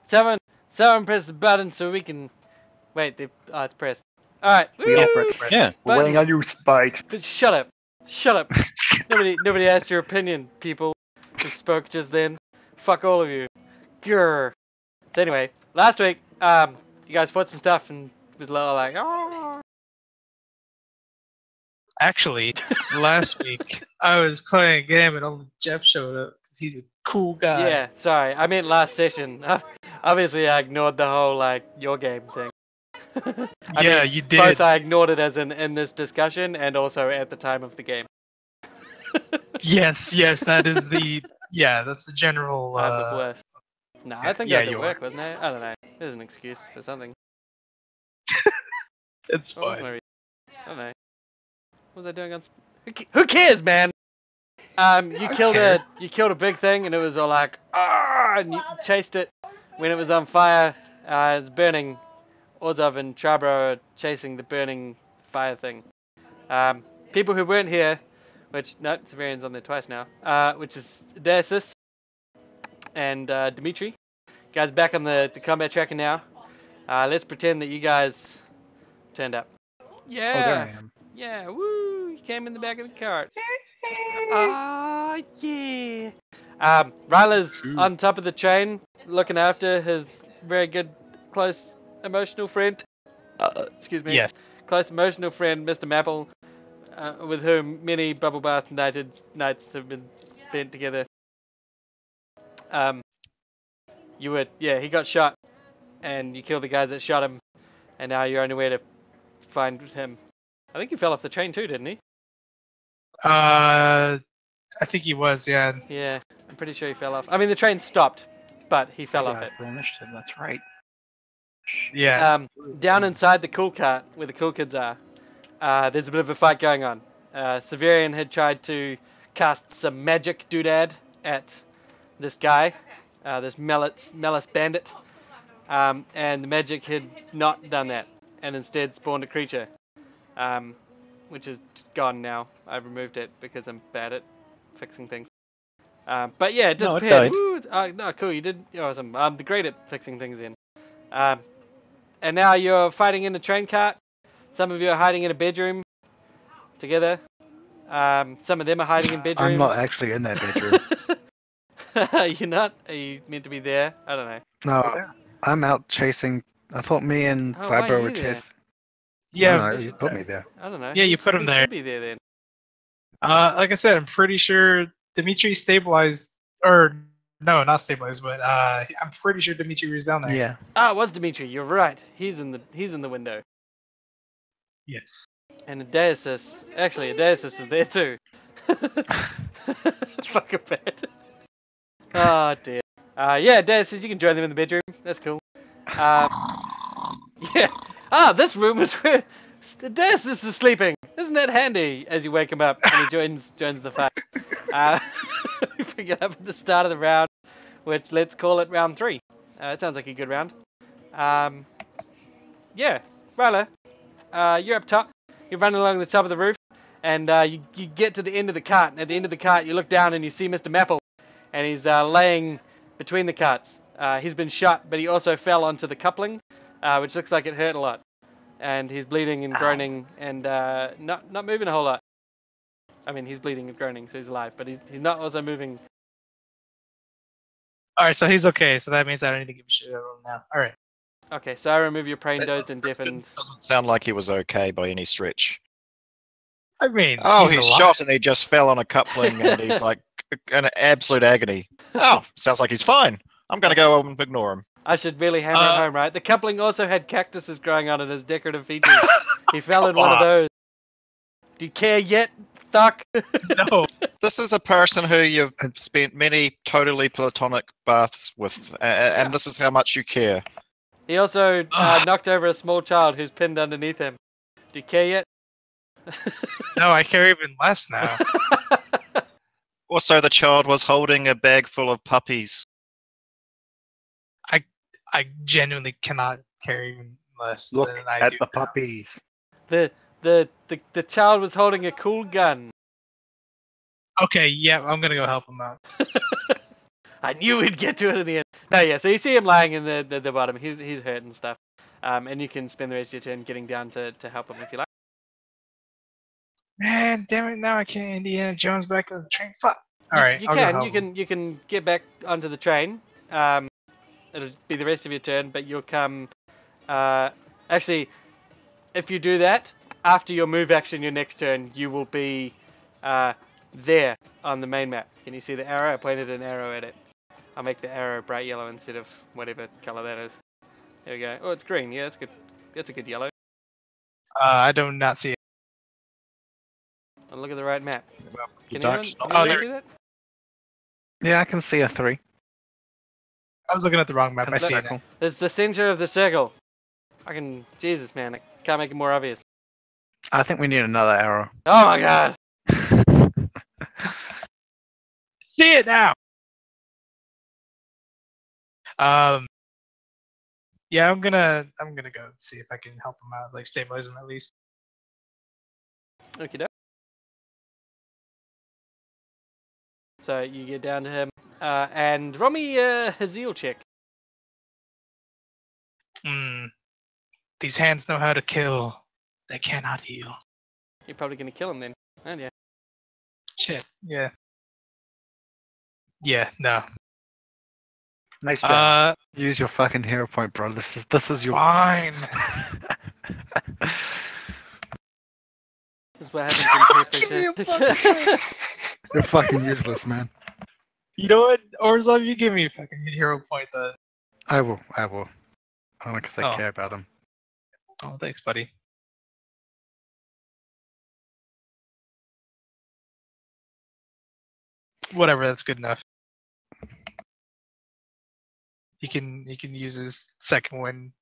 Someone press the button so we can... Wait, it's pressed. Alright. Yeah. We're waiting on you, Spite. But shut up. Shut up. Nobody asked your opinion, people who spoke just then. Fuck all of you. Grr. So anyway, last week, you guys fought some stuff and it was a little like, oh. Actually, last week I was playing a game and only Jeff showed up because he's a cool guy. Yeah, sorry. I meant last session. Obviously, I ignored the whole, like, your game thing. Yeah, you did. Both I ignored it as in this discussion and also at the time of the game. Yes, that is the... Yeah, that's the general... I'm the worst. No, I think yeah, that was at you work, wasn't it? I don't know. There's an excuse for something. It's What was my fine. reason? I don't know. What was I doing on... Who cares, man? You killed a big thing and it was all like, ah, and you chased it when it was on fire. It's burning. Orzov and Charbro are chasing the burning fire thing. People who weren't here, which, no, Severian's on there twice now, which is Daesis and Dimitri. You guys back on the combat tracker now. Let's pretend that you guys turned up. Yeah. Oh, there I am. Yeah, woo! You came in the back of the cart. Ah, yeah. Ryla's on top of the train, looking after his very good, close, emotional friend. Excuse me. Yes. Close emotional friend, Mr. Mapple, with whom many bubble bath nights have been spent together. He got shot, and you killed the guys that shot him, and now you're on your way to find him. I think he fell off the train too, didn't he? I think he was, yeah. Yeah, I'm pretty sure he fell off. I mean, the train stopped, but he fell off it. Initiative, that's right. Yeah. Down inside the cool cart, where the cool kids are, there's a bit of a fight going on. Severian had tried to cast some magic doodad at this guy, this Melis bandit, and the magic had not done that, and instead spawned a creature, which is gone now. I've removed it because I'm bad at fixing things. But yeah, it disappeared. No, cool, you did awesome. I'm great at fixing things in. And now you're fighting in the train cart. Some of you are hiding in a bedroom together. Some of them are hiding in bedrooms. I'm not actually in that bedroom. You're not? Are you meant to be there? I don't know. No, I'm out chasing. I thought me and Oh, why are Cyber you were there? chasing. Yeah. No, you put me there. I don't know. Yeah, you put him Who there. should be there then? Like I said, I'm pretty sure Dimitri stabilized, or no, not stabilized, but I'm pretty sure Dimitri was down there. Yeah. Ah, it was Dimitri. You're right. He's in the window. Yes. And Adaesis. Actually, Adaesis was there too. Fucking bad. Oh dear. Yeah, Adaesis, you can join them in the bedroom. That's cool. Yeah. This room is where Adaesis is sleeping. Isn't that handy? As you wake him up and he joins the fight. We pick it up at the start of the round, which let's call it round 3. It sounds like a good round. Yeah, Ryla, you're up top. You're running along the top of the roof, and you get to the end of the cart. And at the end of the cart, you look down and you see Mr. Mapple, and he's laying between the carts. He's been shot, but he also fell onto the coupling, which looks like it hurt a lot. And he's bleeding and groaning and not moving a whole lot. I mean, he's bleeding and groaning, so he's alive, but he's not also moving. Alright, so he's okay, so that means I don't need to give a shit about him now. Alright. Okay, so I remove your praying, dozed, and deafened. Doesn't sound like he was okay by any stretch. I mean, Oh, he's alive. shot and he just fell on a coupling and he's like in absolute agony. Oh, sounds like he's fine. I'm going to go and ignore him. I should really hammer it home, right? The coupling also had cactuses growing on it as decorative features. He fell in one of those. Do you care yet, Thuck? No. This is a person who you've spent many totally platonic baths with, and this is how much you care. He also knocked over a small child who's pinned underneath him. Do you care yet? No, I care even less now. Also, the child was holding a bag full of puppies. I genuinely cannot care even less Look than I at do. the puppies. The child was holding a cool gun. Okay, yeah, I'm gonna go help him out. I knew we'd get to it in the end. No, yeah. So you see him lying in the bottom. He's hurt and stuff. And you can spend the rest of your turn getting down to help him if you like. Man, damn it! Now I can't Indiana Jones back on the train. Fuck. All right, You I'll go can. help You him. can. You can get back onto the train. It'll be the rest of your turn, but you'll come. Actually, if you do that after your move action, your next turn, you will be there on the main map. Can you see the arrow? I pointed an arrow at it. I'll make the arrow bright yellow instead of whatever color that is. There we go. Oh, it's green. Yeah, that's good. That's a good yellow. I do not see it. And look at the right map. You Can don't. anyone, Oh, anyone there- see that? Yeah, I can see a 3. I was looking at the wrong map. I That's see it. circle. It's the center of the circle. Fucking Jesus, man. I can't make it more obvious. I think we need another arrow. Oh my god. See it now. Yeah, I'm gonna go see if I can help him out, like stabilize him at least. Okay. So you get down to him, and roll me his heal check. These hands know how to kill. They cannot heal. You're probably gonna kill him then, aren't you? Shit. Yeah. Yeah. No. Nice job. Uh, Use your fucking hero point, bro. This is your. fine. This is what happens in Give me a PvP. You're fucking useless, man. You know what, Orzhov, you give me a fucking hero point then. I will. Only because I Oh. care about him. Oh, thanks, buddy. Whatever, that's good enough. He can use his second one,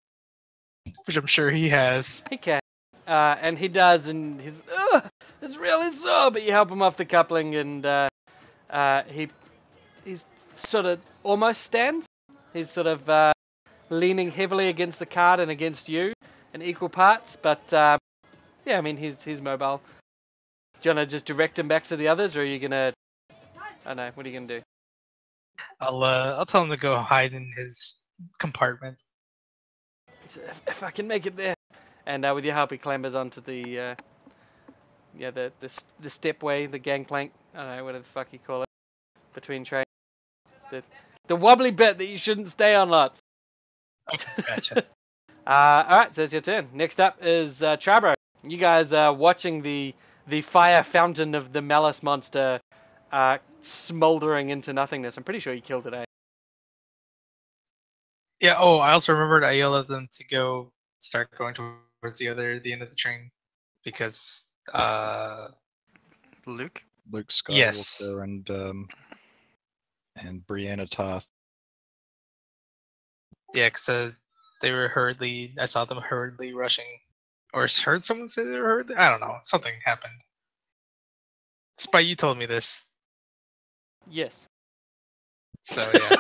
which I'm sure he has. He can. And he does, and he's, it's really sore, but you help him off the coupling, and he's sort of almost stands. He's sort of leaning heavily against the cart and against you in equal parts, but yeah, I mean, he's mobile. Do you want to just direct him back to the others, or are you gonna, I don't know, what are you gonna do? I'll tell him to go hide in his compartment. If I can make it there. And with your help, he clambers onto the stepway, the gangplank. I don't know, whatever the fuck you call it, between trains. The wobbly bit that you shouldn't stay on lots. Okay, gotcha. Alright, so it's your turn. Next up is Chabro. You guys are watching the fire fountain of the malice monster smoldering into nothingness. I'm pretty sure you killed it, eh? Yeah. Oh, I also remembered I yelled at them to start going towards the end of the train, because Luke. Luke Skywalker Yes. and Brianna Tarth. yeah, because they were hurriedly. I saw them hurriedly rushing, or heard someone say they were hurriedly. I don't know. Something happened. Spy, you told me this. Yes. So yeah,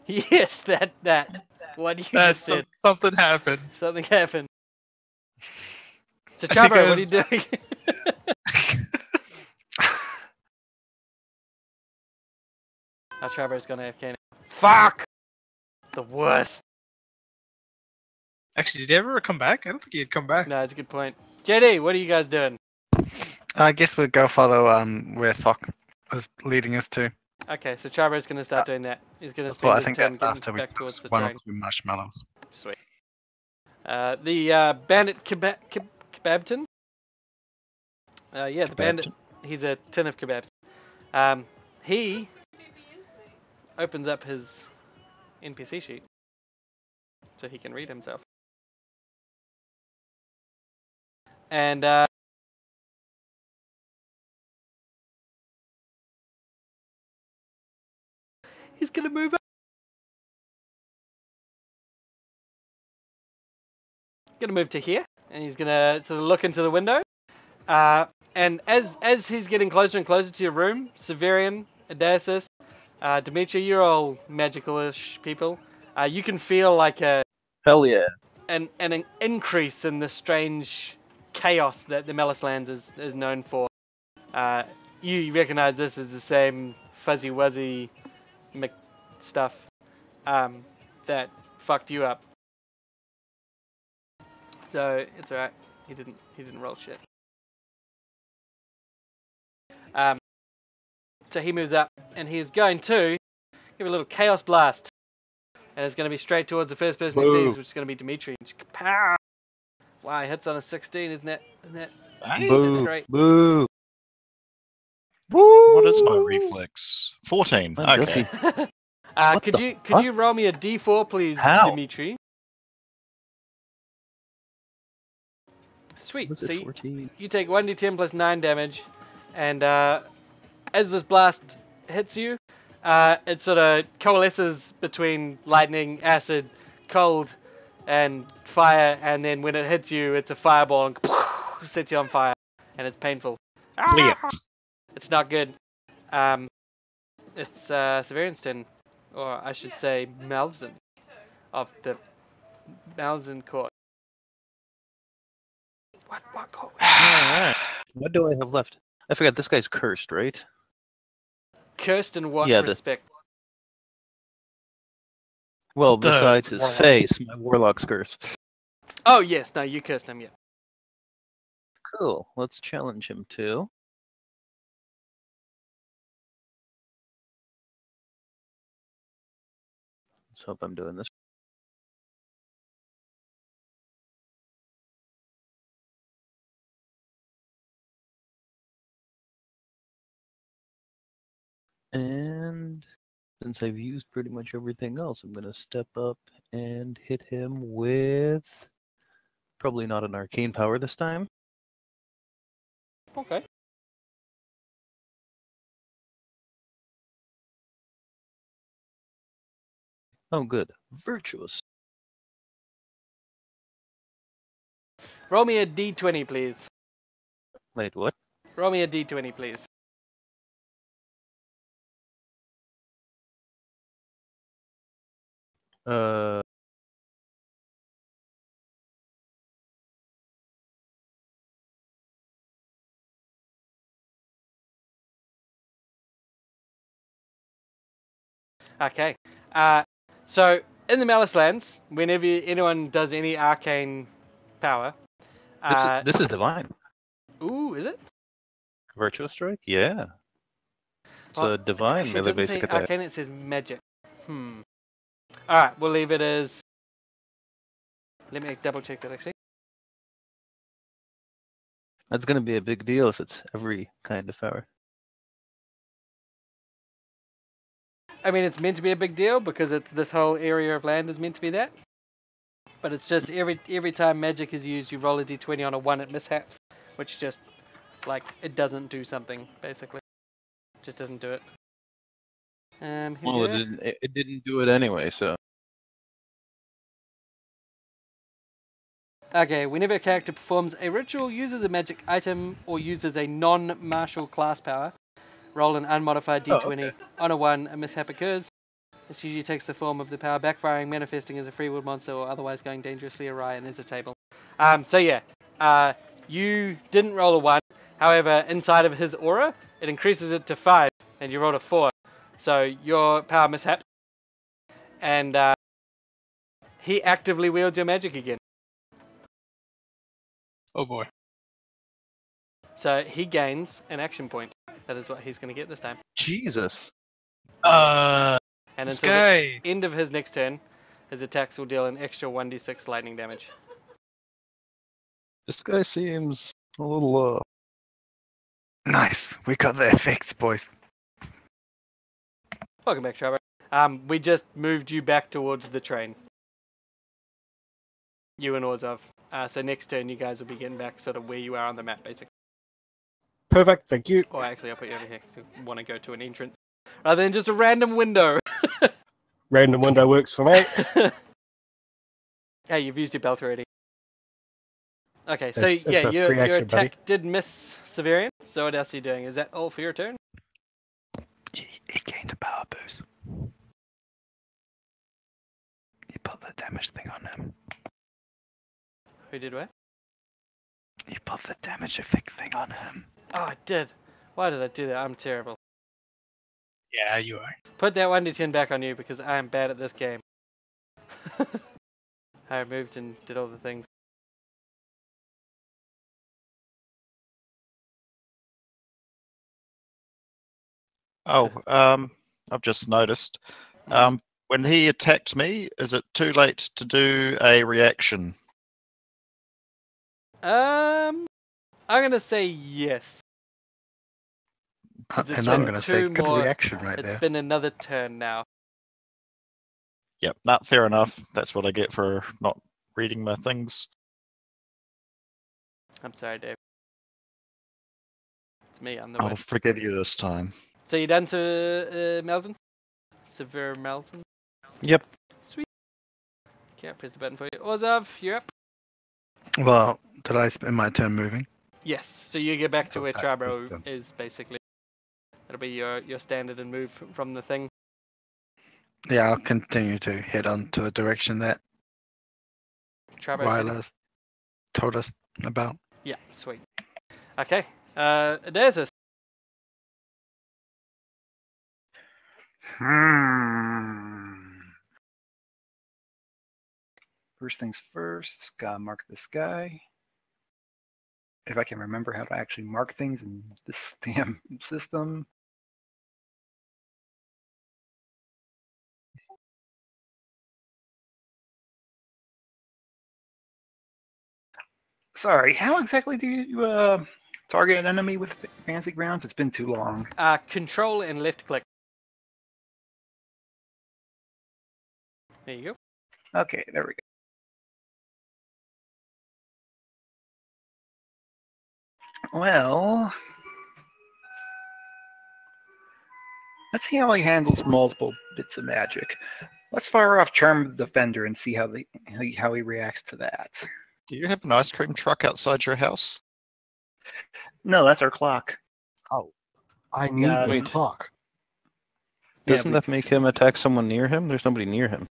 Yes, that. What you just said. Something happened. Something happened. So I think Chabro, what are you it doing? Now Chabro's gonna AFK now. Fuck! The worst. Actually, did he ever come back? I don't think he had come back. No, it's a good point. JD, what are you guys doing? I guess we'll go follow where Thok is leading us to. Okay, so Chabro's gonna start doing that. He's gonna Well, I spend his think turn that's getting after we back towards the one or train. two marshmallows. Sweet. The bandit kebabton. Yeah, the bandit. He's a tin of kebabs. He opens up his NPC sheet so he can read himself. And he's gonna move up. Gonna move to here, and he's gonna sort of look into the window. And as he's getting closer and closer to your room, Severian, Adasis, Dimitri, you're all magical-ish people. You can feel like Hell yeah. an increase in the strange chaos that the Melis Lands is known for. You recognize this as the same fuzzy-wuzzy stuff that fucked you up. So it's alright. He didn't roll shit. So he moves up, and he's going to give a little chaos blast, and it's going to be straight towards the first person he sees, which is going to be Dimitri. Pow! Wow, he hits on a 16, isn't that? That's great. Boo! What is my reflex? 14. What does Okay. What Could the you roll me a D4, please, How? Dimitri? Sweet. Was So it 14? you take 1d10 plus 9 damage, and as this blast hits you, it sort of coalesces between lightning, acid, cold, and fire, and then when it hits you, it's a fireball and sets you on fire, and it's painful. Clear. It's not good. It's Severian's turn, or I should say Malzin, of the Malzin court. What court? Alright. What do I have left? I forgot this guy's cursed, right? Cursed in what Yeah, respect? Well, The besides his warlock. face, my warlock's curse. Oh yes, no, you cursed him, yeah. Cool. Let's challenge him too. Let's hope I'm doing this. And since I've used pretty much everything else, I'm going to step up and hit him with probably not an arcane power this time. Okay. Oh, good. Virtuous. Roll me a d20, please. Wait, what? Roll me a d20, please. Uh, Okay. So in the Malice Lands, whenever anyone does any arcane power, this is divine. ooh, is it? Virtuous strike? Yeah. It's Well, a divine actually, it melee doesn't say basic attack. arcane, it says magic. Alright, we'll leave it as... Let me double check that actually. That's going to be a big deal if it's every kind of power. I mean, it's meant to be a big deal because it's this whole area of land is meant to be that. But it's just every time magic is used, you roll a d20 on a 1, it mishaps. Which just, like, it doesn't do something, basically. Just doesn't do it. Here we Well, go. it didn't do it anyway, so. Okay, whenever a character performs a ritual, uses a magic item, or uses a non-martial class power, roll an unmodified d20. okay. On a 1, a mishap occurs. This usually takes the form of the power backfiring, manifesting as a freewill monster, or otherwise going dangerously awry, and there's a table. So yeah, you didn't roll a 1. However, inside of his aura, it increases it to 5, and you rolled a 4. So your power mishap, and he actively wields your magic again. Oh boy. So he gains an action point. That is what he's going to get this time. Jesus. And This until guy. the end of his next turn, his attacks will deal an extra 1d6 lightning damage. This guy seems a little, Nice. We got the effects, boys. Welcome back, Trevor. We just moved you back towards the train. You and Orzov. So next turn, you guys will be getting back sort of where you are on the map, basically. Perfect, thank you. Or actually, I'll put you over here because you want to go to an entrance. Rather than just a random window. Random window works for me. Hey, you've used your belt already. Okay, so It's yeah, a your free action, buddy. attack did miss Severian. So what else are you doing? Is that all for your turn? He gained a power boost. You put the damage thing on him. Who did what? You put the damage effect thing on him. Oh, I did. Why did I do that? I'm terrible. Yeah, you are. Put that 1d10 back on you because I am bad at this game. I moved and did all the things. Oh, I've just noticed. Mm. When he attacked me, is it too late to do a reaction? I'm gonna say yes. 'Cause it's And I'm been going to say two good more. reaction right It's there. been another turn now. Yep, not fair enough. That's what I get for not reading my things. I'm sorry, Dave. It's me. I'm the I'll one. forgive you this time. So you done to Melson? Severe Melson? Yep. Sweet. Okay, I'll press the button for you. Ozov, you're up. Well, did I spend my turn moving? Yes. So you get back to So where that's Charbro done. is basically. That'll be your standard and move from the thing. Yeah, I'll continue to head on to the direction that Charbo's heading. Ryla's told us about. Yeah, sweet. Okay. There's a First things first, gotta mark this guy. If I can remember how to actually mark things in this damn system. Sorry, how exactly do you target an enemy with fancy grounds? It's been too long. control and left click. There you go. Okay, there we go. Well, let's see how he handles multiple bits of magic. Let's fire off Charm the Defender and see how he reacts to that. Do you have an ice cream truck outside your house? No, that's our clock. Oh, I need Yeah, this wait. clock. Doesn't Yeah, that make him attack someone near him? There's nobody near him.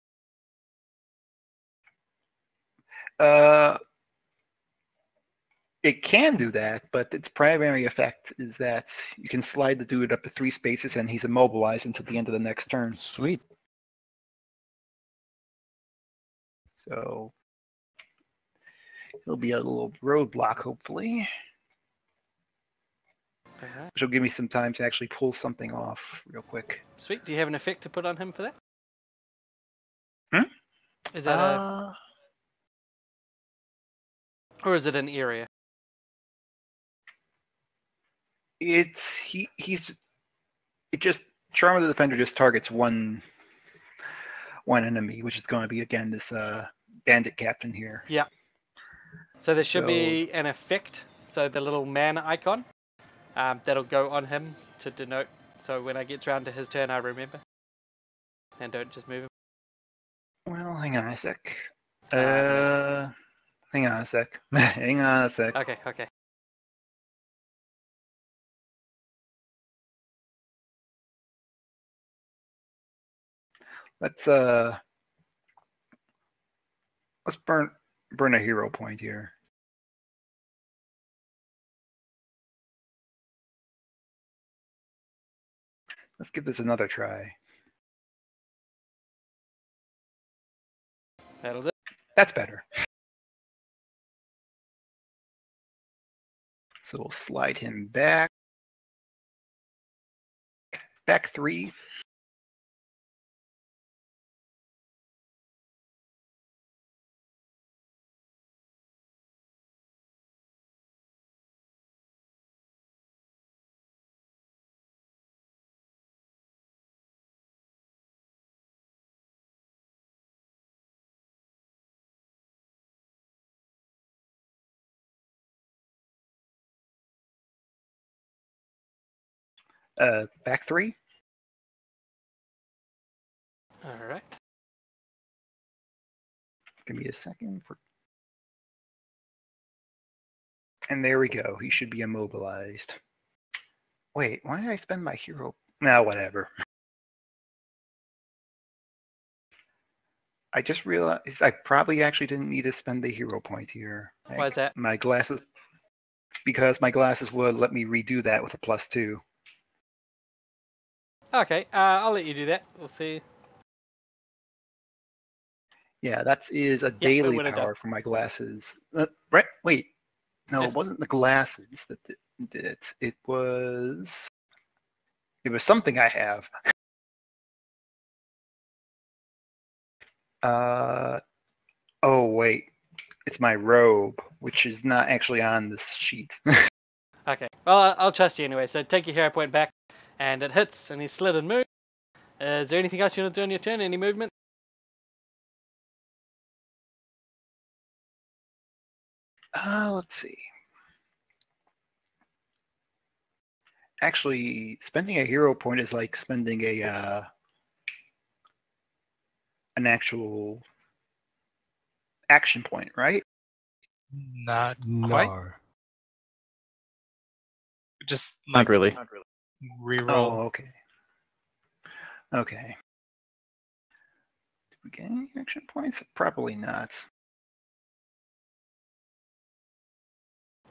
It can do that, but its primary effect is that you can slide the dude up to 3 spaces and he's immobilized until the end of the next turn. Sweet. So he'll be a little roadblock, hopefully, Alright. which will give me some time to actually pull something off real quick. Sweet. Do you have an effect to put on him for that? Hmm? Is that or is it an area? Charm of the Defender just targets one enemy, which is going to be again this bandit captain here. Yeah. So there should So- be an effect. So the little man icon, that'll go on him to denote. So when I get around to his turn, I remember, and don't just move him. Well, hang on a sec. Yeah. Hang on a sec. Hang on a sec. Okay. Okay. Let's burn a hero point here. Let's give this another try. That'll do. That's better. So we'll slide him back. Back 3. Back 3. All right. Give me a second. And there we go. He should be immobilized. Wait, why did I spend my hero? No, whatever. I just realized I probably actually didn't need to spend the hero point here. Why is that? My glasses, because my glasses would let me redo that with a +2. Okay, I'll let you do that. We'll see. Yeah, that is a it daily would've power for my glasses. Right? Wait. No, it wasn't the glasses that did it. It was something I have. Oh wait. It's my robe, which is not actually on this sheet. Okay, well, I'll trust you anyway. So take your hero point back, and it hits, and he's slid and moved. Is there anything else you want to do on your turn? Any movement? Let's see. Actually, spending a hero point is like spending an actual action point, right? Not quite. No. Just Not like really. reroll. Oh, okay. Okay. Did we get any action points? Probably not.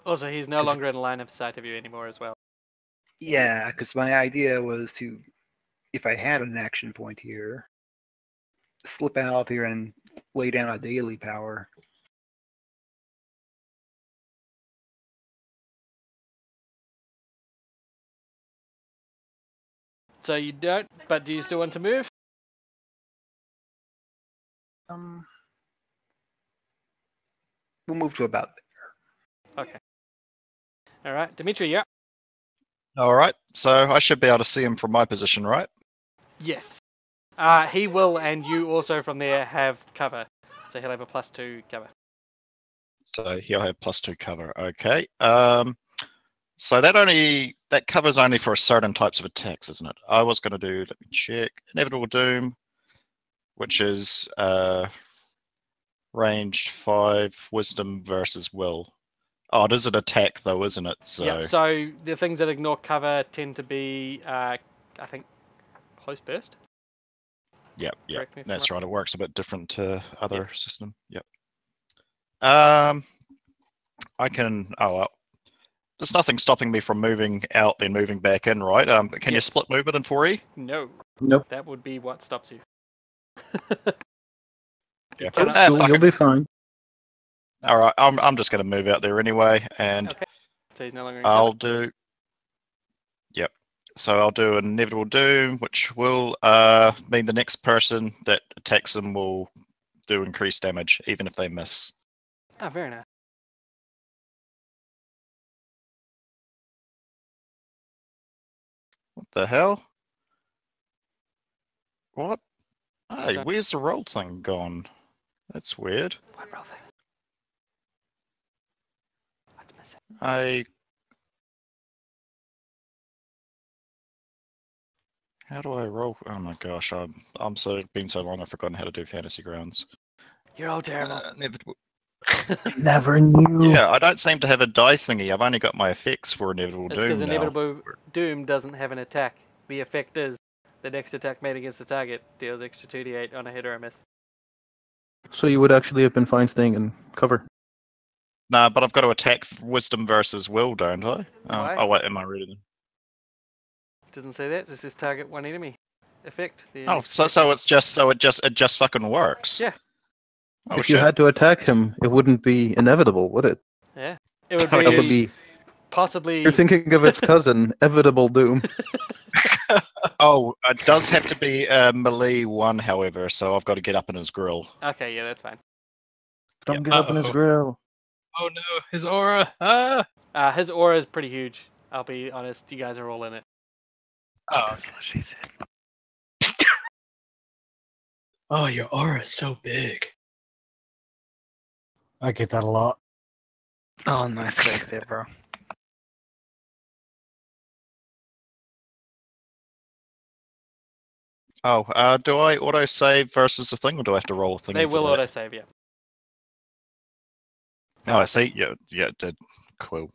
Also, he's no longer in line of sight of you anymore as well. Yeah, because my idea was to, if I had an action point here, slip out of here and lay down a daily power. So you don't, but do you still want to move? We'll move to about Okay. All right, Dimitri, yeah. All right, so I should be able to see him from my position, right? Yes. He will, and you also from there have cover. So he'll have a +2 cover. So he'll have +2 cover. Okay. So that covers only for certain types of attacks, isn't it? I was going to do. Let me check. Inevitable Doom, which is range 5, Wisdom versus Will. Oh, it is an attack though, isn't it? So Yeah. So the things that ignore cover tend to be, I think, close burst. Yep, Correct me if I'm that's wrong. right. It works a bit different to other system. Yep. I can. Oh well. There's nothing stopping me from moving out, then moving back in, right? Can you Yes. split movement in 4E? No. Nope. That would be what stops you. Yeah. cannot- You'll be fine. All right. I'm just going to move out there anyway, and Okay. So he's no longer in I'll cover. do. Yep. So I'll do an Inevitable Doom, which will mean the next person that attacks them will do increased damage, even if they miss. Oh, very nice. What the hell? What? Hey, Sorry. where's the roll thing gone? That's weird. What roll thing? What's missing? How do I roll? Oh my gosh, I'm so been so long I've forgotten how to do Fantasy Grounds. You're all terrible. Inevitable. Never knew. Yeah, I don't seem to have a die thingy. I've only got my effects for Inevitable It's Doom because now. Inevitable Doom doesn't have an attack. The effect is the next attack made against the target deals extra 2d8 on a hit or a miss. So you would actually have been fine staying in cover. Nah, but I've got to attack Wisdom versus Will, don't I? Why? Oh wait, am I reading them? Doesn't say that. It says target one enemy. Effect. The Oh, next so it just fucking works. Yeah. Oh If shit. you had to attack him, it wouldn't be inevitable, would it? Yeah. It would That That would be be. possibly. You're thinking of its cousin, Evitable Doom. Oh, it does have to be melee 1, however, so I've got to get up in his grill. Okay, yeah, that's fine. Don't Yep. get up in his Uh-oh. grill. Oh no, his aura! Ah! His aura is pretty huge. I'll be honest. You guys are all in it. Oh, That's what she said. oh, your aura is so big. I get that a lot. Oh, nice save there, bro. Oh, do I auto save versus the thing, or do I have to roll a thing? They for will that? auto save, yeah. Oh, I see. Yeah, it did. Cool.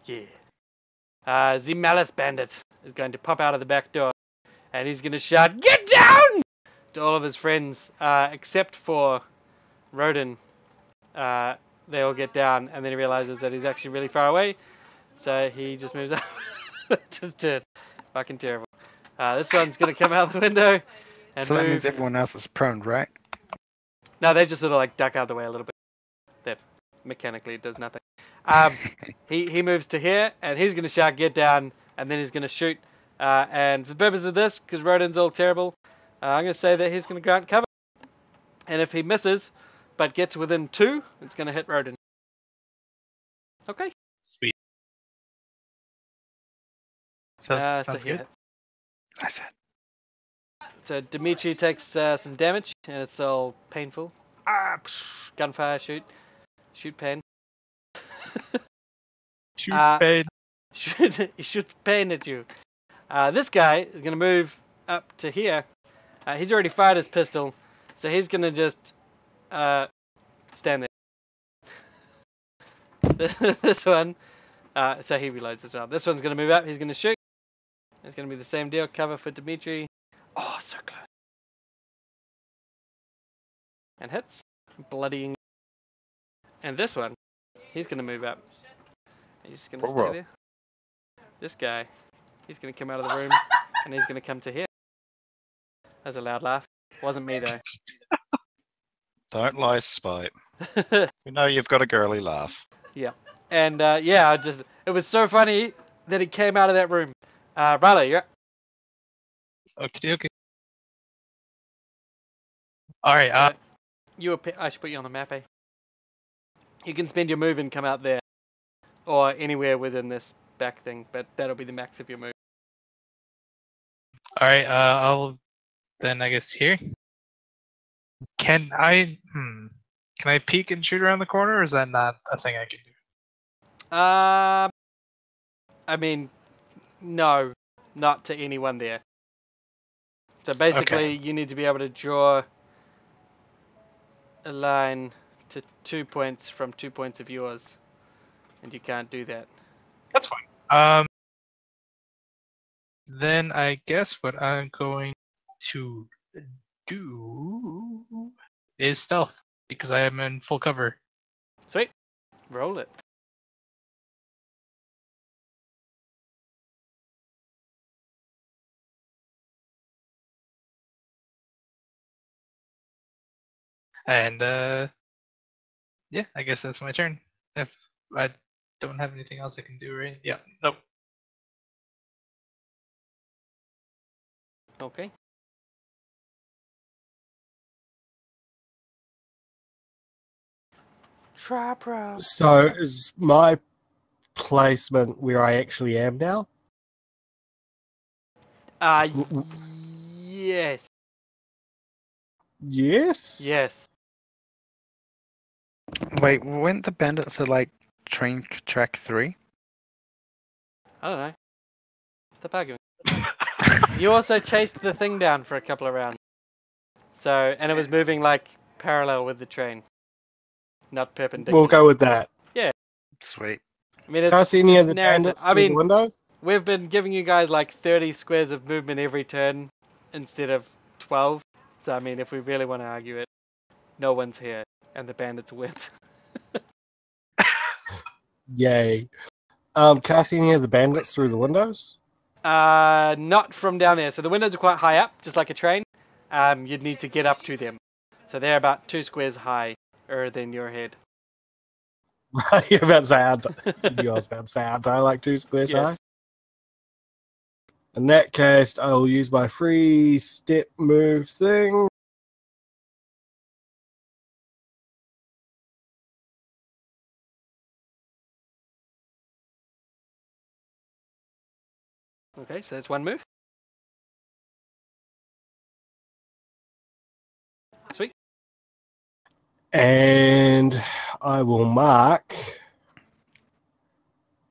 Yeah. The Malice Bandit is going to pop out of the back door, and he's going to shout, "Get down!" to all of his friends, except for Rodin. They all get down, and then he realizes that he's actually really far away, so he just moves up to his turn. Fucking terrible. This one's gonna come out the window and So that means move. everyone else is prone, right? No, they just sort of like duck out of the way a little bit. That mechanically does nothing. He moves to here, and he's gonna shout, "Get down!" and then he's gonna shoot. And for the purpose of this, because Rodin's all terrible, I'm gonna say that he's gonna grant cover. And if he misses, but gets within 2, it's gonna hit Rodin. Okay. Sweet. Sounds So good. I said. So Dimitri takes some damage, and it's all painful. Gunfire, shoot pain. Shoot, Uh, pain. He shoots pain at you. This guy is gonna move up to here. He's already fired his pistol, so he's gonna just stand there. This one, so he reloads as well. This one's gonna move up. He's gonna shoot. It's gonna be the same deal. Cover for Dimitri. Oh, so close. And hits. Bloodying. And this one, he's gonna move up. He's just gonna stay there. This guy, he's gonna come out of the room, and he's gonna come to here. That's a loud laugh. Wasn't me though. Don't lie, Spite. We know you've got a girly laugh. Yeah. And it was so funny that he came out of that room. Riley, you're up. Okay. All right. I should put you on the map, eh? You can spend your move and come out there, or anywhere within this back thing, but that'll be the max of your move. All right. I'll then I guess here. Can I peek and shoot around the corner, or is that not a thing I can do? I mean, no, not to anyone there. So basically, you need to be able to draw a line to 2 points from 2 points of yours, and you can't do that. That's fine. Then I guess what I'm going to do is stealth because I am in full cover. Sweet. Roll it. And yeah, I guess that's my turn. If I don't have anything else I can do, right? Yeah. Nope. Okay. Trap round. So is my placement where I actually am now? Yes. Yes. Yes. Wait, weren't the bandits at like track 3? I don't know. Stop arguing. You also chased the thing down for a couple of rounds. So, and it was moving like parallel with the train, not perpendicular. We'll go with that. Sweet. I mean, Can I see any it's of the narrative. bandits I through the mean, windows? we've been giving you guys like 30 squares of movement every turn instead of 12. So, I mean, if we really want to argue it, no one's here and the bandits win. Yay. Can I see any of the bandits through the windows? Not from down there. So the windows are quite high up, just like a train. You'd need to get up to them. So they're about 2 squares higher than your head. You're about to say, you was about to say, aren't I like 2 squares Yes. high? In that case, I will use my free step move thing. Okay, so that's one move. Sweet. And I will mark.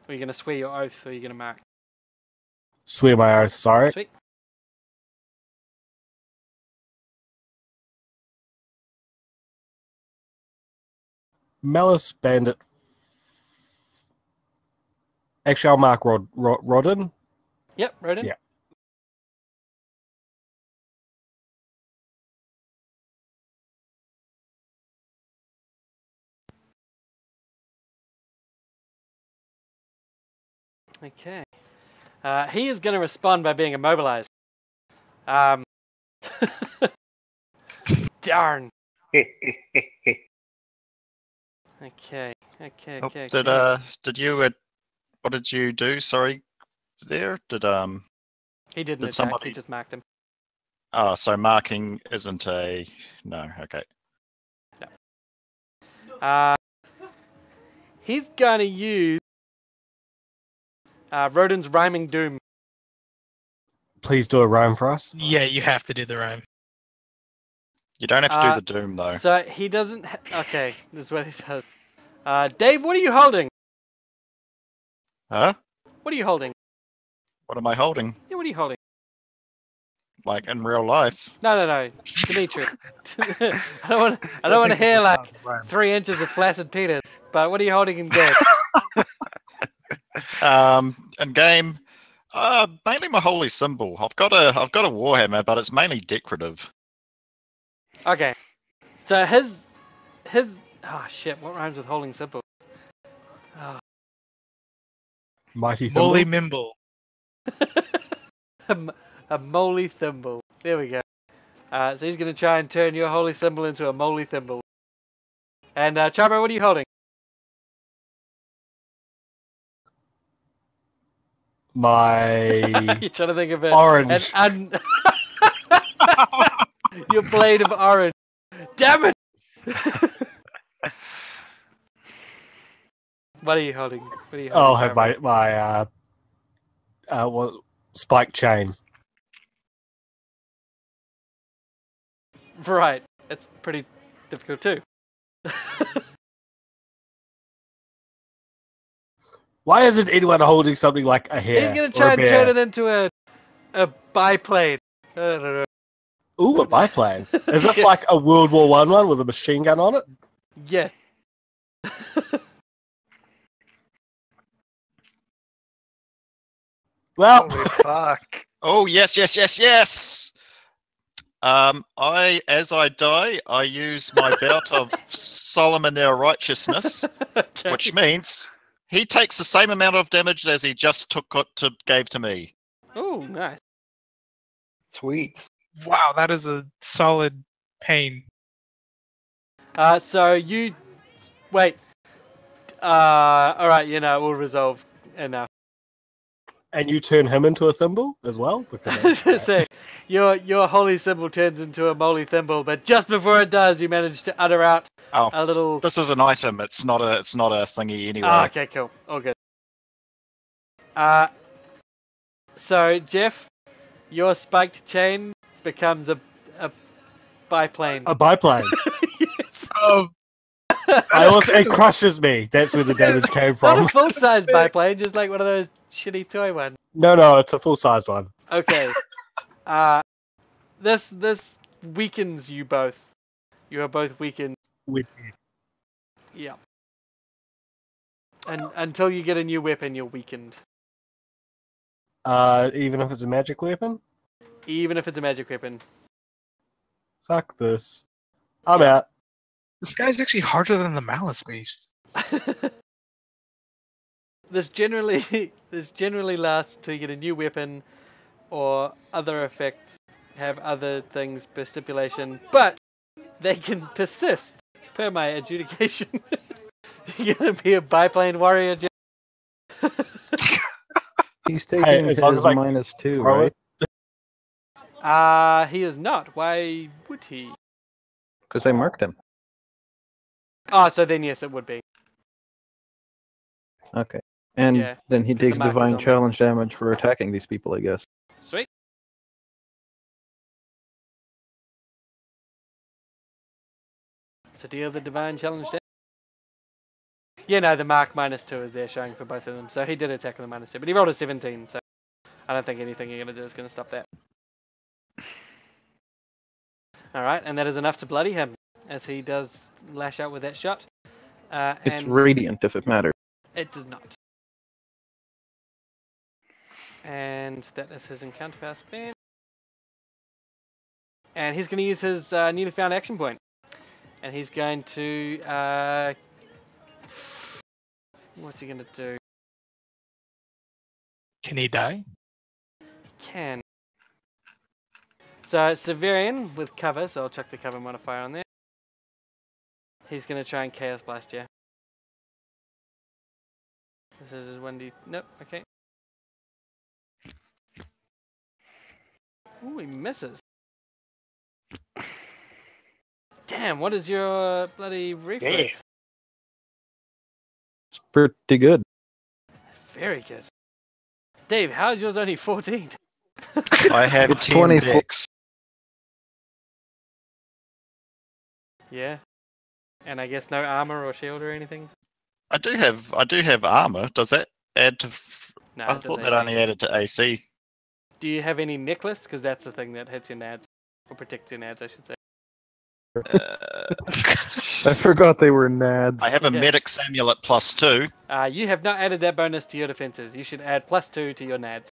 Are you going to swear your oath or are you going to mark? Swear my oath, sorry. Sweet. Malice Bandit. Actually, I'll mark Rodin. Yep, right in. Yeah. Okay. He is going to respond by being immobilized. Um, darn. Okay. Oh, did you what did you do? Sorry, there. He didn't did attack. somebody- He just marked him. Oh, so marking isn't a no. Okay. He's going to use Rodin's Rhyming Doom. Please do a rhyme for us. Yeah, you have to do the rhyme. You don't have to do the doom though. So he doesn't. Okay, this is what he says. Dave, what are you holding? Huh? What are you holding? What am I holding? Yeah, what are you holding? Like in real life? No, Demetrius. I don't want to hear like 3 inches of flaccid penis. But what are you holding in game? In game, mainly my holy symbol. I've got a warhammer, but it's mainly decorative. Okay, so his. Oh shit! What rhymes with holding symbol? Oh. Mighty Thimble. Molly Mimble. A moly thimble. There we go. So he's going to try and turn your holy symbol into a moly thimble. And Charbro, what are you holding? My You're trying to think of it. orange. Your blade of orange. Damn it! What are you holding? I'll have my spike chain. Right. It's pretty difficult too. Why isn't anyone holding something like a hare? He's going to try and turn it into a biplane. I don't know. Ooh, a biplane. Is this Yes. like a World War one with a machine gun on it? Yeah. Well, Holy fuck. Oh yes. As I die, I use my belt of Solomon our righteousness, Okay. which means he takes the same amount of damage as he just gave to me. Oh, nice. Sweet. Wow, that is a solid pain. So you wait. All right. We'll resolve enough. and you turn him into a thimble as well? Because So your holy symbol turns into a moly thimble, but just before it does, you manage to utter out Oh, a little. this is an item. It's not a thingy anyway. Okay, cool. All good. So Jeff, your spiked chain becomes a biplane. a biplane. Yes. Oh, It crushes me. That's where the damage came Not from. a full-size biplane, just like one of those shitty toy ones. No, it's a full-sized one. Okay. This weakens you both. You are both weakened. Yeah. And until you get a new weapon, you're weakened. Even if it's a magic weapon? Even if it's a magic weapon. Fuck this. I'm Yeah. out. this guy's actually harder than the Malice Beast. This generally lasts till you get a new weapon or other effects have other things per stipulation, but they can persist per my adjudication. You're gonna be a biplane warrior. He's taking Hey, as long his as I -2, throw right? it. He is not. Why would he? Because I marked him. Oh, so then yes, it would be. Okay. And Yeah, then he 'cause the takes mark is divine on there. challenge damage for attacking these people, I guess. Sweet. So deal the divine challenge damage. Yeah, no, the mark -2 is there showing for both of them. So he did attack on the -2, but he rolled a 17, so I don't think anything you're going to do is going to stop that. Alright, and that is enough to bloody him, as he does lash out with that shot. It's And radiant if it matters. it does not. And that is his encounter power spend. And he's going to use his newly found action point. And he's going to... what's he going to do? Can he die? Can. So Severian with cover, so I'll chuck the cover modifier on there. He's going to try and Chaos Blast you. This is 1d. Nope, okay. Ooh, he misses. Damn, what is your bloody reflex? It's pretty good. Very good. Dave, how's yours only 14? I have It's 10 24. decks. Yeah. And I guess no armor or shield or anything? I do have armor. Does that add to? No, I it does thought that AC. only added to AC. Do you have any necklace? Because that's the thing that hits your nads. Or protects your nads, I should say. I forgot they were nads. I have a Yeah. medic's amulet +2. You have not added that bonus to your defenses. You should add +2 to your nads.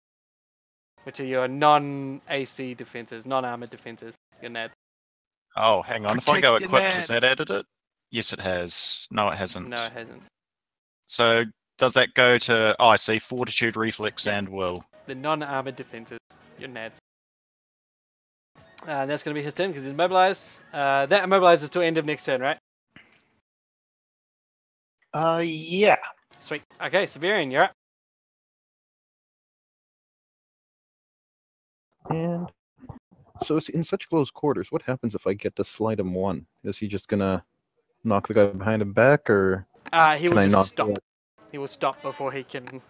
Which are your non-AC defenses, non-armored defenses. Your nads. Oh, hang on. If I go Protect your equipped, has Ned. that added it? Yes, it has. No, it hasn't. No, it hasn't. So does that go to? Oh, I see. Fortitude, reflex, and will. The non-armored defenses. Your nads. That's going to be his turn because he's immobilized. That immobilizes till end of next turn, right? Yeah. Sweet. Okay, Severian, you're up. And so in such close quarters, what happens if I get to slide him one? Is he just gonna knock the guy behind him back, or He will can I just knock? stop. He will stop before he can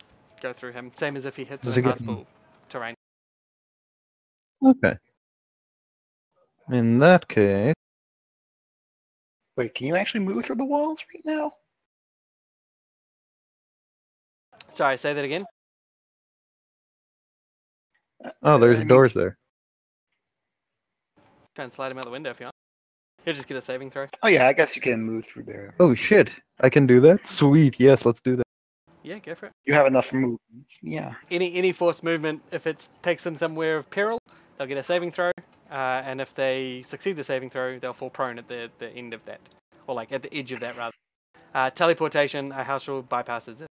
go through him. Same as if he hits Does an he get- impassable terrain. Okay. In that case, Wait, can you actually move through the walls right now? Sorry, say that again. oh, there's I mean, doors there. Try and slide him out the window if you want. He'll just get a saving throw. Oh yeah, I guess you can move through there. Oh shit! I can do that. Sweet. Yes, let's do that. Yeah, go for it. You have enough movement. Yeah. Any forced movement, if it takes them somewhere of peril, they'll get a saving throw. And if they succeed the saving throw, they'll fall prone at the end of that. Or like at the edge of that, rather. Teleportation, a house rule bypasses it.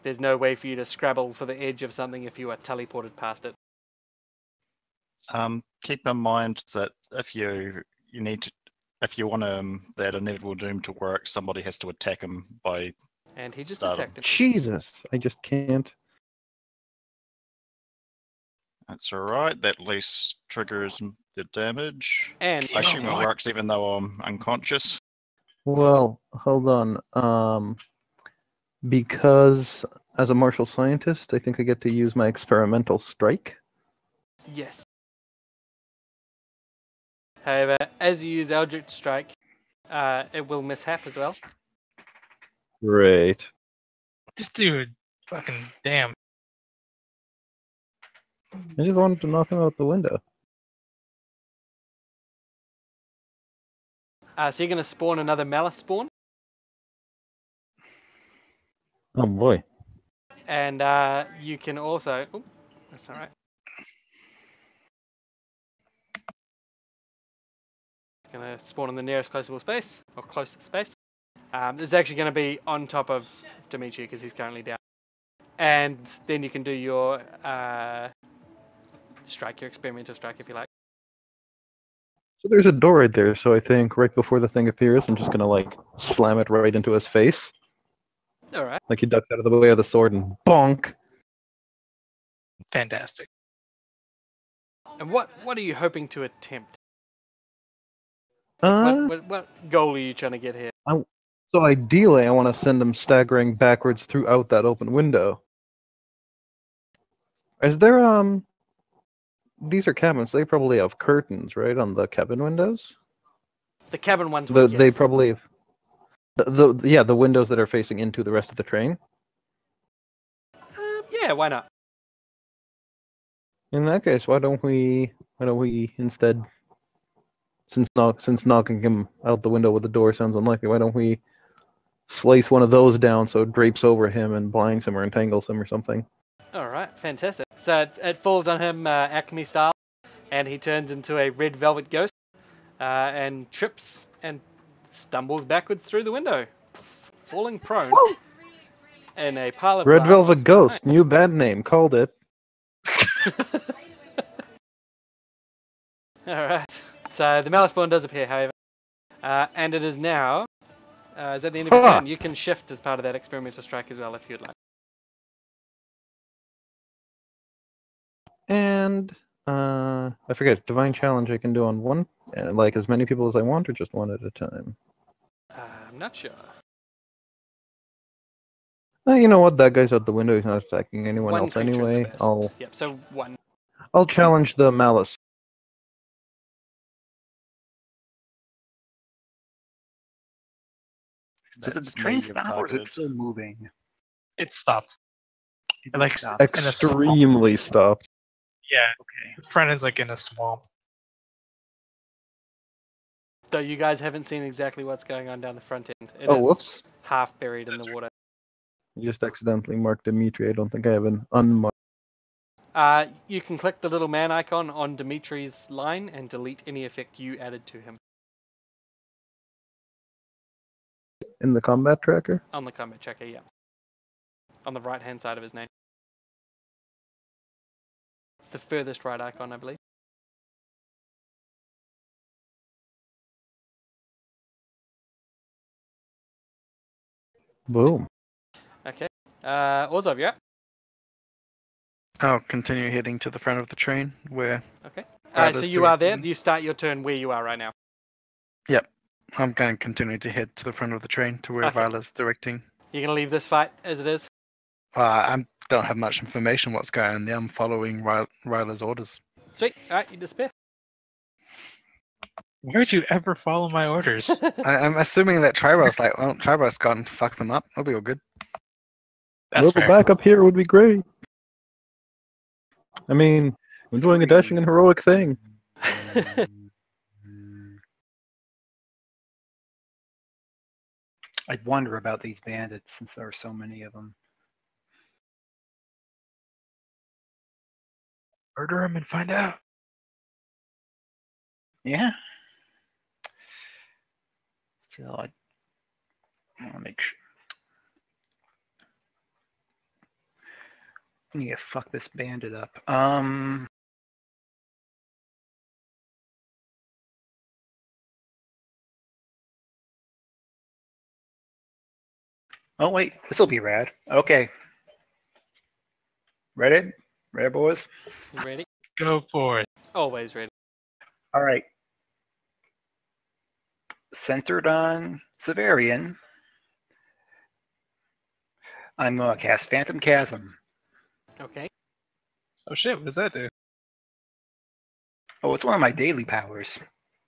There's no way for you to scrabble for the edge of something if you are teleported past it. Keep in mind that if you want that inevitable doom to work, somebody has to attack him by. And he just Start him. attacked him. Jesus, I just can't. That's all right. That at least triggers the damage. And I assume it works even though I'm unconscious. Well, hold on. Because as a martial scientist, I think I get to use my experimental strike. yes. However, as you use Eldritch Strike, it will mishap as well. Great. This dude, fucking damn. I just wanted to knock him out the window. So you're going to spawn another Malice spawn. Oh boy. And you can also... Oh, that's alright. Going to spawn in the nearest closable space, or closest space. This is actually going to be on top of Dimitri because he's currently down. And then you can do your strike, your experimental strike if you like. So there's a door right there, so I think right before the thing appears, I'm just gonna like slam it right into his face. Alright. Like he ducks out of the way of the sword and bonk. Fantastic. And what are you hoping to attempt? Uh, What goal are you trying to get here? so ideally I want to send him staggering backwards throughout that open window. Is there these are cabins, they probably have curtains, right, on the cabin windows? The cabin ones will, They yes. probably have the windows that are facing into the rest of the train. Yeah, why not? In that case, why don't we instead, since knocking him out the window with the door sounds unlikely, why don't we slice one of those down so it drapes over him and blinds him or entangles him or something? Alright, fantastic. So it falls on him Acme style, and he turns into a red velvet ghost, and trips and stumbles backwards through the window, falling prone. in a pile of Red glass. Velvet Ghost, new band name, called it. Alright. So the malice spawn does appear, however. And it is now. Is that the end of your Huh. turn? You can shift as part of that experimental strike as well if you'd like. And I forget, Divine Challenge I can do on one, like as many people as I want, or just one at a time. I'm not sure. You know what? That guy's out the window. He's not attacking anyone One else creature in the anyway. burst. I'll Yep. So one. challenge the Malice. So did the That's train me you've stop, or is it targeted. still moving? It stopped. It Like, stopped. in a swamp. Extremely stopped. Yeah, Okay. the front end's like in a swamp. Though you guys haven't seen exactly what's going on down the front end. It Oh, is whoops. half buried in the water. You just accidentally marked Dimitri. I don't think I have an unmarked. You can click the little man icon on Dimitri's line and delete any effect you added to him In the combat tracker? on the combat tracker, yeah. On the right hand side of his name. It's the furthest right icon, I believe. Boom. Okay. Orzov, you're up. I'll continue heading to the front of the train where Okay. Right, So let's you do are it. there. You start your turn where you are right now. I'm going to continue to head to the front of the train to where Okay. Vila's directing. You're going to leave this fight as it is? I don't have much information what's going on there. I'm following Ryla's orders. Sweet. Alright, you disappear. Why would you ever follow my orders? I'm assuming that Tribal's like, well, Tribal's gone, fuck them up. It'll be all good. A That's little fair. backup here would be great. I mean, I'm doing a dashing and heroic thing. I'd wonder about these bandits since there are so many of them. Murder him and find out. Yeah. Still, I want to make sure. I need to fuck this bandit up. Oh wait, this will be rad. Okay. Ready? Ready, boys? You ready? Go for it. Always ready. All right. Centered on Severian, I'm going to cast Phantom Chasm. Okay. Oh shit, what does that do? Oh, it's one of my daily powers.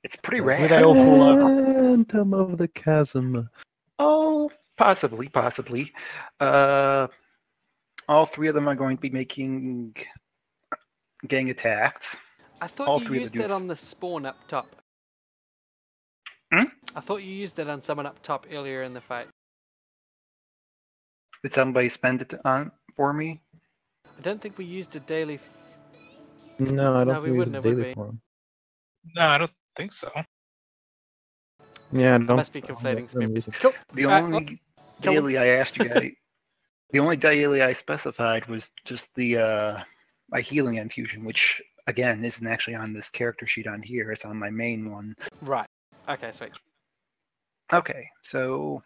It's pretty Where rad. they all fall over. Phantom of the Chasm. Oh, possibly. All three of them are going to be getting attacked. I thought All you three of used the that dudes. on the spawn up top. Hmm? I thought you used that on someone up top earlier in the fight. Did somebody spend it on for me? I don't think we used a daily. No, I No, don't we think we wouldn't use have, a would daily we? form. No, I don't think so. Yeah, I don't. Must be conflating don't memories. use it. Cool. The Alright, only kill him. daily I asked you guys, the only daily I specified was just the my healing infusion, which again isn't actually on this character sheet on here. It's on my main one. Right. Okay, sweet. Okay, so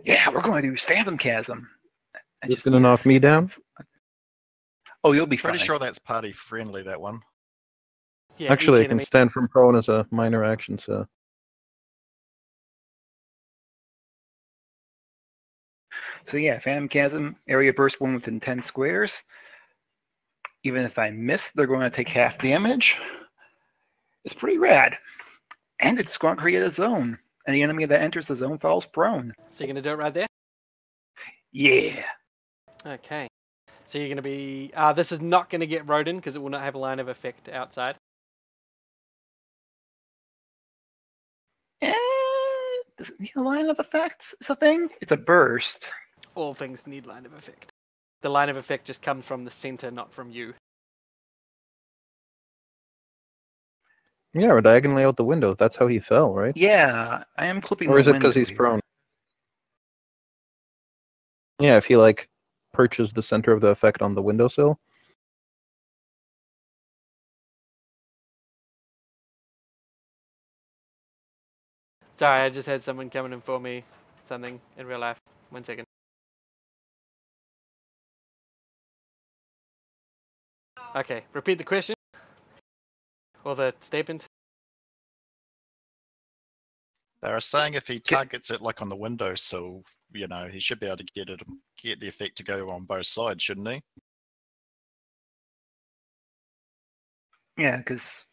yeah, we're going to use Phantom Chasm. I It's just gonna need to knock see me if I down? can- Oh, you'll be Pretty fine. sure that's party friendly, that one. Yeah, Actually, I each can enemy. stand from prone as a minor action, so. So yeah, Phantom Chasm, area burst one within 10 squares. Even if I miss, they're going to take half damage. It's pretty rad. And it's going to create a zone. Any enemy that enters the zone falls prone. So you're gonna do it right there. Yeah. Okay. So you're gonna be. This is not gonna get Rodin because it will not have a line of effect outside. Does it need a line of effects? Is a thing? It's a burst. All things need line of effect. The line of effect just comes from the center, not from you. Yeah, or diagonally out the window. That's how he fell, right? Yeah, I am clipping Or the is it because window he's here. prone? Yeah, if he like perches the center of the effect on the windowsill. Sorry, I just had someone come and inform me something in real life. 1 second. Okay, repeat the question. Or the statement. They were saying if he targets it like on the windowsill, you know, he should be able to get the effect to go on both sides, shouldn't he? Yeah, because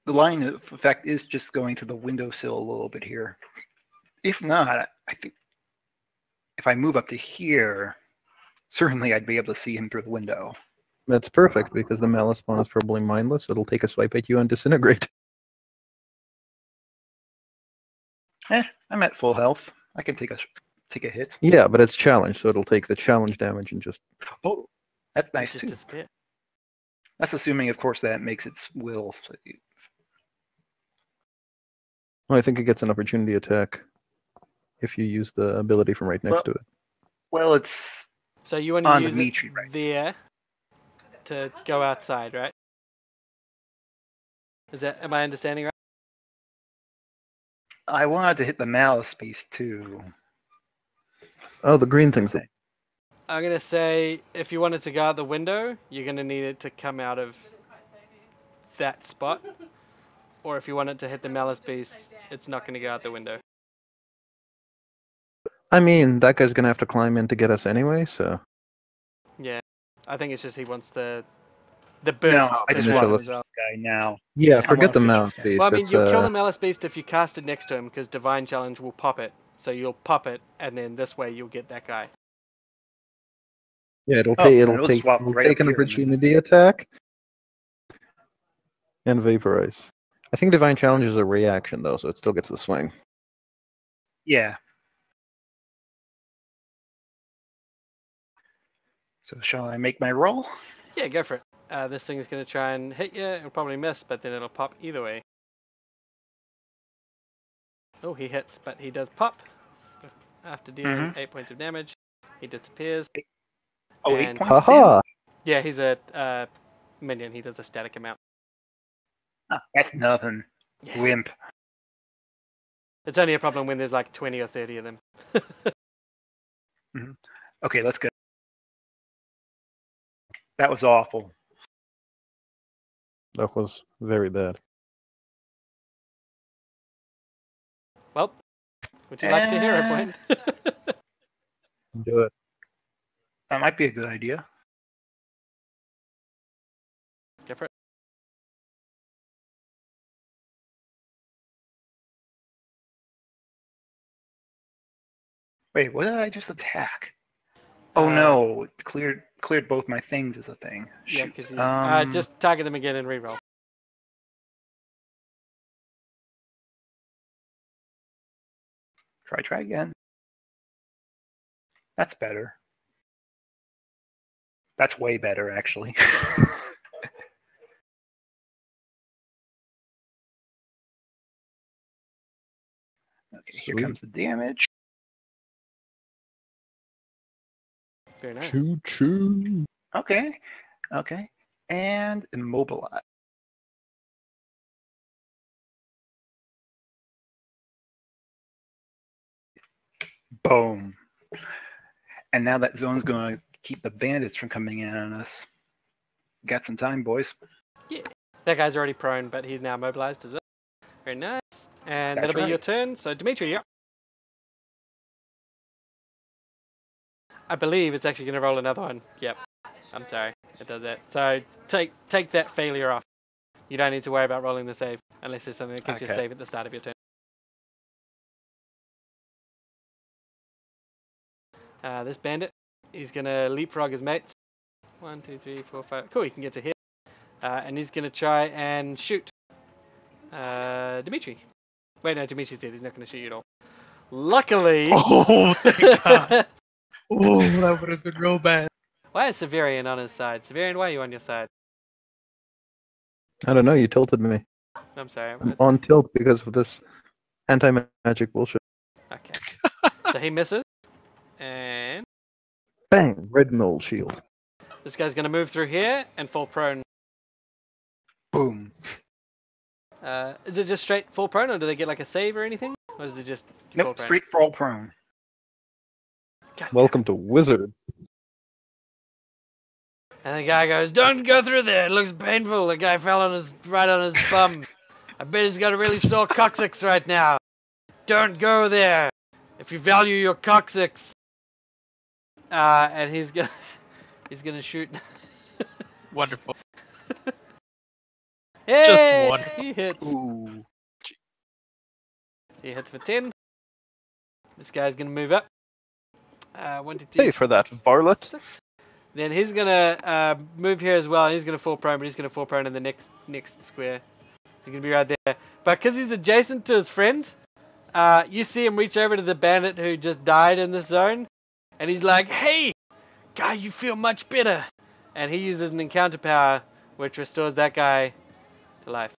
the line of effect is just going to the windowsill a little bit here. If not, I think if I move up to here, certainly I'd be able to see him through the window. That's perfect because the malice spawn is probably mindless. It'll take a swipe at you and disintegrate. I'm at full health. I can take a hit. Yeah, but it's challenge, so it'll take the challenge damage and just. Oh, that's nice Just too. disappear. That's assuming, of course, that makes its will. Well, I think it gets an opportunity attack if you use the ability from right next to it. Well, it's So you want to on use Dimitri, it right? there to go outside, right? Am I understanding right? I wanted to hit the malice piece too. Oh, the green thing's the. I'm gonna say if you want it to go out the window, you're gonna need it to come out of that spot. Or if you want it to hit the malice beast, it's not gonna go out the window. I mean, that guy's gonna have to climb in to get us anyway, so. Yeah, I think it's just he wants the burst. No, I just Initial want to effect. this guy now. Yeah, I forget wanna the finish malice this guy. beast. Well, I mean, It's, you'll kill the malice beast if you cast it next to him, because divine challenge will pop it. So you'll pop it, and then this way you'll get that guy. Yeah, it'll Oh, take then we'll swap right up an here then. opportunity attack and vaporize. I think divine challenge is a reaction though, so it still gets the swing. Yeah. So shall I make my roll? Yeah, go for it. This thing is gonna try and hit you. It'll probably miss, but then it'll pop either way. Oh, he hits, but he does pop. After dealing 8 points of damage, he disappears. Oh, And- 8 points of Haha! damage? Yeah, he's a minion. He does a static amount. Ah, that's nothing. Yeah. Wimp. It's only a problem when there's like 20 or 30 of them. Okay, let's go. That was awful. That was very bad. Well, would you like to hear a point? Do it. That might be a good idea. Go for it. Wait, what did I just attack? Oh no, it cleared both my things as a thing. Yeah, Shoot. because you just target them again and reroll. Try again. That's better. That's way better, actually. Okay, here Sweet. comes the damage. Very nice. Choo choo. Okay, and immobilize. Boom. And now that zone's going to keep the bandits from coming in on us. Got some time, boys. Yeah. That guy's already prone, but he's now mobilized as well. Very nice. And That's that'll be your right. turn. So, Dimitri, you're up. I believe it's actually going to roll another one. Yep. I'm sorry. It does that. So, take that failure off. You don't need to worry about rolling the save, unless there's something that gives you a Okay. save at the start of your turn. This bandit, he's going to leapfrog his mates. 1, 2, 3, 4, 5. Cool, he can get to here. And he's going to try and shoot Dimitri. Wait, no, Dimitri's dead. He's not going to shoot you at all. Luckily... Oh, thank God. Oh, that would have been real bad. Why is Severian on his side? Severian, why are you on your side? I don't know, you tilted me. I'm sorry. I'm on tilt because of this anti-magic bullshit. Okay. So he misses. And Bang! Red Knoll shield. This guy's gonna move through here and fall prone. Boom. Is it just straight fall prone, or do they get like a save or anything? Or is it just fall Nope, prone? straight fall prone. God Welcome to Wizard. damn. And the guy goes, "Don't go through there. It looks painful." The guy fell on his bum. I bet he's got a really sore coccyx right now. Don't go there. If you value your coccyx. And he's gonna shoot. Wonderful. Hey, Just wonderful. he hits. Ooh. He hits for 10. This guy's gonna move up. 1, 2, 3, Hey, for that varlet. 6. Then he's gonna move here as well. He's gonna fall prone, but he's gonna fall prone in the next square. He's gonna be right there. But because he's adjacent to his friend, you see him reach over to the bandit who just died in this zone, and he's like, "Hey, guy, you feel much better." And he uses an encounter power, which restores that guy to life.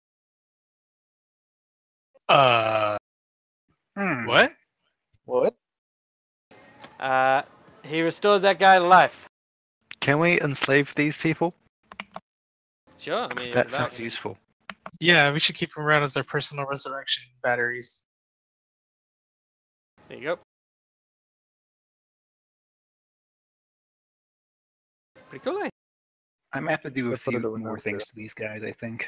What? What? He restores that guy to life. Can we enslave these people? Sure, I mean That sounds useful. Yeah, we should keep them around as their personal resurrection batteries. There you go. Pretty cool, eh? I might have to do a That's what I few don't more know. things to these guys, I think.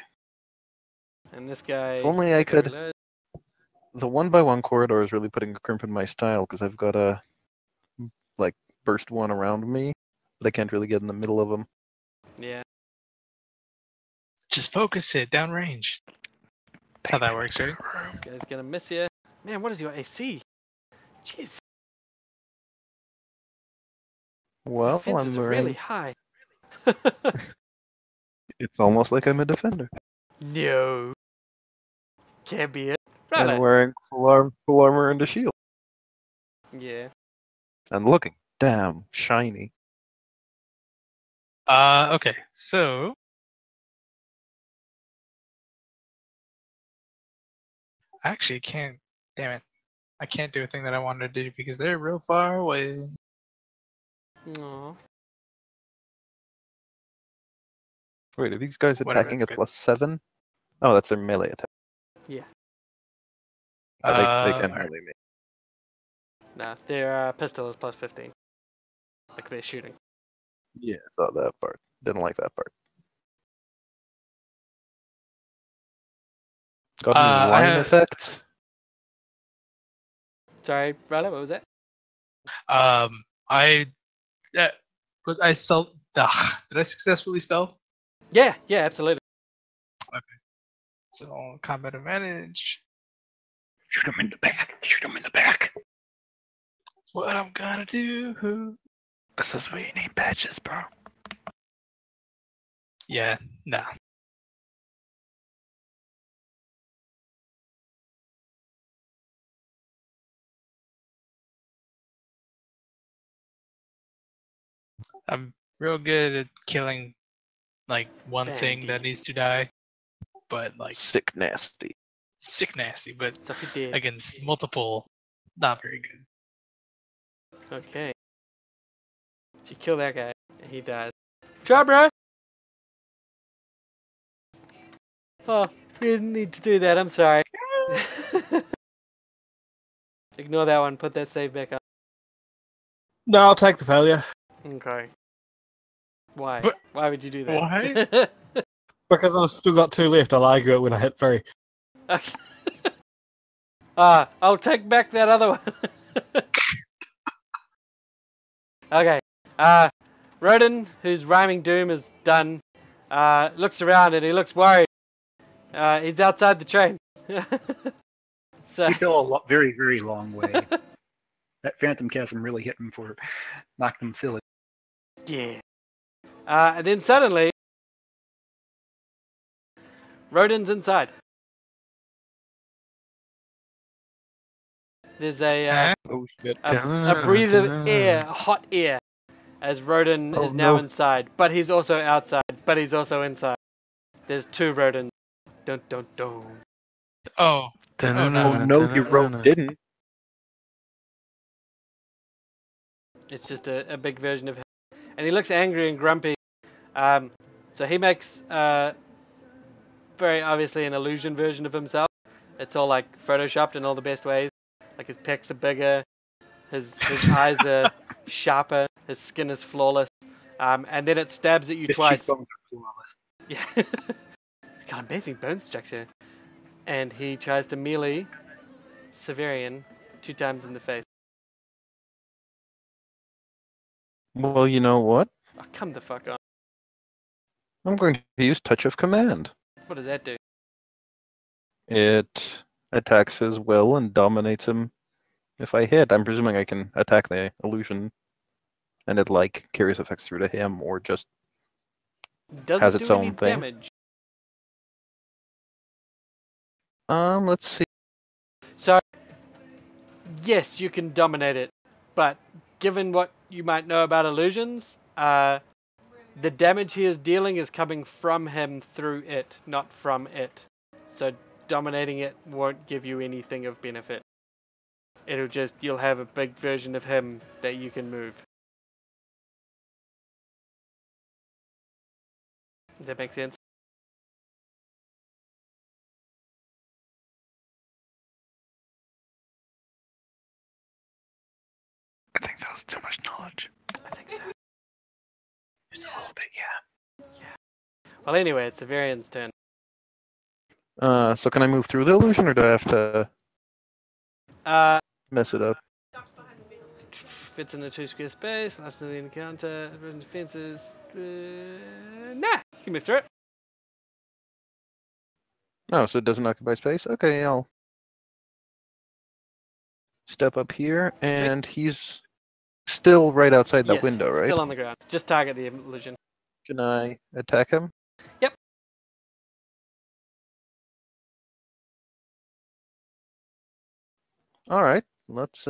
And this guy. If only I could. reload. The 1x1 corridor is really putting a crimp in my style because I've got a burst one around me, but I can't really get in the middle of them. Yeah. Just focus it downrange. That's how that works, right? This guy's gonna miss you. Man, what is your AC? Jeez. Well, Defense is I'm really high. It's almost like I'm a defender. No. Can't be it. And Right. wearing full armor and a shield. Yeah. And looking damn shiny. Okay, so I actually can't. Damn it! I can't do a thing that I wanted to do because they're real far away. Aw. Wait, are these guys Whatever, attacking that's at good. +7? Oh, that's their melee attack. Yeah. They can Alright. melee me. Nah, their pistol is +15. Like they're shooting. Yeah, saw that part. Didn't like that part. Got any I line have- effects? Sorry, Ryla, what was that? I stealth. Did I successfully stealth? Yeah, absolutely. So combat advantage. Shoot him in the back. Shoot him in the back. What I'm gonna do? This is where you need patches, bro. Yeah, nah. I'm real good at killing like one thing that Bandy. needs to die, but like Sick nasty. sick nasty, but So he did. against multiple, not very good. Okay. So you kill that guy, and he dies. Try, bro! Oh, we didn't need to do that, I'm sorry. Ignore that one, put that save back up. No, I'll take the failure. Okay. Why? But- Why would you do that? Why? Because I've still got 2 left. I'll argue it when I hit 3. Okay. I'll take back that other one. Okay. Rodin, whose rhyming doom is done, looks around and he looks worried. He's outside the train. So He fell a very, very long way. That Phantom Chasm really hit him knocked him silly. yeah. And then suddenly, Rodin's inside. There's a Oh shit. a breath of air, hot air, as Rodin Oh, is now no. inside, but he's also outside, but he's also inside. There's 2 Rodins. Dun dun dun. Oh, Oh no, you wrote didn't. It's just a big version of him. And he looks angry and grumpy. So he makes very obviously an illusion version of himself. It's all like photoshopped in all the best ways. Like his pecs are bigger, his eyes are sharper, his skin is flawless. And then it stabs at you His twice. cheekbones are flawless. Yeah. He's got amazing bone structure. And he tries to melee Severian 2 times in the face. Well, you know what? Oh, come the fuck on. I'm going to use Touch of Command. What does that do? It attacks his will and dominates him. If I hit, I'm presuming I can attack the illusion, and it like carries effects through to him, or just Does has it its do own any thing. damage? Let's see. So, yes, you can dominate it, but given what you might know about illusions, the damage he is dealing is coming from him through it, not from it. So dominating it won't give you anything of benefit. It'll just, you'll have a big version of him that you can move. Does that make sense? I think that was too much knowledge. I think so. Just a little bit, yeah. Well, anyway, it's Severian's turn. So can I move through the illusion, or do I have to mess it up? Fits in a 2 square space, last of the encounter, defenses. Nah, you can move through it. Oh, so it doesn't occupy space? Okay, I'll step up here, and he's still right outside that Yes, window, right? still on the ground. Just target the illusion. Can I attack him? Yep. All right, let's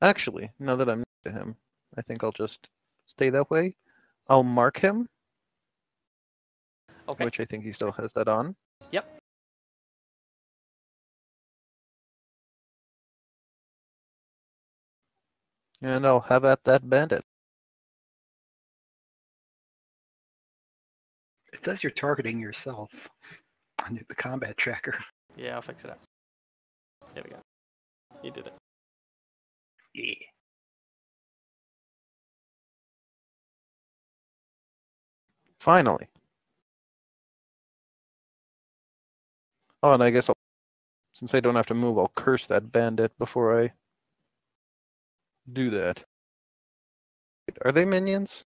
Actually, now that I'm next to him, I think I'll just stay that way. I'll mark him, Okay. which I think he still has that on. Yep. And I'll have at that bandit. It says you're targeting yourself on the combat tracker. Yeah, I'll fix it up. There we go. You did it. Yeah. Finally. Oh, and I guess since I don't have to move, I'll curse that bandit before I do that. Are they minions?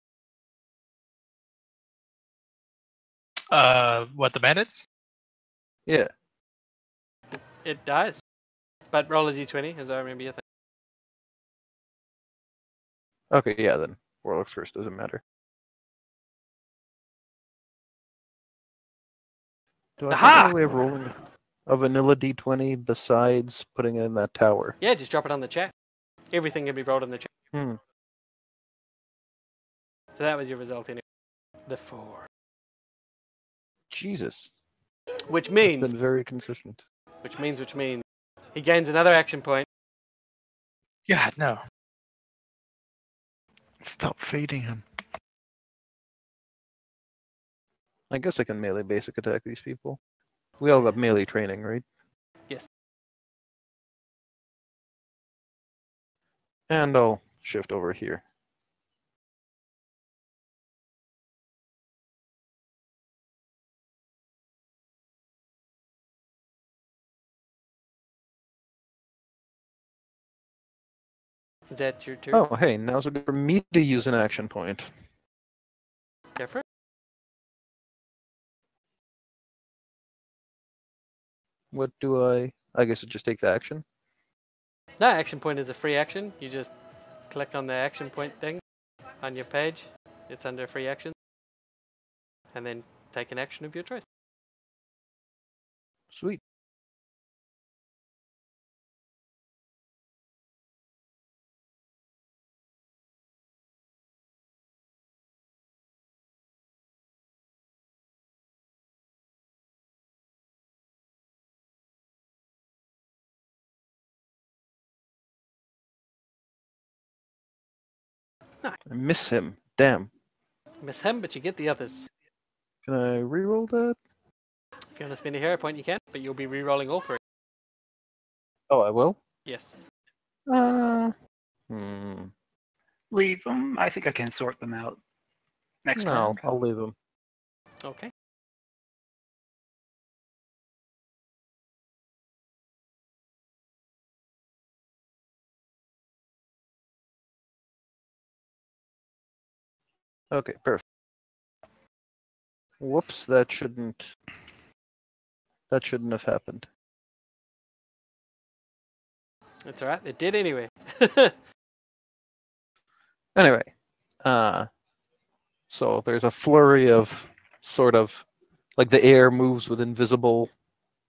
What, the bandits? Yeah. It dies. But roll a d20, as I remember your thing. Okay, yeah, then Warlock's Curse doesn't matter. Do I have Aha! any way of rolling a vanilla d20 besides putting it in that tower? Yeah, just drop it on the chat. Everything can be rolled in the chat. Hmm. So that was your result anyway. The 4. Jesus. Which It's means, been very consistent. which means, he gains another action point. Yeah, no. Stop feeding him. I guess I can melee basic attack these people. We all got melee training, right? Yes. And I'll shift over here. Is that your turn? Oh, hey, now's a good for me to use an action point. Go for it. What do I guess I just take the action? No, action point is a free action. You just click on the action point thing on your page. It's under free action. And then take an action of your choice. Sweet. I miss him. Damn. Miss him, but you get the others. Can I reroll that? If you want to spend a hero point, you can, but you'll be re-rolling all 3. Oh, I will. Yes. Leave them. I think I can sort them out next No, turn. I'll leave him. Okay. Okay, perfect. Whoops, that shouldn't have happened. That's alright. It did anyway. Anyway, so there's a flurry of sort of like the air moves with invisible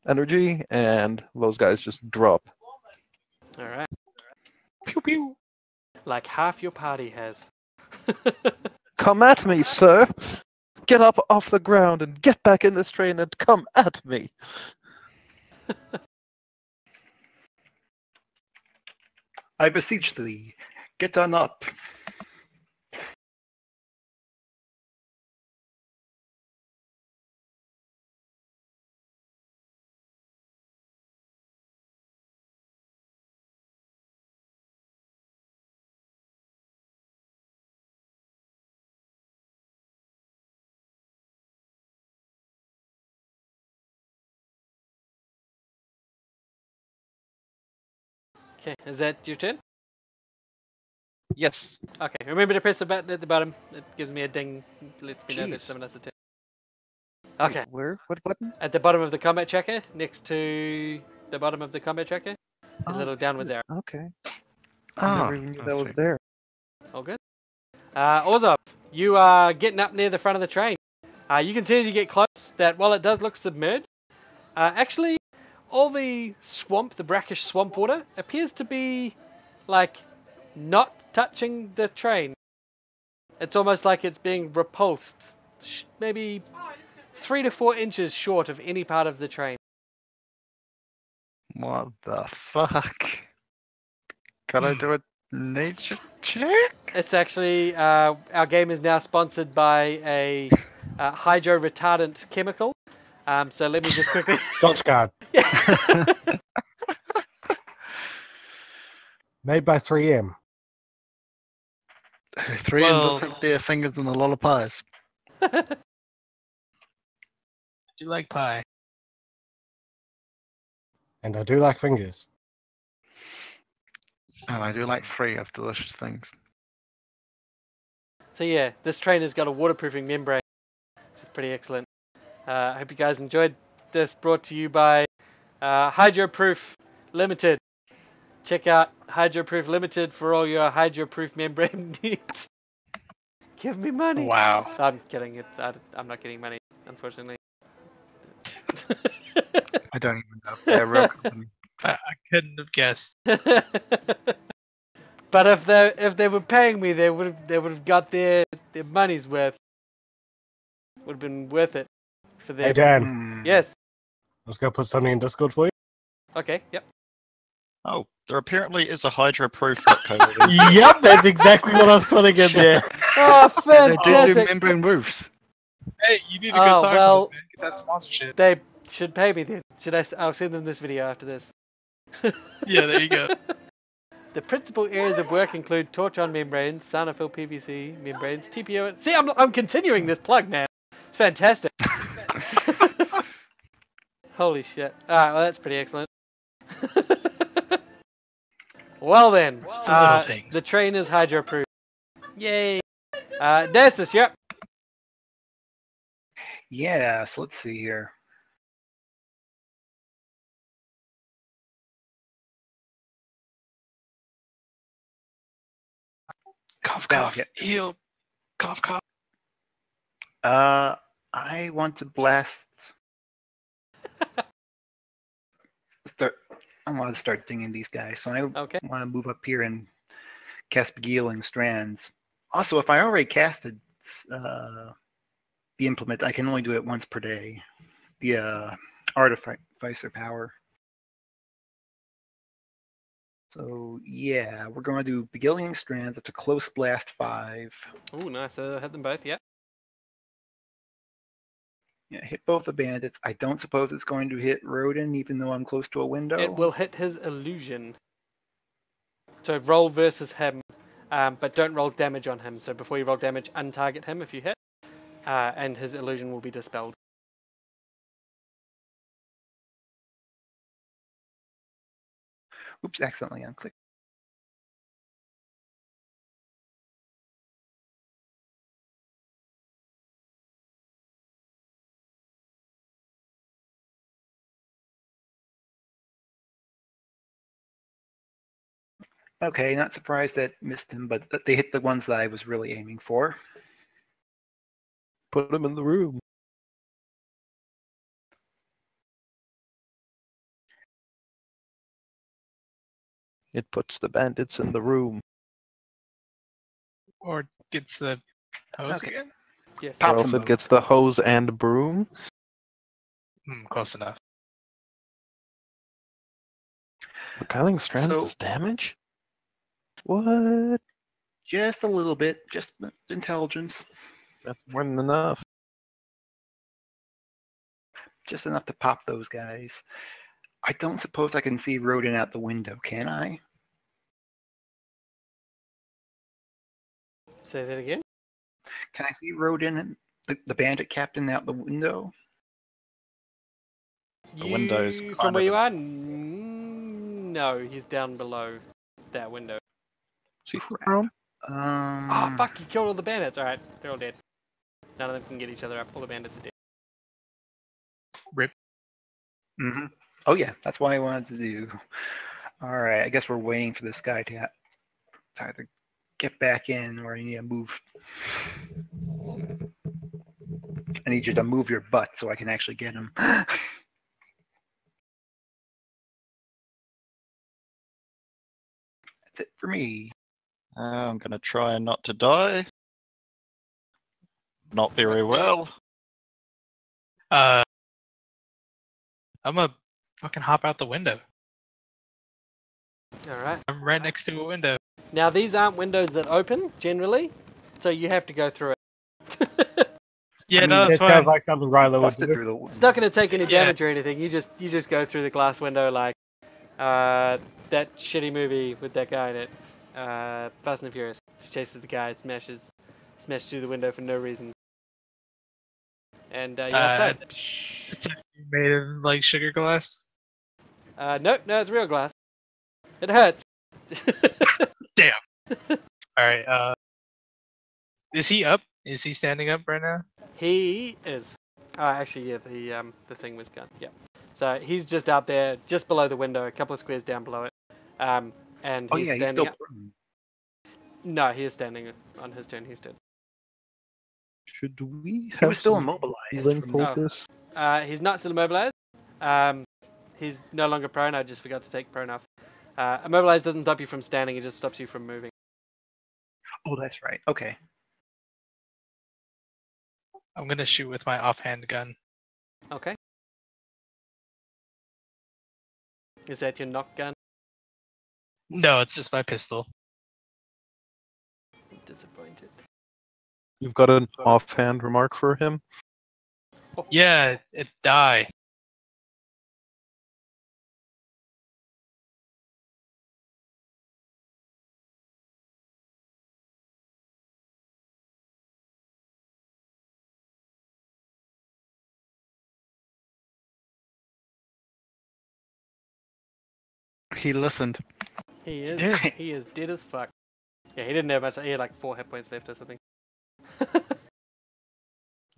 energy, and those guys just drop. Alright. Pew pew. Like half your party has. Come at me, sir! Get up off the ground and get back in this train and come at me! I beseech thee, get on up. Okay, is that your turn? Yes. Okay, remember to press the button at the bottom. It gives me a ding. Lets me know that Jeez. someone has a turn. Okay. Where? What button? At the bottom of the combat tracker, next to the bottom of the combat tracker, there's a little downwards arrow. Okay. I Ah, never even knew that that's was sweet. there. All good. Orzov, you are getting up near the front of the train. You can see as you get close that while it does look submerged, actually all the swamp, the brackish swamp water, appears to be like not touching the train. It's almost like it's being repulsed, maybe 3 to 4 inches short of any part of the train. What the fuck? Can I do a nature check? It's actually, our game is now sponsored by a hydro retardant chemical. So let me just quickly. Dodge guard. Yeah. Made by 3M. 3M does have their fingers in a lot of pies. I do like pie. And I do like fingers. And I do like 3 of delicious things. So yeah, this train has got a waterproofing membrane, which is pretty excellent. I hope you guys enjoyed this, brought to you by Hydroproof Limited. Check out Hydroproof Limited for all your hydroproof membrane needs. Give me money. Wow. I'm kidding. I'm not getting money, unfortunately. I don't even know if they're a real company. I couldn't have guessed. But if they were paying me, they would have got their money's worth. Would have been worth it for them. Hey, Dan. Hmm. Yes. I was going to put something in Discord for you. Okay. Yep. Oh, there apparently is a hydroproof book code. Yep, that's exactly what I was putting in there. Oh, They do fantastic. membrane roofs. Hey, you need to go Oh, talk well, to them, man. Get that sponsorship. They should pay me then. I'll send them this video after this. Yeah, there you go. The principal areas of work include torch-on membranes, Sanofill PVC membranes, TPO. See, I'm continuing this plug, man. It's fantastic. Holy shit. Alright, well that's pretty excellent. Well then, It's the little things. the train is hydroproof. Yay. Dasus, yep. Yeah, so let's see here. Cough, Now, cough. yeah. Heal. Cough, cough. I want to blast. I want to start dinging these guys. So I Okay. want to move up here and cast Beguiling Strands. Also, if I already casted the implement, I can only do it once per day. The Artificer power. So yeah, we're going to do Beguiling Strands. It's a close blast 5. Oh, nice. Hit them both. Yeah. Yeah, hit both the bandits. I don't suppose it's going to hit Rodin, even though I'm close to a window. It will hit his illusion. So roll versus him, but don't roll damage on him. So before you roll damage, untarget him if you hit, and his illusion will be dispelled. Oops, accidentally unclicked. Okay, not surprised that missed him, but they hit the ones that I was really aiming for. Put him in the room. It puts the bandits in the room. Or gets the hose Okay. again? Yes. Or Pop else them it gets the hose and broom. Close enough. Beguiling Strands So- does damage? What? Just a little bit, just intelligence. That's more than enough. Just enough to pop those guys. I don't suppose I can see Rodin out the window, can I? Say that again. Can I see Rodin, the bandit captain, out the window? The window's From kind where of you are? No, he's down below that window. See who prone? Oh, fuck, you killed all the bandits. Alright, they're all dead. None of them can get each other up. All the bandits are dead. Rip. Mm-hmm. Oh yeah, that's what I wanted to do. All right, I guess we're waiting for this guy to either get back in or I need to move. I need you to move your butt so I can actually get him. That's it for me. I'm going to try not to die. Not very well. I'm gonna fucking hop out the window. Alright. I'm right next to a window. Now, these aren't windows that open, generally, so you have to go through it. Yeah, I mean, no, It that's sounds fine. like something Rylo would Busted do. through the. It's not going to take any Yeah. damage or anything. You just go through the glass window like that shitty movie with that guy in it, Fast and Furious. Just chases the guy, smashes through the window for no reason. And you're outside. It's actually made of like sugar glass. No, it's real glass. It hurts. Alright, is he up? Is he standing up right now? He is. Actually, yeah, the thing was gone. Yeah. So he's just out there, just below the window, a couple of squares down below it. And Oh he's yeah, he's standing still. up. No, he is standing on his turn. He's dead. Should we He have was still some immobilized. healing from- poultice? He's not still immobilized. He's no longer prone. I just forgot to take prone off. Immobilized doesn't stop you from standing. It just stops you from moving. Oh, that's right. Okay. I'm gonna shoot with my offhand gun. Okay. Is that your knock gun? No, it's just my pistol. I'm disappointed. You've got an offhand remark for him? Yeah, it's die. He listened. He is. did. He is dead as fuck. Yeah, he didn't have much. He had like 4 hit points left or something.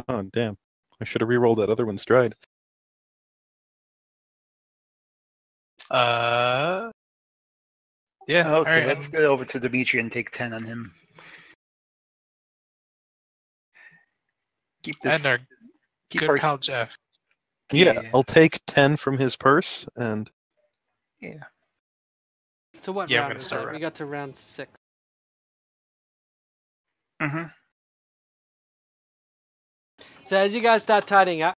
Oh, damn. I should have re-rolled that other one stride. Yeah. Okay, alright. let's go over to Dimitri and take 10 on him. Keep this. And our keep good our- pal Jeff. Yeah, Yeah. I'll take 10 from his purse and Yeah. So what Yeah, I'm round gonna was start that? round. We got to round 6. Mm-hmm. So as you guys start tidying up,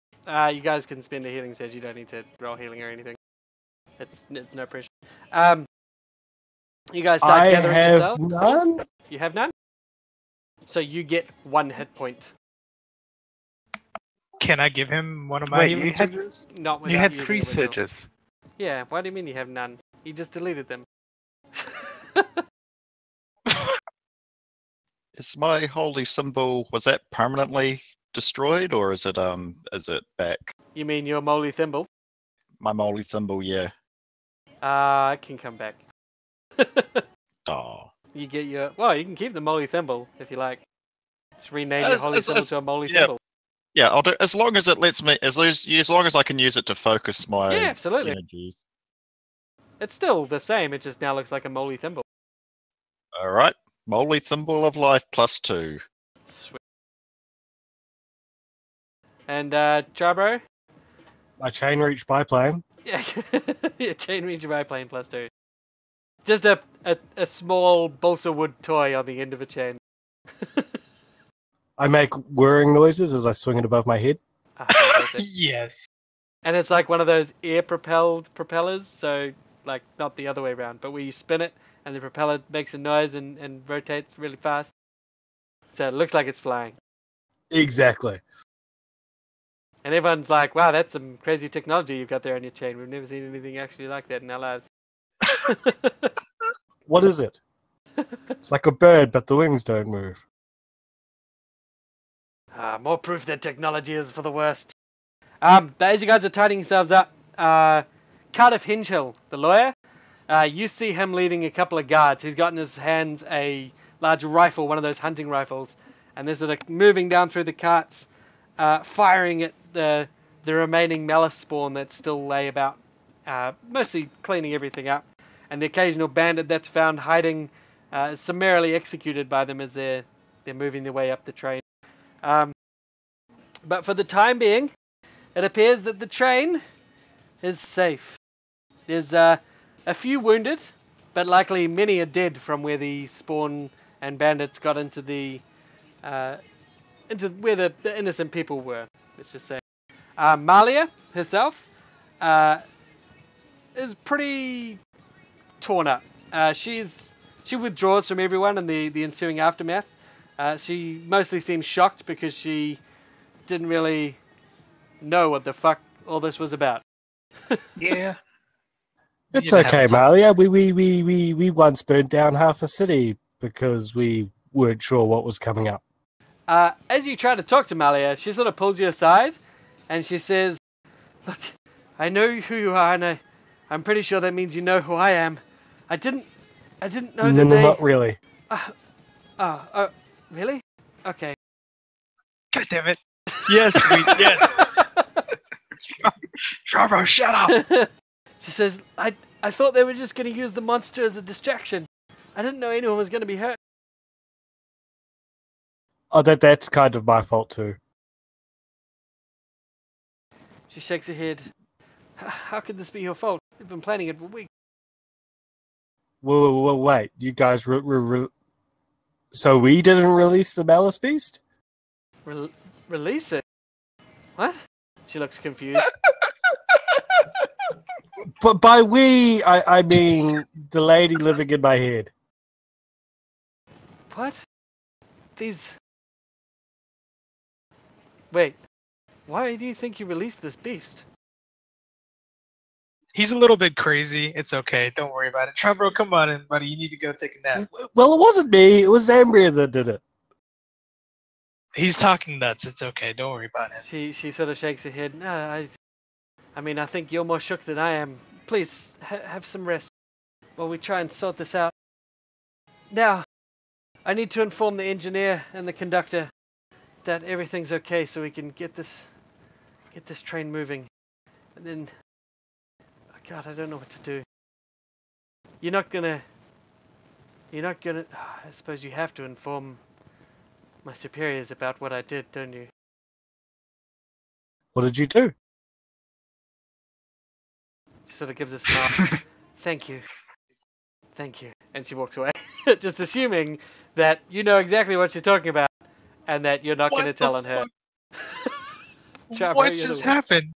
you guys can spend a healing surge. You don't need to roll healing or anything. It's no pressure. You guys start I gathering have yourself. none. You have none? So you get 1 hit point. Can I give him one of my Wait, healing you had- surges? Not You without had using 3 a wiggle. surges. Yeah, why do you mean you have none? You just deleted them. Is my holy symbol, was that permanently destroyed, or is it back? You mean your moly thimble? My moly thimble, yeah. It can come back. Oh. You get your... Well, you can keep the moly thimble if you like. Just rename your holy symbol to a moly yeah. thimble. Yeah, I'll do as long as it lets me, as long as I can use it to focus my Yeah, absolutely. energies. It's still the same, it just now looks like a moly thimble. Alright. Moly thimble of life +2. Sweet. And, Charbro? My chain reach biplane. Yeah, yeah, chain reach biplane +2. Just a small balsa wood toy on the end of a chain. I make whirring noises as I swing it above my head. Fantastic. Yes. And it's like one of those air-propelled propellers, so like not the other way around, but where you spin it and the propeller makes a noise and rotates really fast. So it looks like it's flying. Exactly. And everyone's like, wow, that's some crazy technology you've got there on your chain. We've never seen anything actually like that in our lives. What is it? It's like a bird, but the wings don't move. More proof that technology is for the worst. But as you guys are tidying yourselves up, Cardiff Hingehill, the lawyer, you see him leading a couple of guards. He's got in his hands a large rifle, one of those hunting rifles, and they're sort of moving down through the carts, firing at the remaining malice spawn that still lay about, mostly cleaning everything up, and the occasional bandit that's found hiding, summarily executed by them as they're moving their way up the train. But for the time being, it appears that the train is safe. There's a few wounded, but likely many are dead from where the spawn and bandits got into where the innocent people were. Let's just say. Malia herself is pretty torn up. She withdraws from everyone in the ensuing aftermath. She mostly seems shocked because she didn't really know what the fuck all this was about. Yeah. It's You have okay, a time. Malia. We once burnt down half a city because we weren't sure what was coming up. As you try to talk to Malia, she sort of pulls you aside, and she says, "Look, I know who you are, and I'm pretty sure that means you know who I am. I didn't know No, that they... not really. Really? Okay." God damn it. Yes, we did. Trevor, shut up. She says, I thought they were just going to use the monster as a distraction. I didn't know anyone was going to be hurt. Oh, that's kind of my fault too. She shakes her head. How could this be your fault? We've been planning it for weeks. Whoa, wait. You guys so we didn't release the Malice Beast? Release it? What? She looks confused. But by we, I mean the lady living in my head. What? These... Wait. Why do you think you released this beast? He's a little bit crazy. It's okay. Don't worry about it. Trevor, come on in, buddy. You need to go take a nap. Well, it wasn't me. It was Zambria that did it. He's talking nuts. It's okay. Don't worry about it. She sort of shakes her head. No, I mean, I think you're more shook than I am. Please, have some rest while we try and sort this out. Now, I need to inform the engineer and the conductor that everything's okay so we can get this train moving. And then... Oh God, I don't know what to do. You're not gonna... I suppose you have to inform my superiors about what I did, don't you? What did you do? She sort of gives a smile. Thank you. And she walks away. Just assuming that you know exactly what she's talking about and that you're not going to tell on her. What just happened?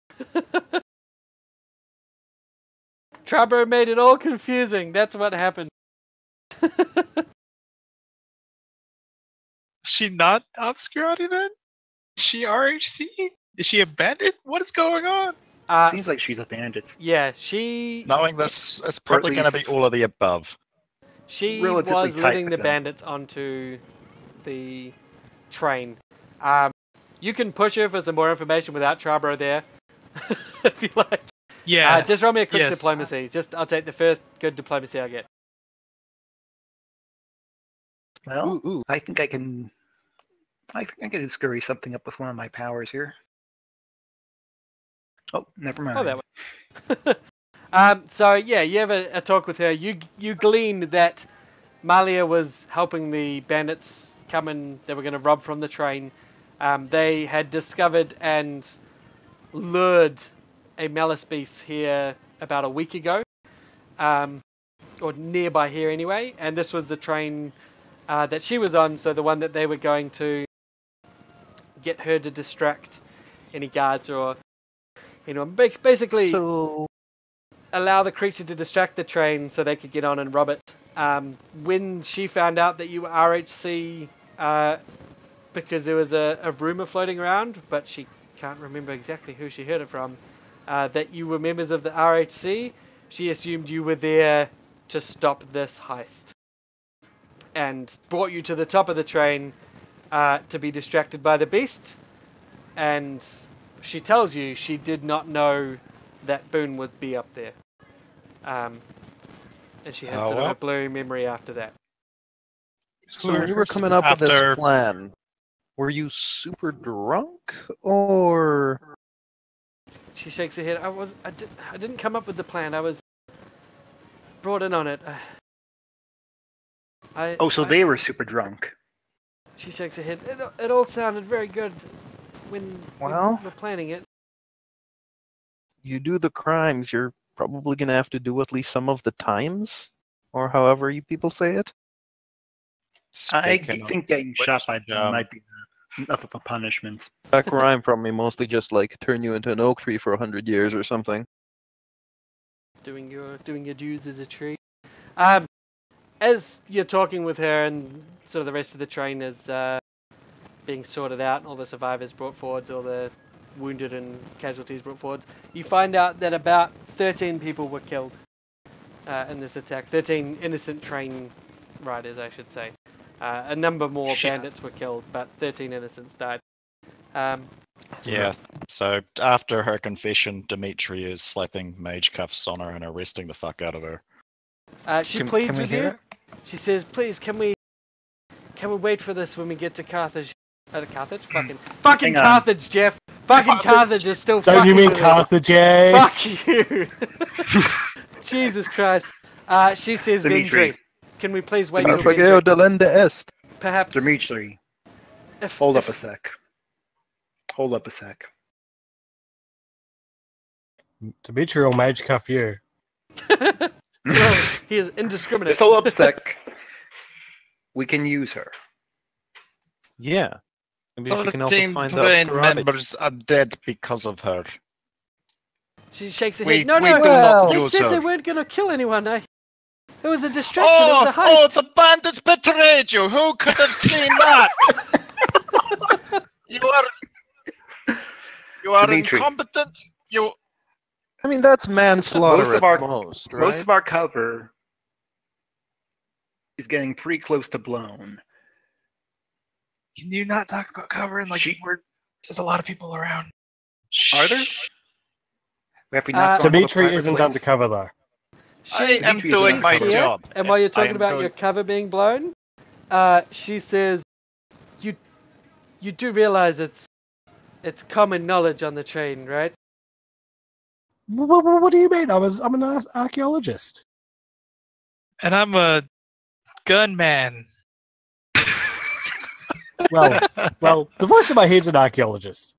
Trabro made it all confusing. That's what happened. Is she not Obscurity then? Is she RHC? Is she a bandit? What is going on? Seems like she's a bandit. Yeah, she Knowing this, it's probably going to be least- all of the above. relatively was tight letting with the them. bandits onto the train. You can push her for some more information without Charbro there, if you like. Yeah. Just roll me a quick yes. diplomacy. I'll take the first good diplomacy I get. Well, Ooh. I think I can scurry something up with one of my powers here. Oh, never mind. Oh, that way. So yeah, you have a talk with her. You glean that Malia was helping the bandits come in. They were going to rob from the train. They had discovered and lured a Malice beast here about a week ago, or nearby here anyway. And this was the train that she was on, so the one that they were going to get her to distract any guards or anyone. Basically, So allow the creature to distract the train so they could get on and rob it. When she found out that you were RHC, because there was a rumor floating around, but she can't remember exactly who she heard it from, that you were members of the RHC, she assumed you were there to stop this heist. And brought you to the top of the train to be distracted by the beast. And she tells you she did not know that Boone would be up there. And she has Oh, sort of well. a blurry memory after that. So when you were coming up with After- this plan, were you super drunk or? She shakes her head. I didn't come up with the plan. I was brought in on it. So they were super drunk. She shakes her head. It all sounded very good when Well- we were planning it. You do the crimes, you're probably gonna have to do at least some of the times, or however you people say it. I Speaking of think getting shot by which, them might be enough of a punishment. Back where I'm from, we mostly just like turn you into an oak tree for 100 years or something. Doing your dues as a tree. As you're talking with her and sort of the rest of the train is being sorted out, and all the survivors brought forwards, all the wounded and casualties brought forwards, you find out that about 13 people were killed in this attack. 13 innocent train riders, I should say. A number more bandits were killed, but 13 innocents died. Yeah, so after her confession, Dimitri is slapping mage cuffs on her and arresting the fuck out of her. She Can pleads we with hear you. it? She says, "Please, can we wait for this when we get to Carthage?" Carthage? Fucking Hang on. Carthage, Jeff. Fucking Carthage is still Don't fucking you mean with us. Carthage? eh? Fuck you. Jesus Christ. She says, "Being Dimitri. dressed. Can we please wait Don't till being forget dressed? delende est. Perhaps." Dimitri, if- hold up if- a sec. Hold up a sec. Dimitri will mage cuff you. No, he is indiscriminate. Just hold up a sec. We can use her. Yeah. Maybe she can help us 13 find out. brain members are dead because of her. She shakes her We- head. No, we no. do not They use said they her. weren't going to kill anyone. It was a distraction. It was a heist. The bandits betrayed you. Who could have seen that? You are Dimitri. incompetent. You. I mean, that's manslaughter Most of at our- most, right? Most of our cover is getting pretty close to blown. Can you not talk about covering? Like, there's a lot of people around. Are there? Have we not gone to a Dimitri private isn't place? undercover though. I am Dimitri's doing not my here. job. And while you're I talking am about going- your cover being blown, she says, "You do realize it's common knowledge on the train, right?" What do you mean? I'm an archaeologist. And I'm a gunman. Well, the voice in my head's an archaeologist.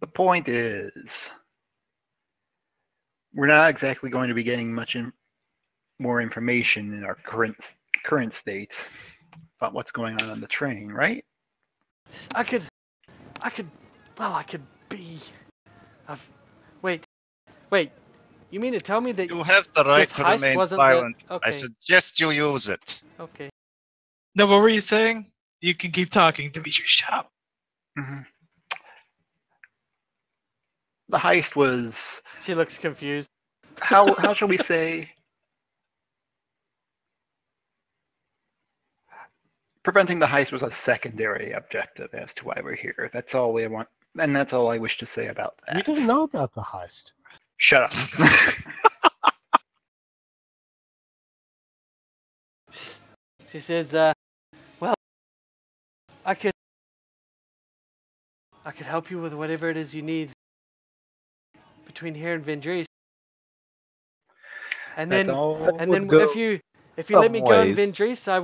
The point is, we're not exactly going to be getting much more information in our current state about what's going on the train, right? I could be. Wait. You mean to tell me that You have the right this to heist remain wasn't silent. the... I Okay, suggest you use it. okay. No, what were you saying? You can keep talking, Dimitri. Shut up. Mhm. The heist was She looks confused. how shall we say? Preventing the heist was a secondary objective as to why we're here. That's all we want, and that's all I wish to say about that. We didn't know about the heist. Shut up. She says, well, I could help you with whatever it is you need between here and Vendrees. And That's then, all. and would then go if you some let me go in ways. Vendrees, I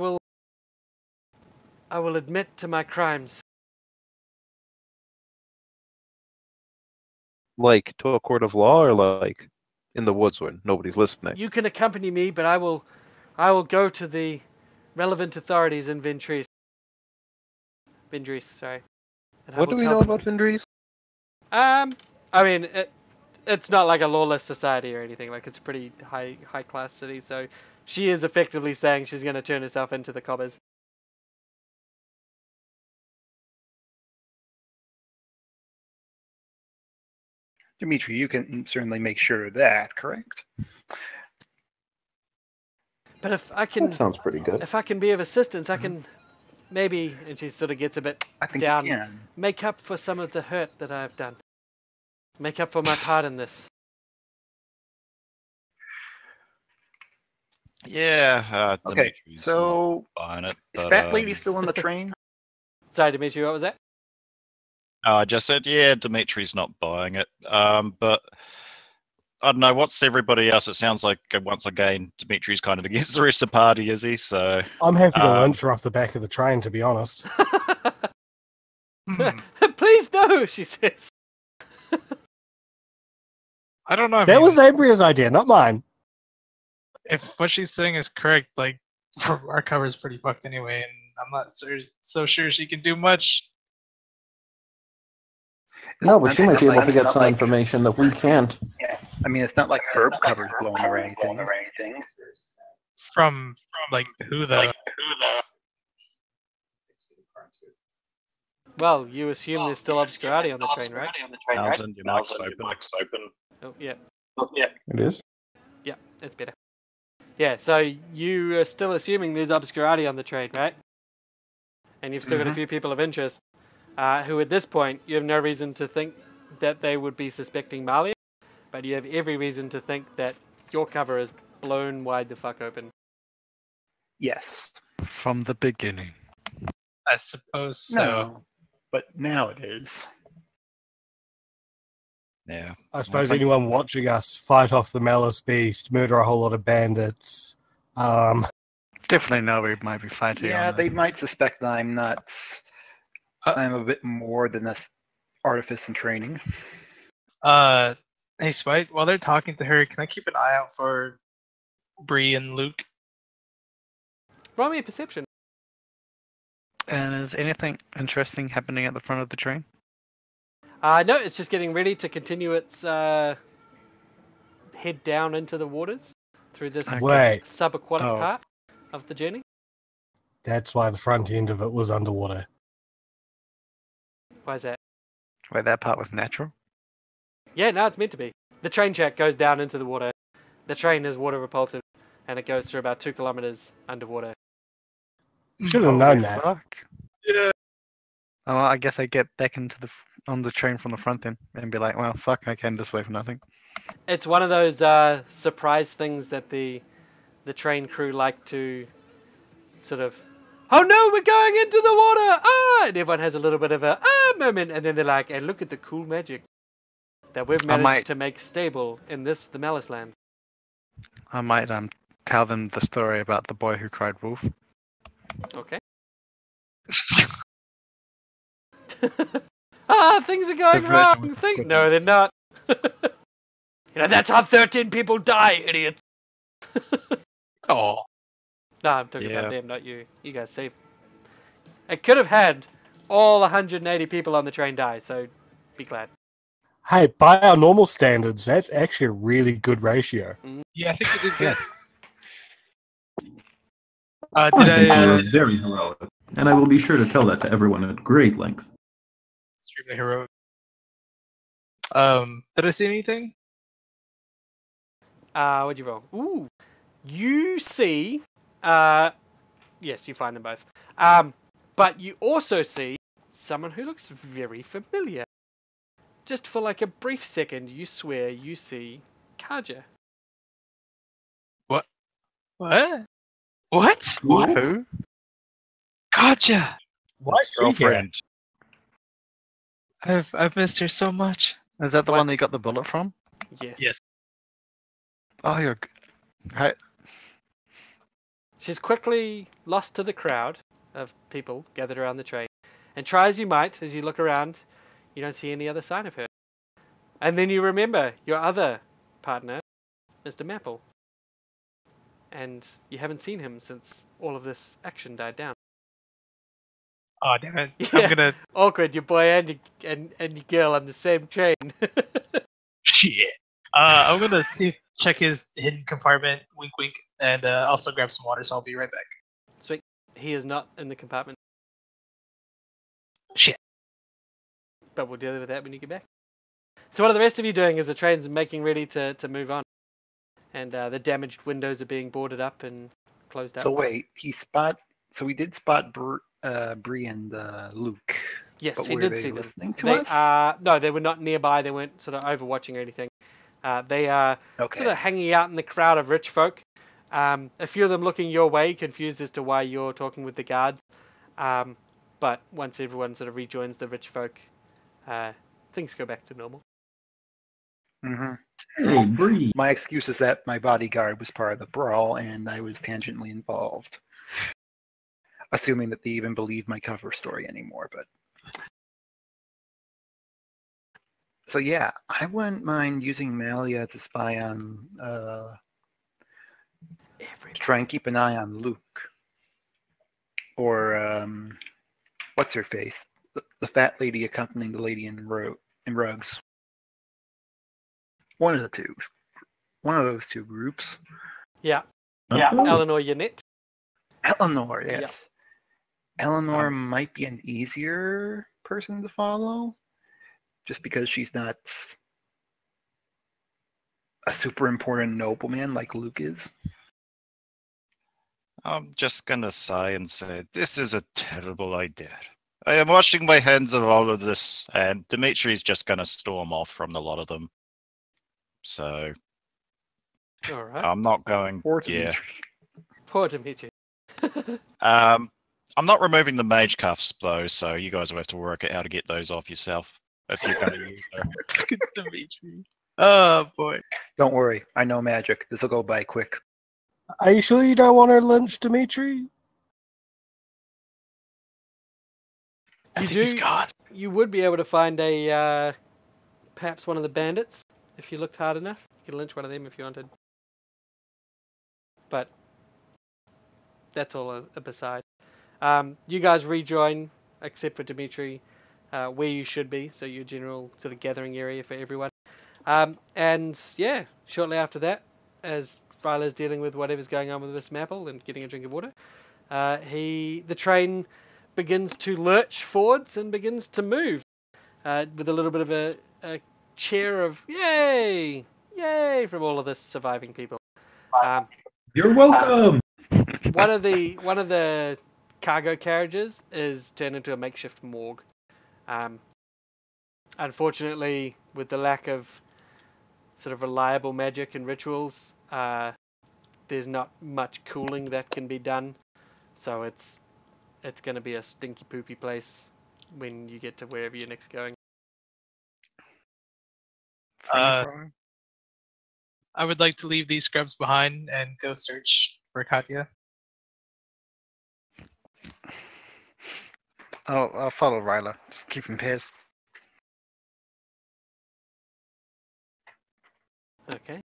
will admit to my crimes. Like to a court of law, or like in the woods when nobody's listening. You can accompany me, but I will go to the relevant authorities in Vendrees. Vendrees, sorry. And I What will do we tell know them- about Vindries? I mean, it's not like a lawless society or anything. Like, it's a pretty high class city. So she is effectively saying she's going to turn herself into the cobbers. Dimitri, you can certainly make sure of that, correct? But if I can, That sounds pretty good. if I can be of assistance, I can maybe, and she sort of gets a bit I think down, you can. make up for some of the hurt that I've done. Make up for my part in this. Yeah, Okay, Dimitri's so not buying it. is But, Fat Lady still on the train? Sorry, Dimitri, what was that? oh, I just said, yeah, Dimitri's not buying it. But I don't know, what's everybody else? It sounds like, once again, Dimitri's kind of against the rest of the party, is he? So, I'm happy to Um, lunch her off the back of the train, to be honest. Please no, she says. I don't know. I That mean, was Ambria's idea, not mine. if what she's saying is correct, like our cover's pretty fucked anyway, and I'm not so sure she can do much. No, but she might be able to get It's some not like- information that we can't. I mean, it's not like herb cover's blown or anything. From like who the Well, you assume there's still obscurity on the train, right? Alison, your mic's open. Oh, yeah. It is. Yeah, it's better. Yeah, so you are still assuming there's obscurity on the train, right? And you've still got a few people of interest, who at this point, you have no reason to think that they would be suspecting Malia, but you have every reason to think that your cover is blown wide the fuck open. Yes. From the beginning. I suppose so. No. But now it is. Yeah. I suppose think- anyone watching us fight off the Malice Beast, murder a whole lot of bandits. Definitely know we might be fighting. Yeah, on they it. might suspect that I'm not. I'm a bit more than this artifice and training. Hey Spite, while they're talking to her, can I keep an eye out for Bree and Luke? Roll me a perception. And is anything interesting happening at the front of the train? No, it's just getting ready to continue its head down into the waters through this Wait. subaquatic Oh. part of the journey. That's why the front end of it was underwater. Why is that? Wait, that part was natural? Yeah, no, it's meant to be. The train track goes down into the water. The train is water repulsive, and it goes through about 2 kilometers underwater. Should have known that. Fuck. Yeah. Oh, well, I guess I get back into on the train from the front then and be like, well, fuck, I came this way for nothing. It's one of those surprise things that the train crew like to sort of, oh no, we're going into the water! Ah! And everyone has a little bit of a moment, and then they're like, and look at the cool magic that we've managed might- to make stable in the Malice Land. I might tell them the story about the boy who cried wolf. Okay. Things are going The wrong. virgin with No, goodness. they're not. That's how 13 people die, idiots. Oh. No, I'm talking Yeah. about them, not you. You guys saved. It could have had all 180 people on the train die, so be glad. Hey, by our normal standards, that's actually a really good ratio. Yeah, I think you did good. I Did think you I were very heroic, and I will be sure to tell that to everyone at great length. extremely heroic? Did I see anything? What'd you roll? Ooh, you see. Yes, you find them both. But you also see someone who looks very familiar. Just for like a brief second, you swear you see Kaja. What? What? What? Who? Gotcha. Why is His she here? girlfriend. I've missed her so much. Is that the What? one that you got the bullet from? Yes. Yes. Oh, hey, She's quickly lost to the crowd of people gathered around the train. And try as you might, as you look around, you don't see any other sign of her. And then you remember your other partner, Mr. Maple. And you haven't seen him since all of this action died down. Oh damn it! Yeah. I'm gonna Awkward, your boy and your girl on the same train. shit. I'm gonna check his hidden compartment. Wink, wink, and also grab some water. So I'll be right back. Sweet. He is not in the compartment. Shit. But we'll deal with that when you get back. So what are the rest of you doing as the train's making ready to move on? And the damaged windows are being boarded up and closed up. So wait, So we did spot Bree and Luke. Yes, But he were did they see them. listening to They us? no, they were not nearby. They weren't sort of overwatching or anything. They are Okay. sort of hanging out in the crowd of rich folk. A few of them looking your way, confused as to why you're talking with the guards. But once everyone sort of rejoins the rich folk, things go back to normal. Mm-hmm. Hey, Bree. My excuse is that my bodyguard was part of the brawl and I was tangentially involved. Assuming that they even believe my cover story anymore, but so yeah, I wouldn't mind using Malia to spy on to try and keep an eye on Luke. Or what's her face? The fat lady accompanying the lady in rugs. One of the two. One of those two groups. Yeah. Oh, Eleanor Yannette. Eleanor, Yeah. yes. Eleanor might be an easier person to follow, just because she's not a super important nobleman like Luke is. I'm just gonna sigh and say, this is a terrible idea. I am washing my hands of all of this, and Dimitri's just gonna storm off from the lot of them. So All right. I'm not going. Or Yeah. Dimitri. Poor Dimitri. I'm not removing the mage cuffs though, so you guys will have to work out how to get those off yourself if you're going to use them. Look at Dimitri. Oh boy. Don't worry, I know magic. This'll go by quick. Are you sure you don't want to lynch Dimitri? I You think he's do- gone. You would be able to find a perhaps one of the bandits if you looked hard enough. You could lynch one of them if you wanted. But that's all a beside. You guys rejoin, except for Dimitri, where you should be, so your general sort of gathering area for everyone. And yeah, shortly after that, as Ryla's dealing with whatever's going on with Miss Maple and getting a drink of water, the train begins to lurch forwards and begins to move with a little bit of a cheer of yay from all of the surviving people. you're welcome. One of the cargo carriages is turned into a makeshift morgue. Unfortunately, with the lack of sort of reliable magic and rituals, there's not much cooling that can be done. So it's going to be a stinky poopy place when you get to wherever you're next going. I would like to leave these scrubs behind and go search for Katya. I'll follow Ryla. Just keep him pairs. Okay.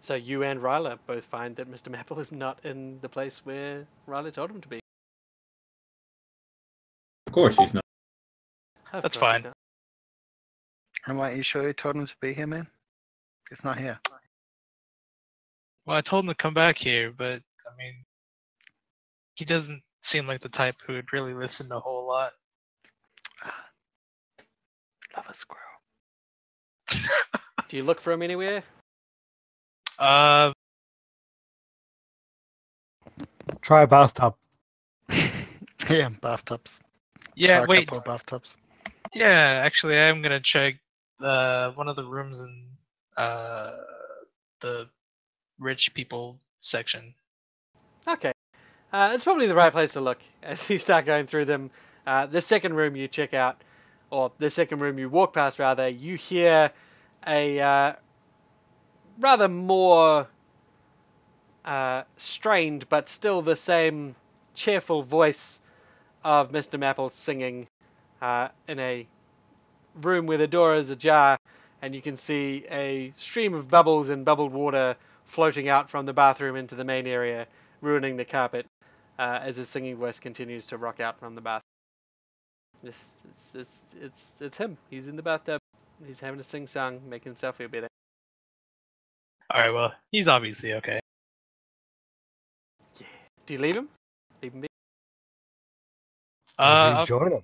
So you and Ryla both find that Mr. Maple is not in the place where Ryla told him to be. Of course she's not. Of That's course fine. he's not. I'm like, you sure you told him to be here, man? He's not here. Well, I told him to come back here, but I mean, he doesn't seem like the type who would really listen a whole lot. Love a squirrel. Do you look for him anywhere? Try a bathtub. Yeah, bathtubs. Yeah, Try a wait. couple of bathtubs. Yeah, actually, I'm gonna check one of the rooms in the rich people section. Okay. It's probably the right place to look as you start going through them. The second room you check out, or the second room you walk past rather, you hear a rather more strained but still the same cheerful voice of Mr. Maple singing in a room where the door is ajar, and you can see a stream of bubbles and bubbled water floating out from the bathroom into the main area, ruining the carpet as his singing voice continues to rock out from the bath. It's him. He's in the bathtub. He's having a sing-song, making himself feel better. All right, well, he's obviously okay. Yeah. Do you leave him? Leave him be? Would you join him?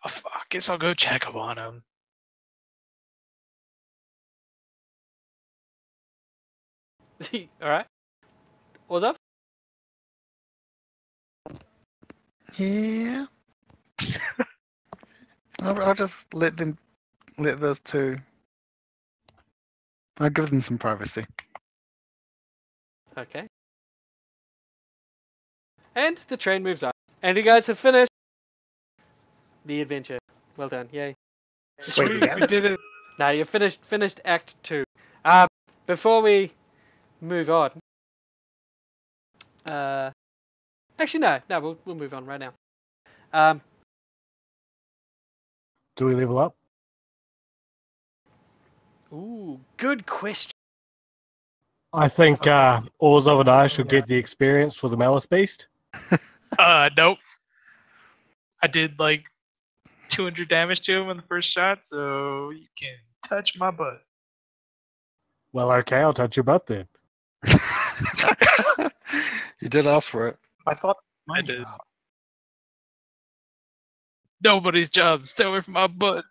I guess I'll go check up on him. All right. What's up? Yeah. I'll just let those two. I'll give them some privacy. Okay. And the train moves on. And you guys have finished the adventure. Well done. Yay. Sweet, yeah. we did it. Now you've finished Act 2. Before we move on. Actually, no. We'll move on right now. Do we level up? Ooh, good question. I think Orzov and I should get the experience for the Malice Beast. Nope. I did like 200 damage to him in the first shot, so you can touch my butt. Well, okay, I'll touch your butt then. You did ask for it. I thought I did. Nobody's job. Stay away from my butt.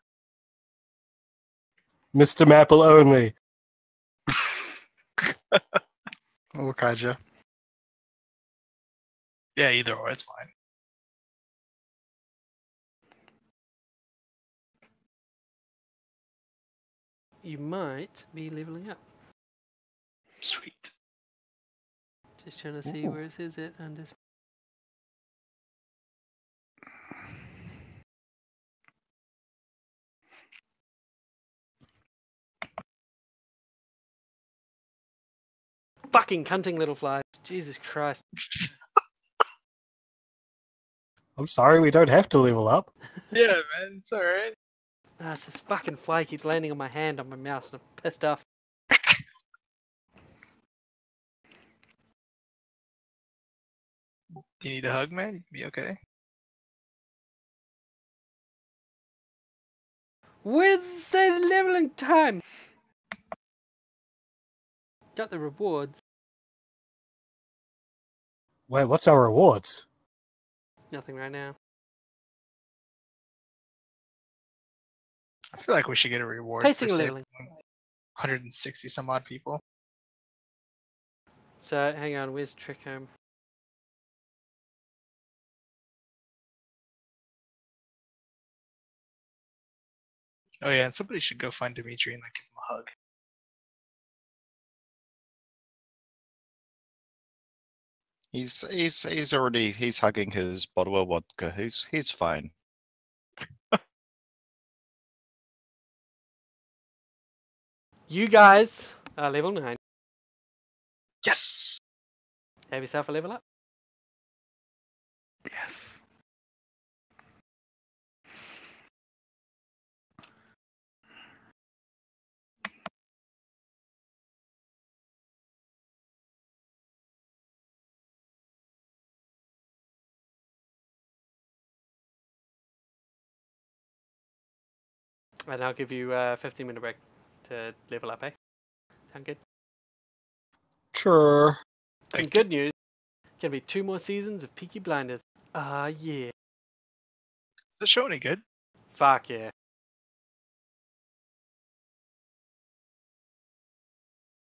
Mr. Maple only. Or Kaja. Yeah, either or, it's fine. You might be leveling up. Sweet. Just trying to see where it says it under. Fucking cunting little flies. Jesus Christ. I'm sorry, we don't have to level up. Yeah, man, it's alright. It's this fucking fly keeps landing on my hand, on my mouse, and I'm pissed off. Do you need a hug, man? You be okay? Where's the leveling time? Got the rewards. Wait, what's our rewards? Nothing right now. I feel like we should get a reward Pacing for and saving leveling. 160 some odd people. So, hang on, where's Trekhom? Oh yeah, and somebody should go find Dimitri and like give him a hug. He's hugging his bottle of vodka. He's fine. You guys are level 9. Yes! Have yourself a level up. Yes. And I'll give you a 15-minute break to level up, eh? Sound good? Sure. Some good news. Gonna be 2 more seasons of Peaky Blinders. Ah, yeah. Is the show any good? Fuck yeah.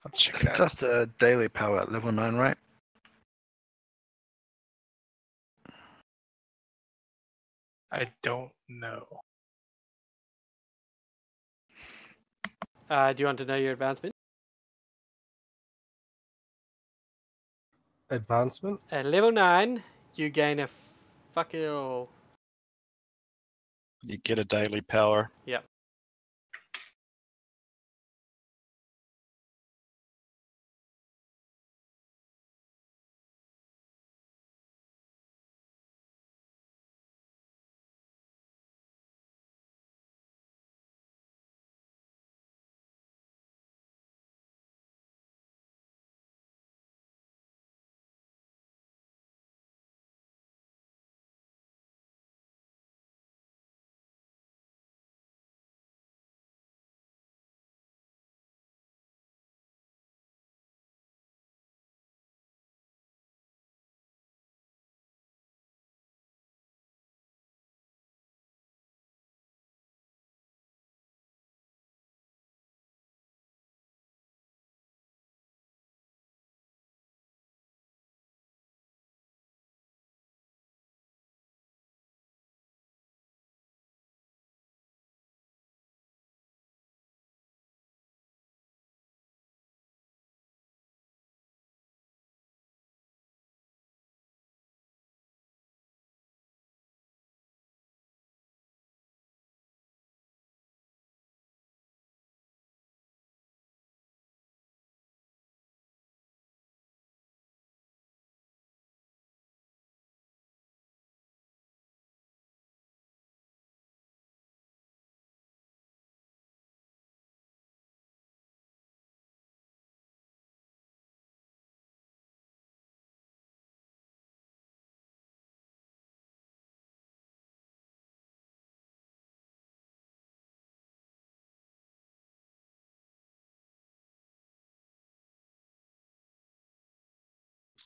Let's check It's it out. just a daily power at level 9, right? I don't know. Do you want to know your advancement? Advancement? At level 9, you gain a fuck it all. You get a daily power. Yep.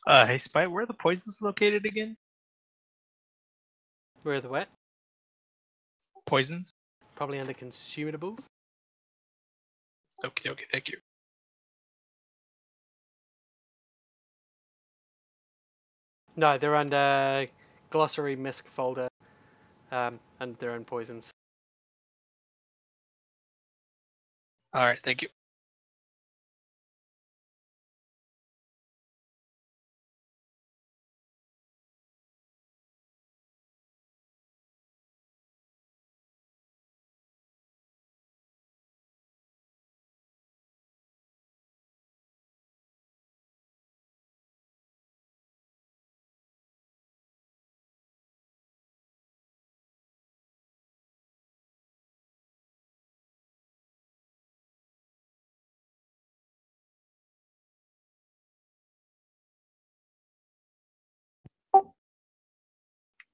Hey Spite, where are the poisons located again? Where are the what? Poisons? Probably under consumables. Okay, thank you. No, they're under glossary misc folder. And they're in poisons. Alright, thank you.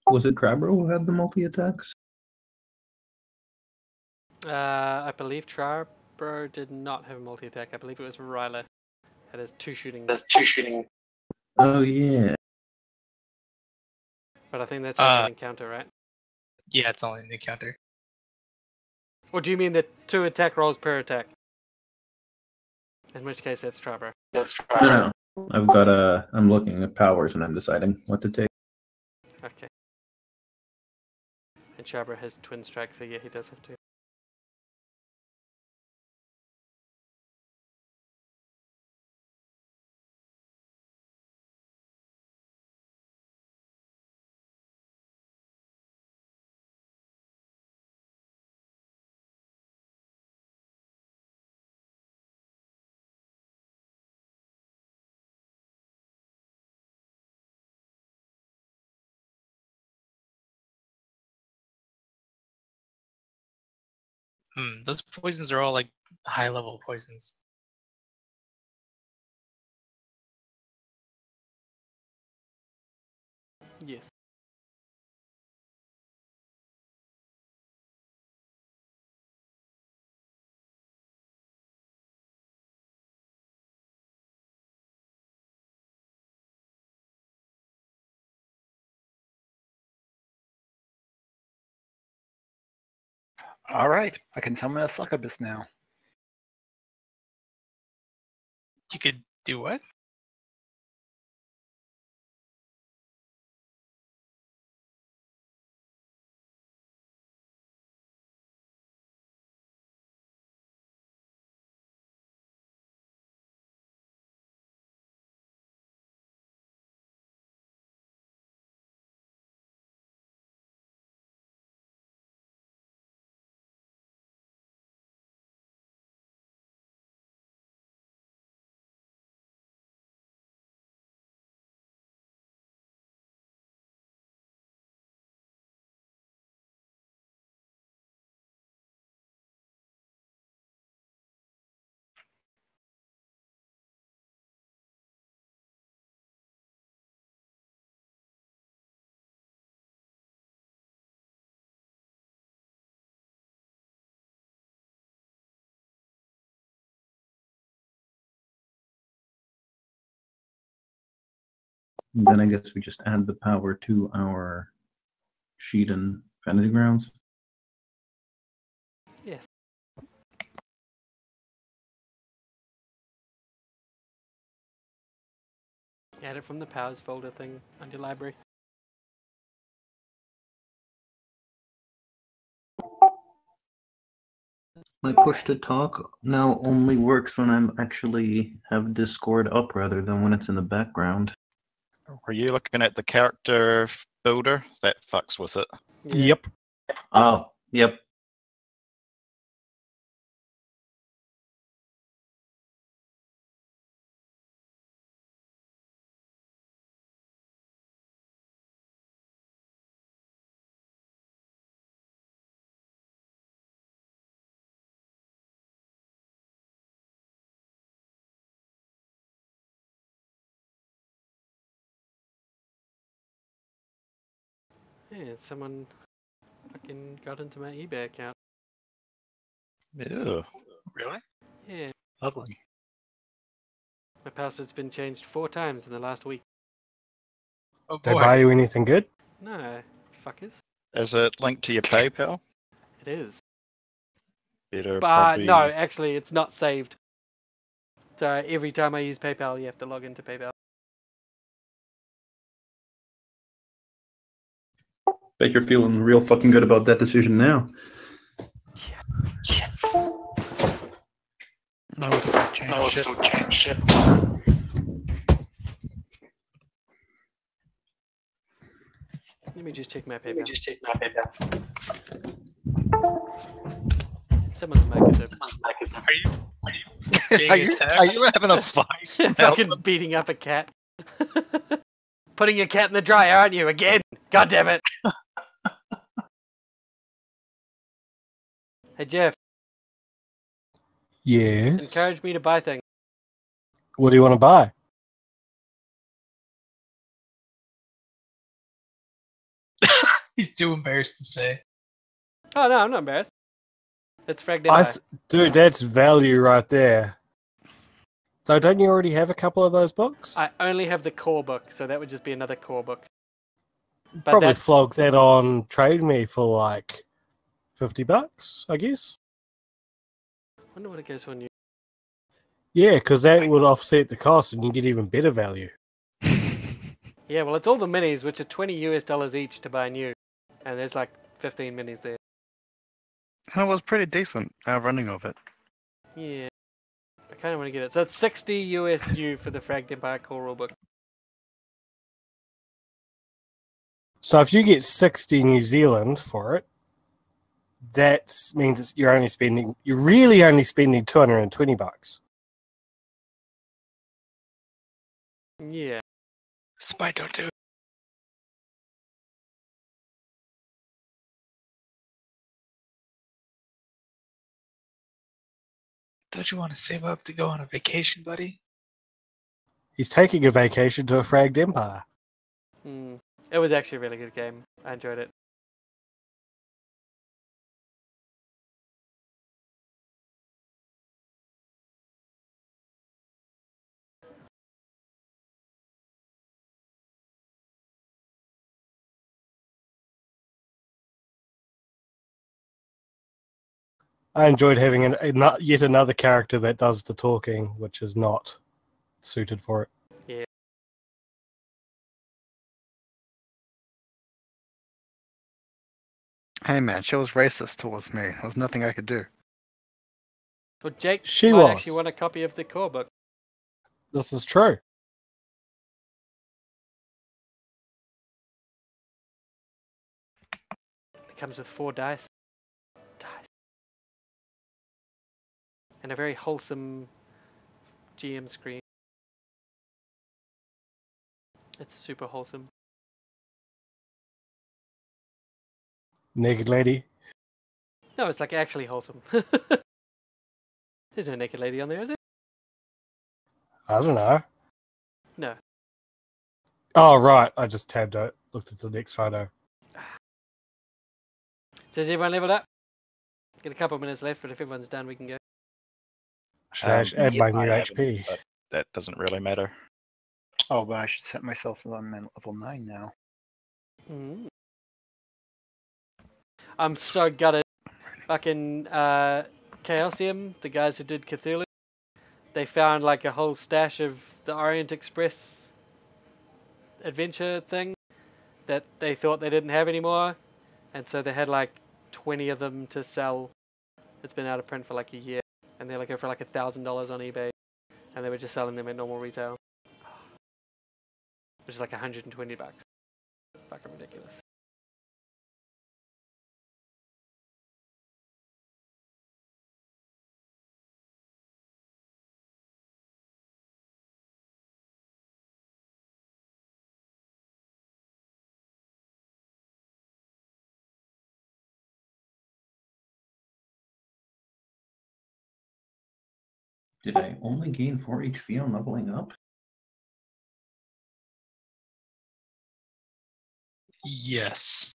Was it Crabro who had the multi attacks? I believe Trarbro did not have a multi-attack. I believe it was Ryla. Had his 2 shooting. There's 2 shooting. Oh yeah. But I think that's only an encounter, right? Yeah, it's only an encounter. Or do you mean the 2 attack rolls per attack? In which case, that's Trarbro. No. I've got I'm looking at powers and I'm deciding what to take. Okay. And Trarbro has twin strike, so yeah, he does have 2. Those poisons are all like high level poisons. Yes. All right, I can summon a succubus now. You could do what? Then I guess we just add the power to our sheet and fantasy grounds. Yes. Add it from the powers folder thing on your library. My push to talk now only works when I'm actually have Discord up rather than when it's in the background. Were you looking at the character builder? That fucks with it. Yeah. Yep. Oh, yep. Yeah, someone fucking got into my eBay account. Ew. Really? Yeah, Lovely. my password's been changed 4 times in the last week. Oh They boy. buy you anything good? No, fuckers. Is it linked to your PayPal? It is. Better But probably. no, actually, it's not saved. So every time I use PayPal, you have to log into PayPal. Bet you're feeling real fucking good about that decision now. No, it's still change shit. Let me just check my PayPal. Someone's mic is open. Are you being Are you, attacked? are you having a fight? Fucking beating up a cat. Putting your cat in the dryer, aren't you? Again! God damn it! Hey Jeff, Yes. encourage me to buy things. What do you want to buy? He's too embarrassed to say. Oh no, I'm not embarrassed. It's fragged Empire. Dude, that's value right there. So don't you already have a couple of those books? I only have the core book, so that would just be another core book. But Probably that's- flog that on Trade Me for like $50, I guess. I wonder what it goes for new. Yeah, because that would offset the cost and you get even better value. Yeah, well, it's all the minis, which are $20 each to buy new, and there's like 15 minis there. And it was pretty decent running of it. Yeah, I kind of want to get it. So it's 60 US new for the Fragged Empire core rulebook. So if you get 60 New Zealand for it, that means you're really only spending $220. Yeah. Spy don't do it. Don't you want to save up to go on a vacation, buddy? He's taking a vacation to a fragged empire. It was actually a really good game. I enjoyed it. I enjoyed having yet another character that does the talking, which is not suited for it. Yeah. Hey man, she was racist towards me. There was nothing I could do. Well, Jake She might was. actually want a copy of the core book. This is true. It comes with 4 dice. And a very wholesome GM screen. It's super wholesome. Naked lady. No, it's like actually wholesome. There's no naked lady on there, is it? I don't know. No. Oh, right. I just tabbed it. Looked at the next photo. Says everyone leveled up? Got a couple of minutes left, but if everyone's done, we can go. Should I add Yeah, my new I haven't, HP? but that doesn't really matter. Oh, but I should set myself on level 9 now. Mm. I'm so gutted. Fucking Chaosium, the guys who did Cthulhu, they found like a whole stash of the Orient Express adventure thing that they thought they didn't have anymore, and so they had like 20 of them to sell. It's been out of print for like a year, and they're looking for like $1,000 on eBay, and they were just selling them at normal retail, which is like $120. Fucking ridiculous. Did I only gain 4 HP on leveling up? Yes.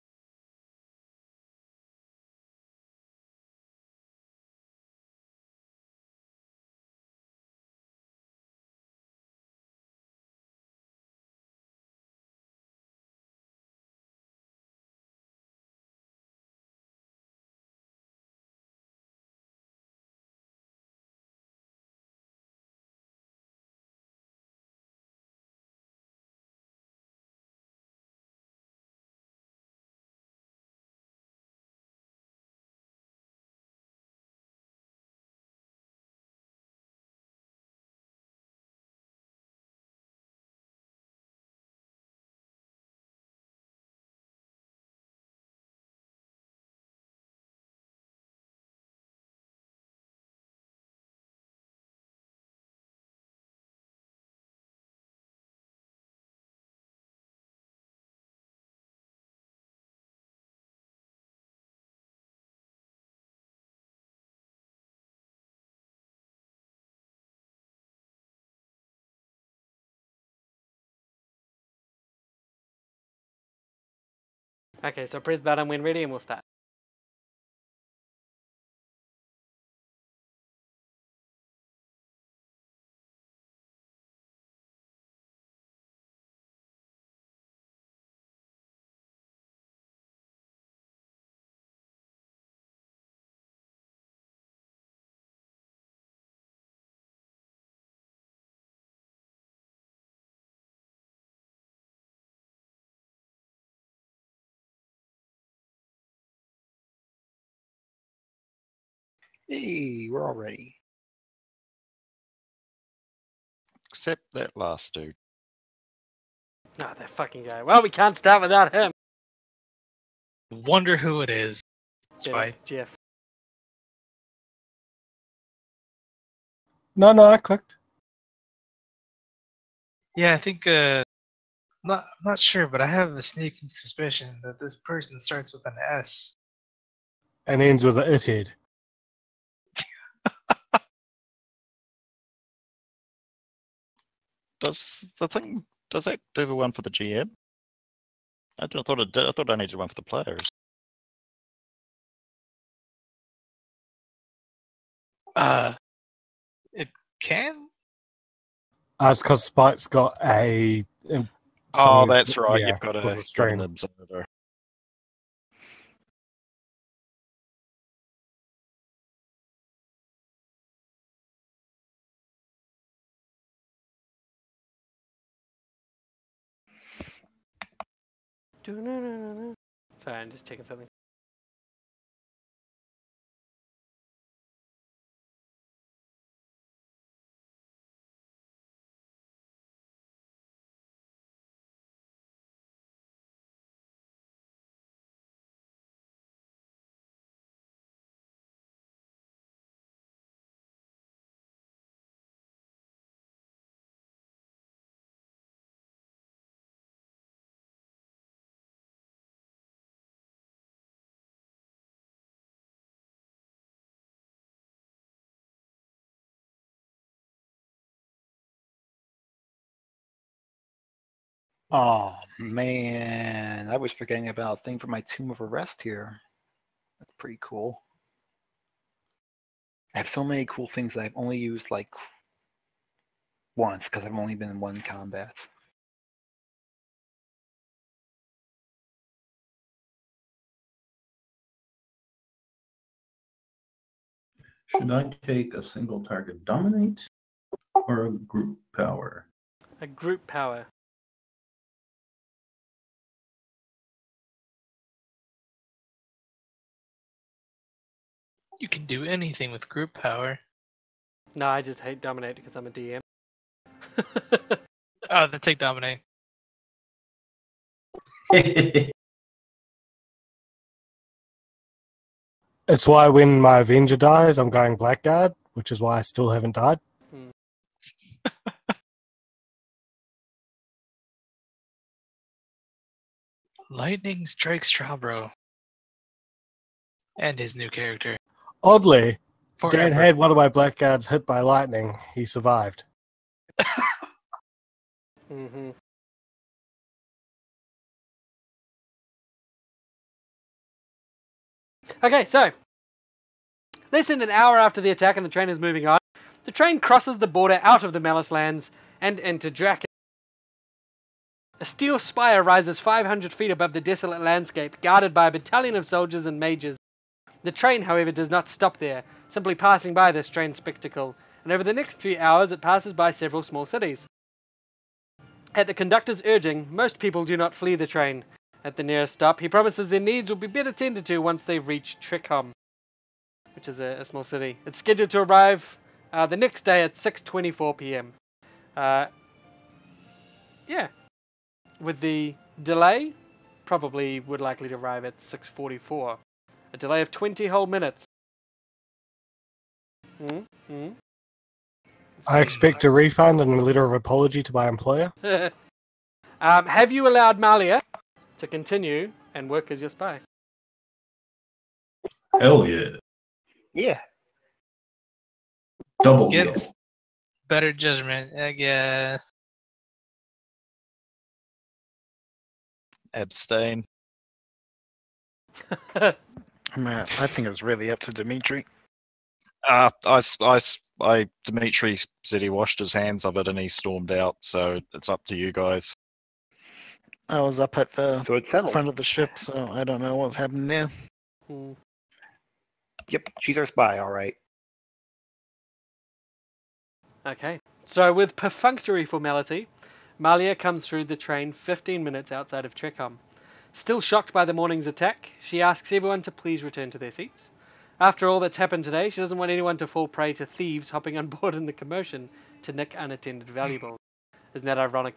Okay, so press button when ready and we'll start. Hey, we're all ready. Except that last dude. Oh, that fucking guy. Well, we can't start without him. Wonder who it is. Get Spy. it, Jeff. No, I clicked. Yeah, I think. I'm not sure, but I have a sneaking suspicion that this person starts with an S. And ends with an it head. Does that do the one for the GM? I thought it did. I thought I needed one for the players. It can. It's because Spike's got a. Oh, that's right. Yeah, You've got because an of strain. observer. Sorry, I'm just checking something. Oh man, I was forgetting about a thing for my Tomb of Arrest here. That's pretty cool. I have so many cool things that I've only used like once because I've only been in one combat. Should I take a single target dominate or a group power? A group power. You can do anything with group power. No, I just hate dominate because I'm a DM. Oh, then take dominate. It's why when my Avenger dies, I'm going Blackguard, which is why I still haven't died. Lightning strikes Strawbro. And his new character. Oddly, Dan Forever. had one of my Blackguards hit by lightning. He survived. Mm-hmm. Okay, so less than an hour after the attack and the train is moving on, the train crosses the border out of the Malice lands and into Draken. A steel spire rises 500 feet above the desolate landscape, guarded by a battalion of soldiers and mages. The train, however, does not stop there, simply passing by this strange spectacle, and over the next few hours it passes by several small cities. At the conductor's urging, most people do not flee the train. At the nearest stop, he promises their needs will be better tended to once they reach Trekhom, which is a small city. It's scheduled to arrive the next day at 6:24 p.m. Yeah. With the delay, probably would likely to arrive at 6:44. A delay of 20 whole minutes. I expect a refund and a letter of apology to my employer. Have you allowed Malia to continue and work as your spy? Hell yeah. Yeah. Double Get yes. better judgment, I guess. Abstain. Man, I think it's really up to Dimitri. Dimitri said he washed his hands of it and he stormed out, so it's up to you guys. I was up at the So it's settled. front of the ship, so I don't know what's happened there. Yep, she's our spy, all right. Okay. So with perfunctory formality, Malia comes through the train 15 minutes outside of Trekhom. Still shocked by the morning's attack, she asks everyone to please return to their seats. After all that's happened today, she doesn't want anyone to fall prey to thieves hopping on board in the commotion to nick unattended valuables. Isn't that ironic?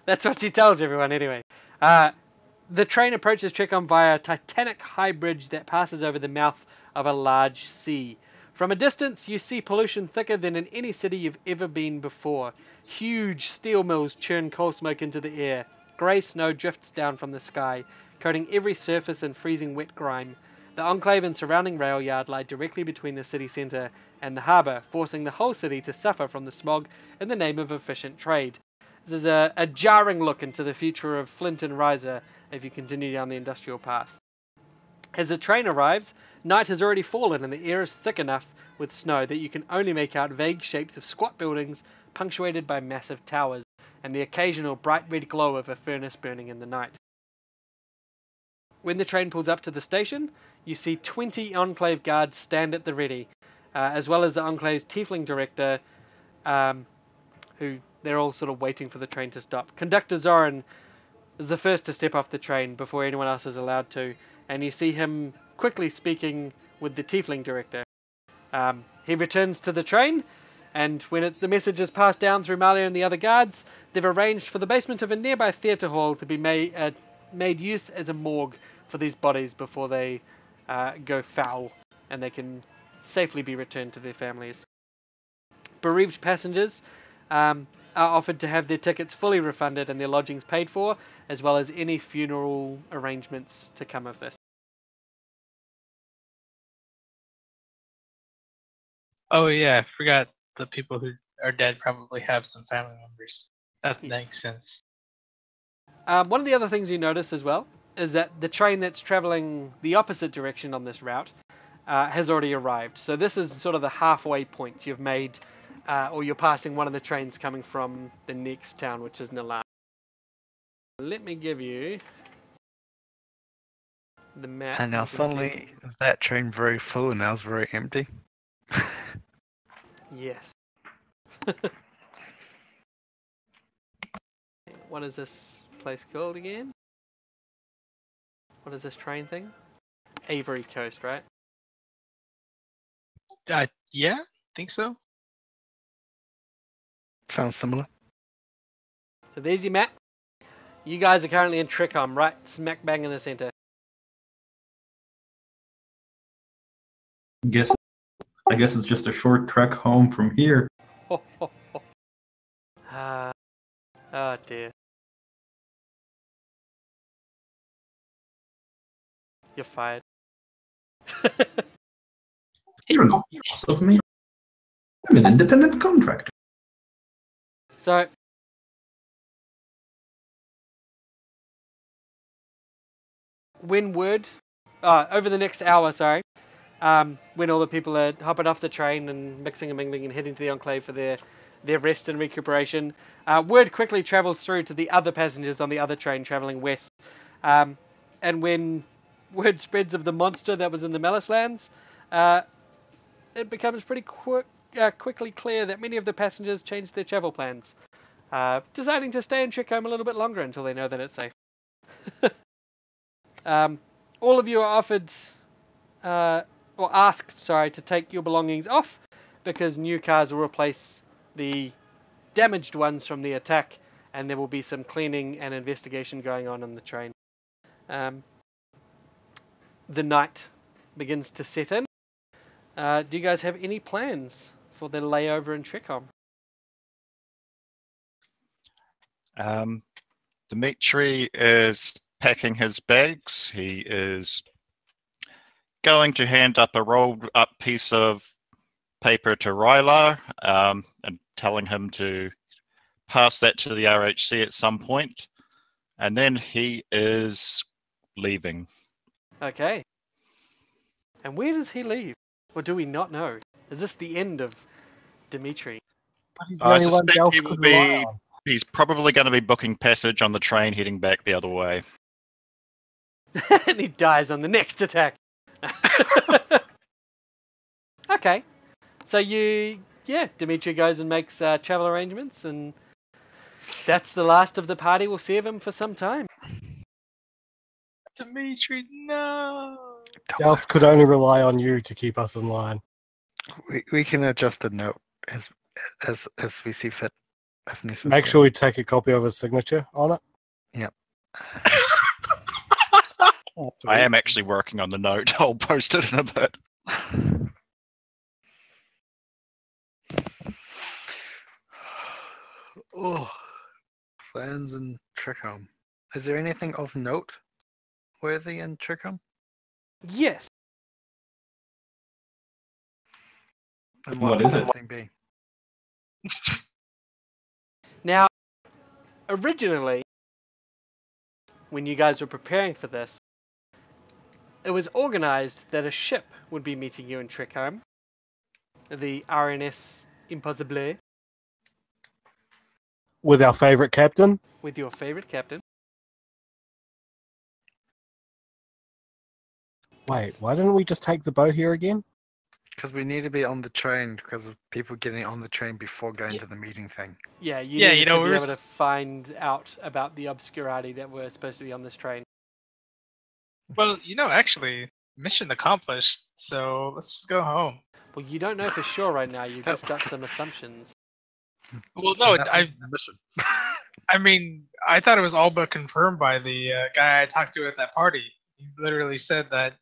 That's what she tells everyone anyway. The train approaches Trekhom via a titanic high bridge that passes over the mouth of a large sea. From a distance, you see pollution thicker than in any city you've ever been before. Huge steel mills churn coal smoke into the air. Grey snow drifts down from the sky, coating every surface in freezing wet grime. The enclave and surrounding rail yard lie directly between the city centre and the harbour, forcing the whole city to suffer from the smog in the name of efficient trade. This is a jarring look into the future of Flint and Riser if you continue down the industrial path. As the train arrives, night has already fallen and the air is thick enough with snow that you can only make out vague shapes of squat buildings punctuated by massive towers, and the occasional bright red glow of a furnace burning in the night. When the train pulls up to the station, you see 20 Enclave guards stand at the ready, as well as the Enclave's tiefling director, who who they're all sort of waiting for the train to stop. Conductor Zoran is the first to step off the train before anyone else is allowed to, and you see him quickly speaking with the Tiefling director. He returns to the train, and when the message is passed down through Malia and the other guards, they've arranged for the basement of a nearby theatre hall to be made use as a morgue for these bodies before they go foul, and they can safely be returned to their families. Bereaved passengers are offered to have their tickets fully refunded and their lodgings paid for, as well as any funeral arrangements to come of this. Oh yeah, I forgot the people who are dead probably have some family members. That Yes. makes sense. One of the other things you notice as well is that the train that's travelling the opposite direction on this route has already arrived. So this is sort of the halfway point you've made, or you're passing one of the trains coming from the next town, which is Nalan. Let me give you the map. And now You can see- suddenly that train very full and now it's very empty. Yes. What is this place called again? What is this train thing? Avery Coast, right? Yeah, think so. Sounds similar. So there's your map. You guys are currently in Trekhom, right smack bang in the center. I guess it's just a short trek home from here. Oh dear. You're fired. You're not boss of me. I'm an independent contractor. So, when over the next hour, when all the people are hopping off the train and mixing and mingling and heading to the Enclave for their rest and recuperation, word quickly travels through to the other passengers on the other train traveling west. And when word spreads of the monster that was in the Malice Lands, it becomes pretty quickly clear that many of the passengers changed their travel plans, deciding to stay in Trekhom a little bit longer until they know that it's safe. All of you are offered, or asked, to take your belongings off, because new cars will replace the damaged ones from the attack, and there will be some cleaning and investigation going on the train. The night begins to set in. Do you guys have any plans for the layover in Trekhom? Dimitri is packing his bags. He is going to hand up a rolled up piece of paper to Rylar, and telling him to pass that to the RHC at some point. And then he is leaving. Okay. And where does he leave? Or do we not know? Is this the end of Dimitri? But he's the I only one suspect Delph he will could rely be. on. He's probably going to be booking passage on the train heading back the other way. And he dies on the next attack. Okay. So Dimitri goes and makes travel arrangements, and that's the last of the party. We'll see of him for some time. Dimitri, no. Delph could only rely on you to keep us in line. We can adjust the note as we see fit, if necessary. Make sure we take a copy of his signature on it. Yep. I am actually working on the note. I'll post it in a bit. Oh, plans in Trekhom. Is there anything of note worthy in Trekhom? Yes. And What would is that it? thing be? Now, originally, when you guys were preparing for this, it was organized that a ship would be meeting you in Trekhom, the RNS Impossible, With our favourite captain. with your favorite captain. Wait, why didn't we just take the boat here again? Because we need to be on the train because of people getting on the train before going Yeah. to the meeting thing. Yeah, you Yeah, needed you know, to we be were able to supposed- find out about the obscurity that were supposed to be on this train. Well, actually, mission accomplished. So let's just go home. Well, you don't know for sure right now. You've just got some assumptions. Well, no, And that was the mission. I mean, I thought it was all but confirmed by the guy I talked to at that party. He literally said that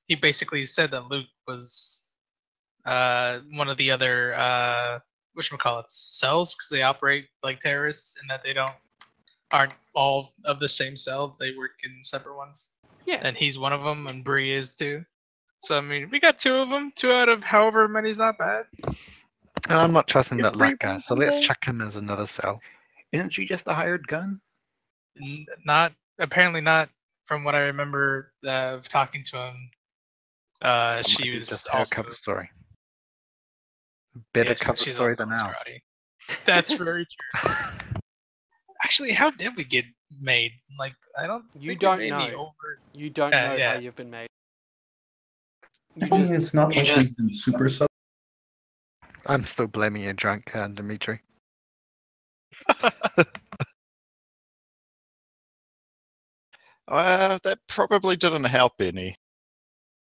he basically said that Luke was one of the other whatchamacallit cells because they operate like terrorists and that they aren't all of the same cell. They work in separate ones. Yeah. And he's one of them, and Bree is too. So I mean, we got two of them. 2 out of however many's not bad. And I'm not trusting Is that Bree luck guy, one so let's someday? check him as another cell. Isn't she just a hired gun? Not apparently not from what I remember of talking to him. That She might be was just her also cover story. Better yeah, cover she's story also than ours. Maserati. That's very true. Actually, how did we get made? Like, I don't. You think don't we made any know. over. You don't Yeah, know yeah. how you've been made. I think it's not like we've been super sub. I'm still blaming you, drunk, Dimitri. That probably didn't help any.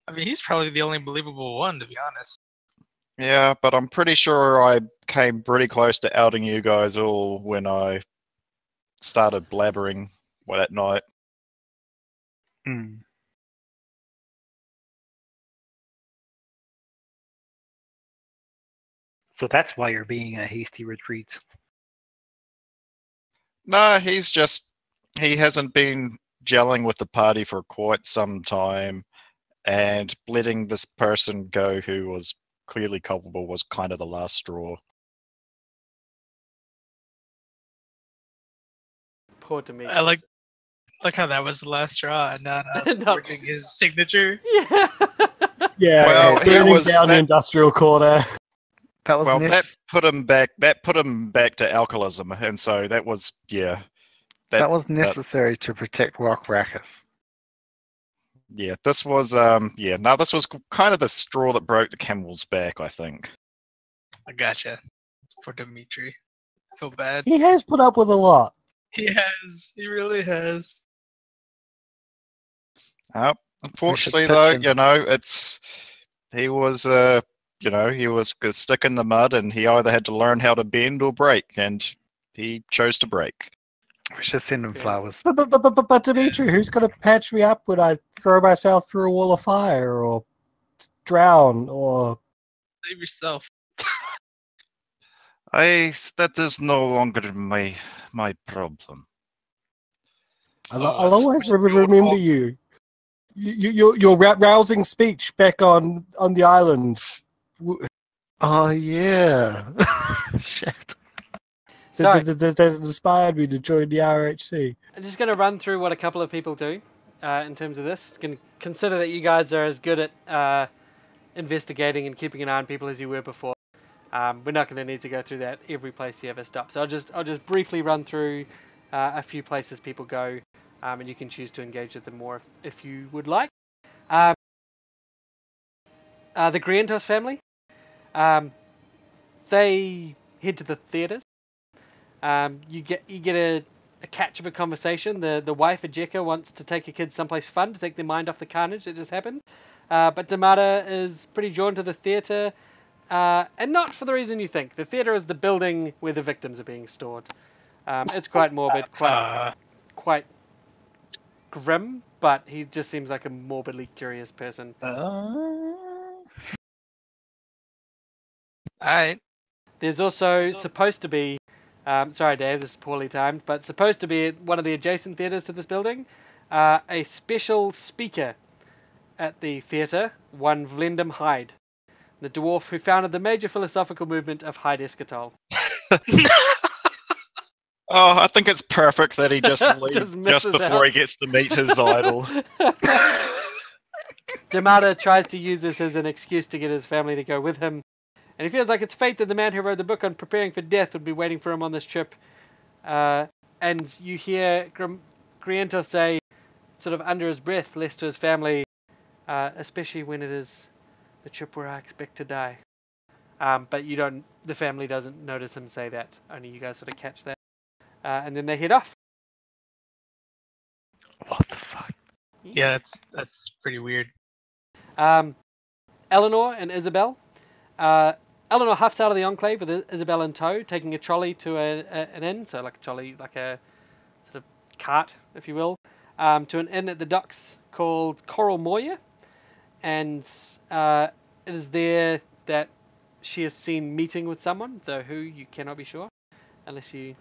I mean, he's probably the only believable one, to be honest. Yeah, but I'm pretty sure I came pretty close to outing you guys all when I started blabbering that night. Hmm. So that's why you're being a hasty retreat. No, he hasn't been gelling with the party for quite some time, and letting this person go who was clearly culpable was kind of the last straw. Poor Dimitri. I like how that was the last straw, and not us No. forging his signature. Yeah. Yeah, Well, he burning was- down the that- industrial quarter. That was Well, Ness. that put him back. That put him back to alcoholism, and so that was That was necessary to protect Rock Rackus. Yeah, this was this was kind of the straw that broke the camel's back, I think. I gotcha. For Dimitri, I feel bad. He has put up with a lot. He has. He really has. Unfortunately, pitch though, him. he was a stick in the mud, and he either had to learn how to bend or break, and he chose to break. We should send him Yeah. flowers. But Dimitri, who's going to patch me up when I throw myself through a wall of fire or drown or... Save yourself. That is no longer my problem. I'll Oh, always that's pretty remember cool. you. Your rousing speech back on the island Oh, yeah. Shit. So, that inspired me to join the RHC. I'm just going to run through what a couple of people do in terms of this. Can consider that you guys are as good at investigating and keeping an eye on people as you were before. We're not going to need to go through that every place you ever stop. So I'll just briefly run through a few places people go, and you can choose to engage with them more if you would like. The Grientos family, they head to the theaters. You get a catch of a conversation. The wife, Ajeka, wants to take her kids someplace fun to take their mind off the carnage that just happened. But Damata is pretty drawn to the theater, and not for the reason you think. The theater is the building where the victims are being stored. It's quite morbid, quite grim, but he just seems like a morbidly curious person. Alright. There's also supposed to be, sorry Dave, this is poorly timed, but supposed to be at one of the adjacent theatres to this building, a special speaker at the theatre, one Vlendam Hyde, the dwarf who founded the major philosophical movement of Hyde Eschaton. Oh, I think it's perfect that he just leaves just misses before out. he gets to meet his idol. Damata tries to use this as an excuse to get his family to go with him, and he feels like it's fate that the man who wrote the book on preparing for death would be waiting for him on this trip. And you hear Griento say, sort of under his breath, less to his family, especially when it is the trip where I expect to die. But you don't. The family doesn't notice him say that. Only you guys sort of catch that. And then they head off. What the fuck? Yeah, that's pretty weird. Eleanor and Isabel. Eleanor huffs out of the enclave with Isabel in tow, taking a trolley to an inn, so like a trolley, like a sort of cart, if you will, to an inn at the docks called Coral Moya. And it is there that she is seen meeting with someone, though who you cannot be sure, unless you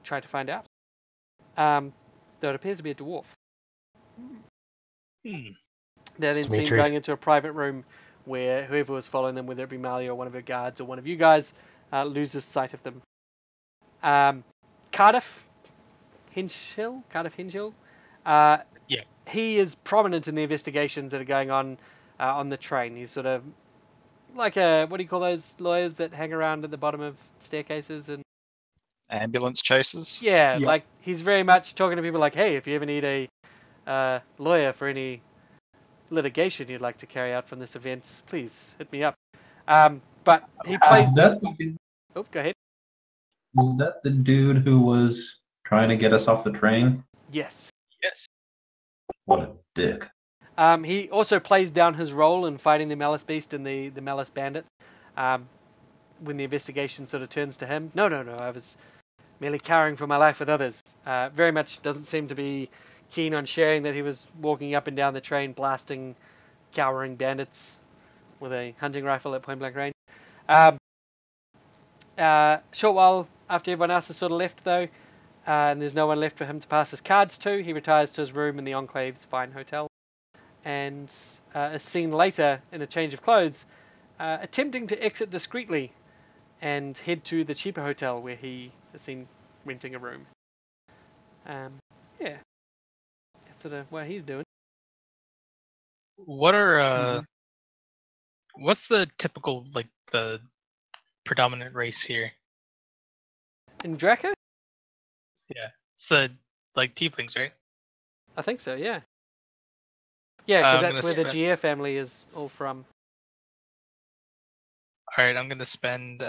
try to find out. Though it appears to be a dwarf. They're then seen Dimitri. going into a private room where whoever was following them, whether it be Malia or one of her guards or one of you guys, loses sight of them. Cardiff Henschel? He is prominent in the investigations that are going on the train. He's sort of like what do you call those lawyers that hang around at the bottom of staircases and Ambulance chases. yeah, Yep. like he's very much talking to people like, hey, if you ever need a lawyer for any litigation you'd like to carry out from this event, please hit me up. But he plays. Oh, go ahead. Was that the dude who was trying to get us off the train? Yes. Yes. What a dick. He also plays down his role in fighting the Malice Beast and the Malice Bandits. When the investigation sort of turns to him, no, I was merely cowering for my life with others. Very much doesn't seem to be keen on sharing that he was walking up and down the train blasting cowering bandits with a hunting rifle at point blank range. Short while after everyone else has sort of left though, and there's no one left for him to pass his cards to, he retires to his room in the Enclave's fine hotel and is seen later in a change of clothes attempting to exit discreetly and head to the cheaper hotel where he is seen renting a room. Yeah. That's sort of what he's doing. What are what's the typical like the predominant race here? In Draco? Yeah, it's the like tieflings, right? I think so, yeah. Yeah, because I'm that's where gonna the Gier family is all from. All right, I'm gonna spend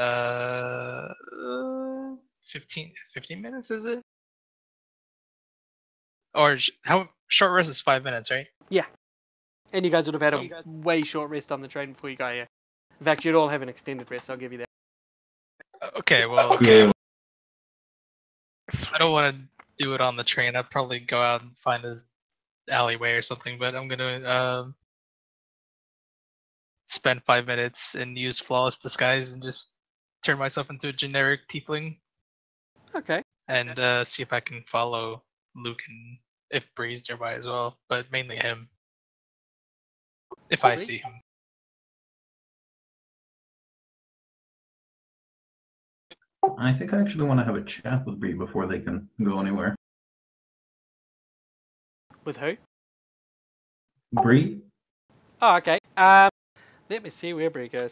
15 minutes, is it? Or how short rest is 5 minutes, right? Yeah. And you guys would have had a way short rest on the train before you got here. In fact, you'd all have an extended rest, I'll give you that. Okay, well, Yeah. I don't want to do it on the train. I'd probably go out and find a alleyway or something, but I'm gonna spend 5 minutes and use flawless disguise and just turn myself into a generic tiefling Okay. and see if I can follow Luke and if Bree's nearby as well, but mainly him. If I Bree? see him. I think I actually want to have a chat with Bree before they can go anywhere. With who? Bree? Oh, okay. Let me see where Bree goes.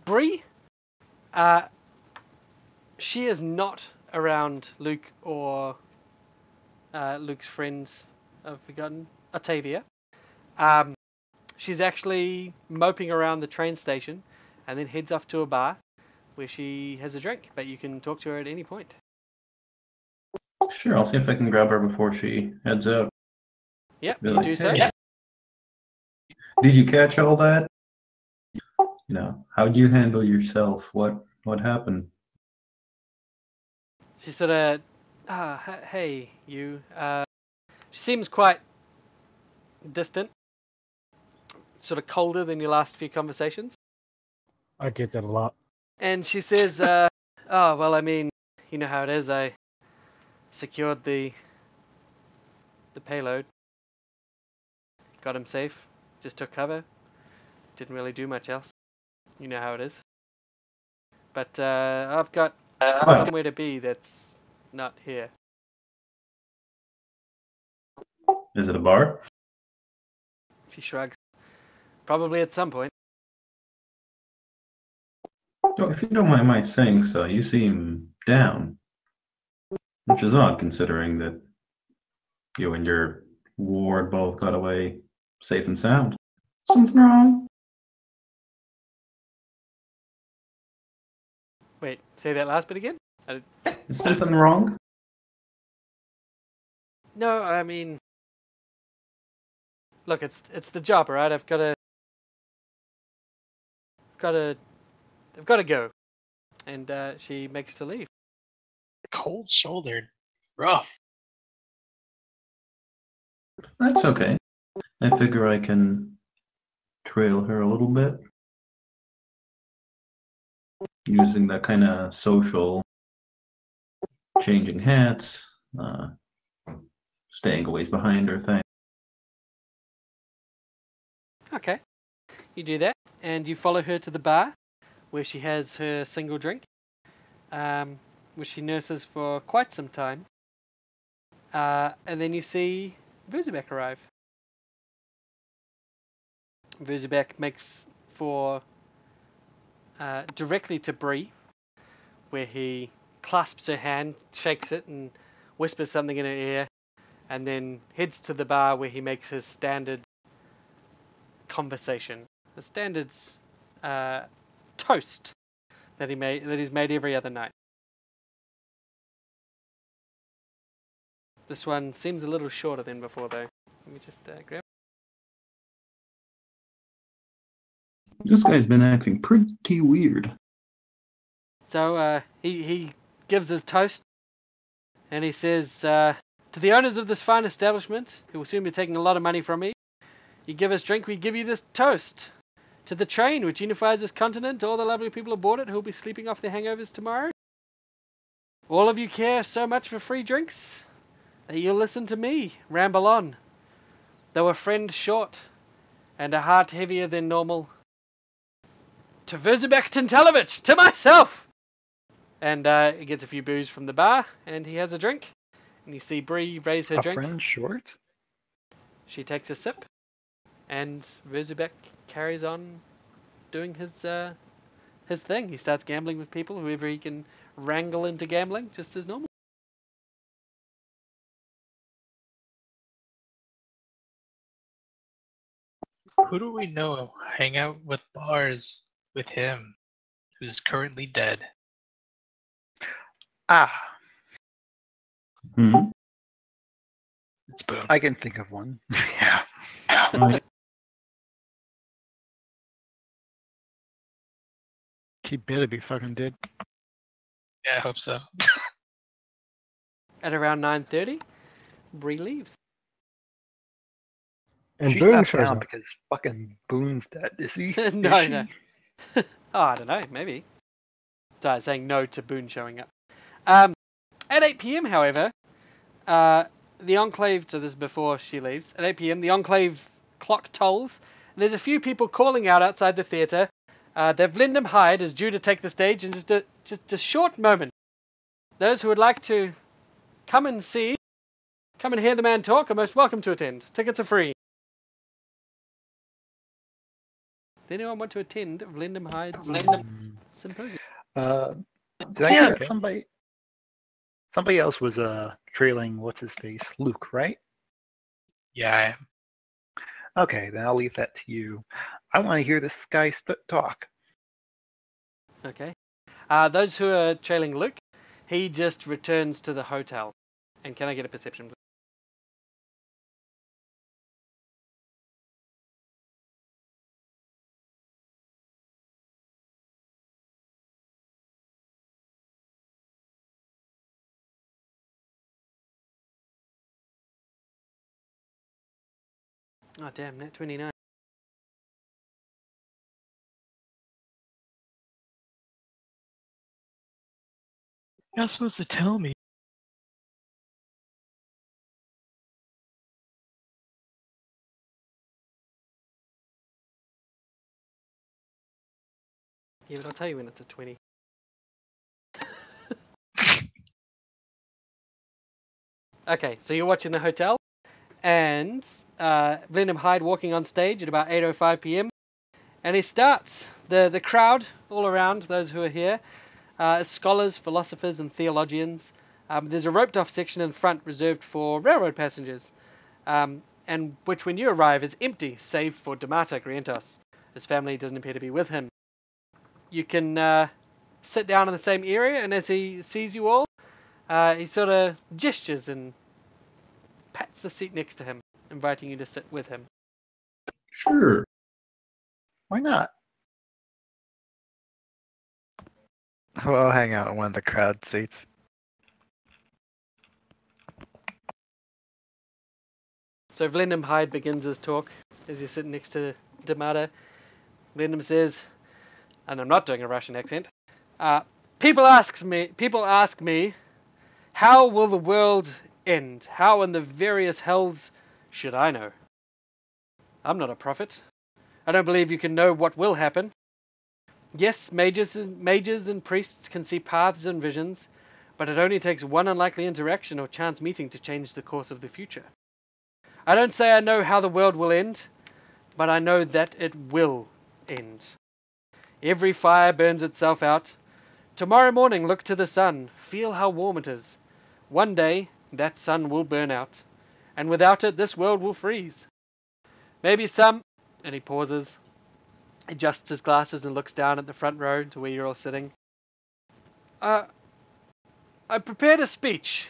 Bree? She is not around Luke or Luke's friends. I've forgotten. Octavia. She's actually moping around the train station and then heads off to a bar where she has a drink, but you can talk to her at any point. Sure, I'll see if I can grab her before she heads out. Yep, Be you like, do so. "Hey, did you catch all that? You know, how'd you handle yourself? What happened?" She sort of, hey, you. She seems quite distant, sort of colder than your last few conversations. I get that a lot. And she says, oh, well, I mean, you know how it is. I secured the payload. Got him safe. Just took cover. Didn't really do much else. You know how it is. But I've got somewhere to be that's not here. Is it a bar? She shrugs. Probably at some point. If you don't mind my saying so, you seem down, which is odd considering that you and your ward both got away safe and sound. Something wrong? Wait, say that last bit again? Is something wrong? No, I mean, look, it's the job, right? I've got to go, and she makes to leave. Cold shouldered. Rough. That's okay. I figure I can trail her a little bit. Using that kind of social, changing hats, staying a ways behind her thing. Okay, you do that, and you follow her to the bar, where she has her single drink, which she nurses for quite some time. And then you see Verzubek arrive. Verzubek makes for directly to Bree, where he clasps her hand, shakes it, and whispers something in her ear, and then heads to the bar where he makes his standard conversation, the standard toast that he's made every other night. This one seems a little shorter than before, though. Let me just grab. This guy's been acting pretty weird. So he gives his toast, and he says, to the owners of this fine establishment, who will soon be taking a lot of money from me, you give us drink, we give you this toast. To the train which unifies this continent, to all the lovely people aboard it who will be sleeping off their hangovers tomorrow. All of you care so much for free drinks that you'll listen to me ramble on, though a friend short and a heart heavier than normal. To Verzubek Tintelovich, to myself! And he gets a few boos from the bar, and he has a drink. And you see Bree raise her A drink. friend short? She takes a sip, and Verzubek carries on doing his thing. He starts gambling with people, whoever he can wrangle into gambling, just as normal. Who do we know hang out with bars with him, who's currently dead? Ah, Hmm. It's Boone. I can think of one. Yeah. Right. He better be fucking dead. Yeah, I hope so. At around 9:30, Bree leaves. And She's Boone not shows down up. because fucking Boone's dead, is he? No, Is she? no. Oh, I don't know, maybe. Started saying no to Boone showing up. At 8 p.m., however, the Enclave, so this is before she leaves, at 8 p.m., the Enclave clock tolls. And there's a few people calling out outside the theatre. That Vlindam Hyde is due to take the stage in just a short moment. Those who would like to come and hear the man talk are most welcome to attend. Tickets are free. Does anyone want to attend Vlindam Hyde's symposium? Did I hear that somebody else was trailing what's his face, Luke, right? Yeah, I am. Okay, then I'll leave that to you. I want to hear this guy split talk. Okay. Those who are trailing Luke, he just returns to the hotel. And can I get a perception, please? Oh, damn, net 29. You're not supposed to tell me. Yeah, but I'll tell you when it's a 20. Okay, so you're watching the hotel, and Vlindam Hyde walking on stage at about 8:05 p.m. And he starts. The crowd all around, those who are here, scholars, philosophers, and theologians. There's a roped-off section in front reserved for railroad passengers, and which, when you arrive, is empty, save for D'Mata Grientos. His family doesn't appear to be with him. You can sit down in the same area, and as he sees you all, he sort of gestures and pats the seat next to him, inviting you to sit with him. Sure. Why not? Well, I'll hang out in one of the crowd seats. So Vlendum Hyde begins his talk as you're sitting next to D'Mata. Vlendum says, and I'm not doing a Russian accent, people ask me, how will the world end? How in the various hells should I know? I'm not a prophet. I don't believe you can know what will happen. Yes, mages and priests can see paths and visions, but it only takes one unlikely interaction or chance meeting to change the course of the future. I don't say I know how the world will end, but I know that it will end. Every fire burns itself out. Tomorrow morning, look to the sun. Feel how warm it is. One day, that sun will burn out, and without it, this world will freeze. Maybe some... And he pauses, adjusts his glasses and looks down at the front row to where you're all sitting. I prepared a speech.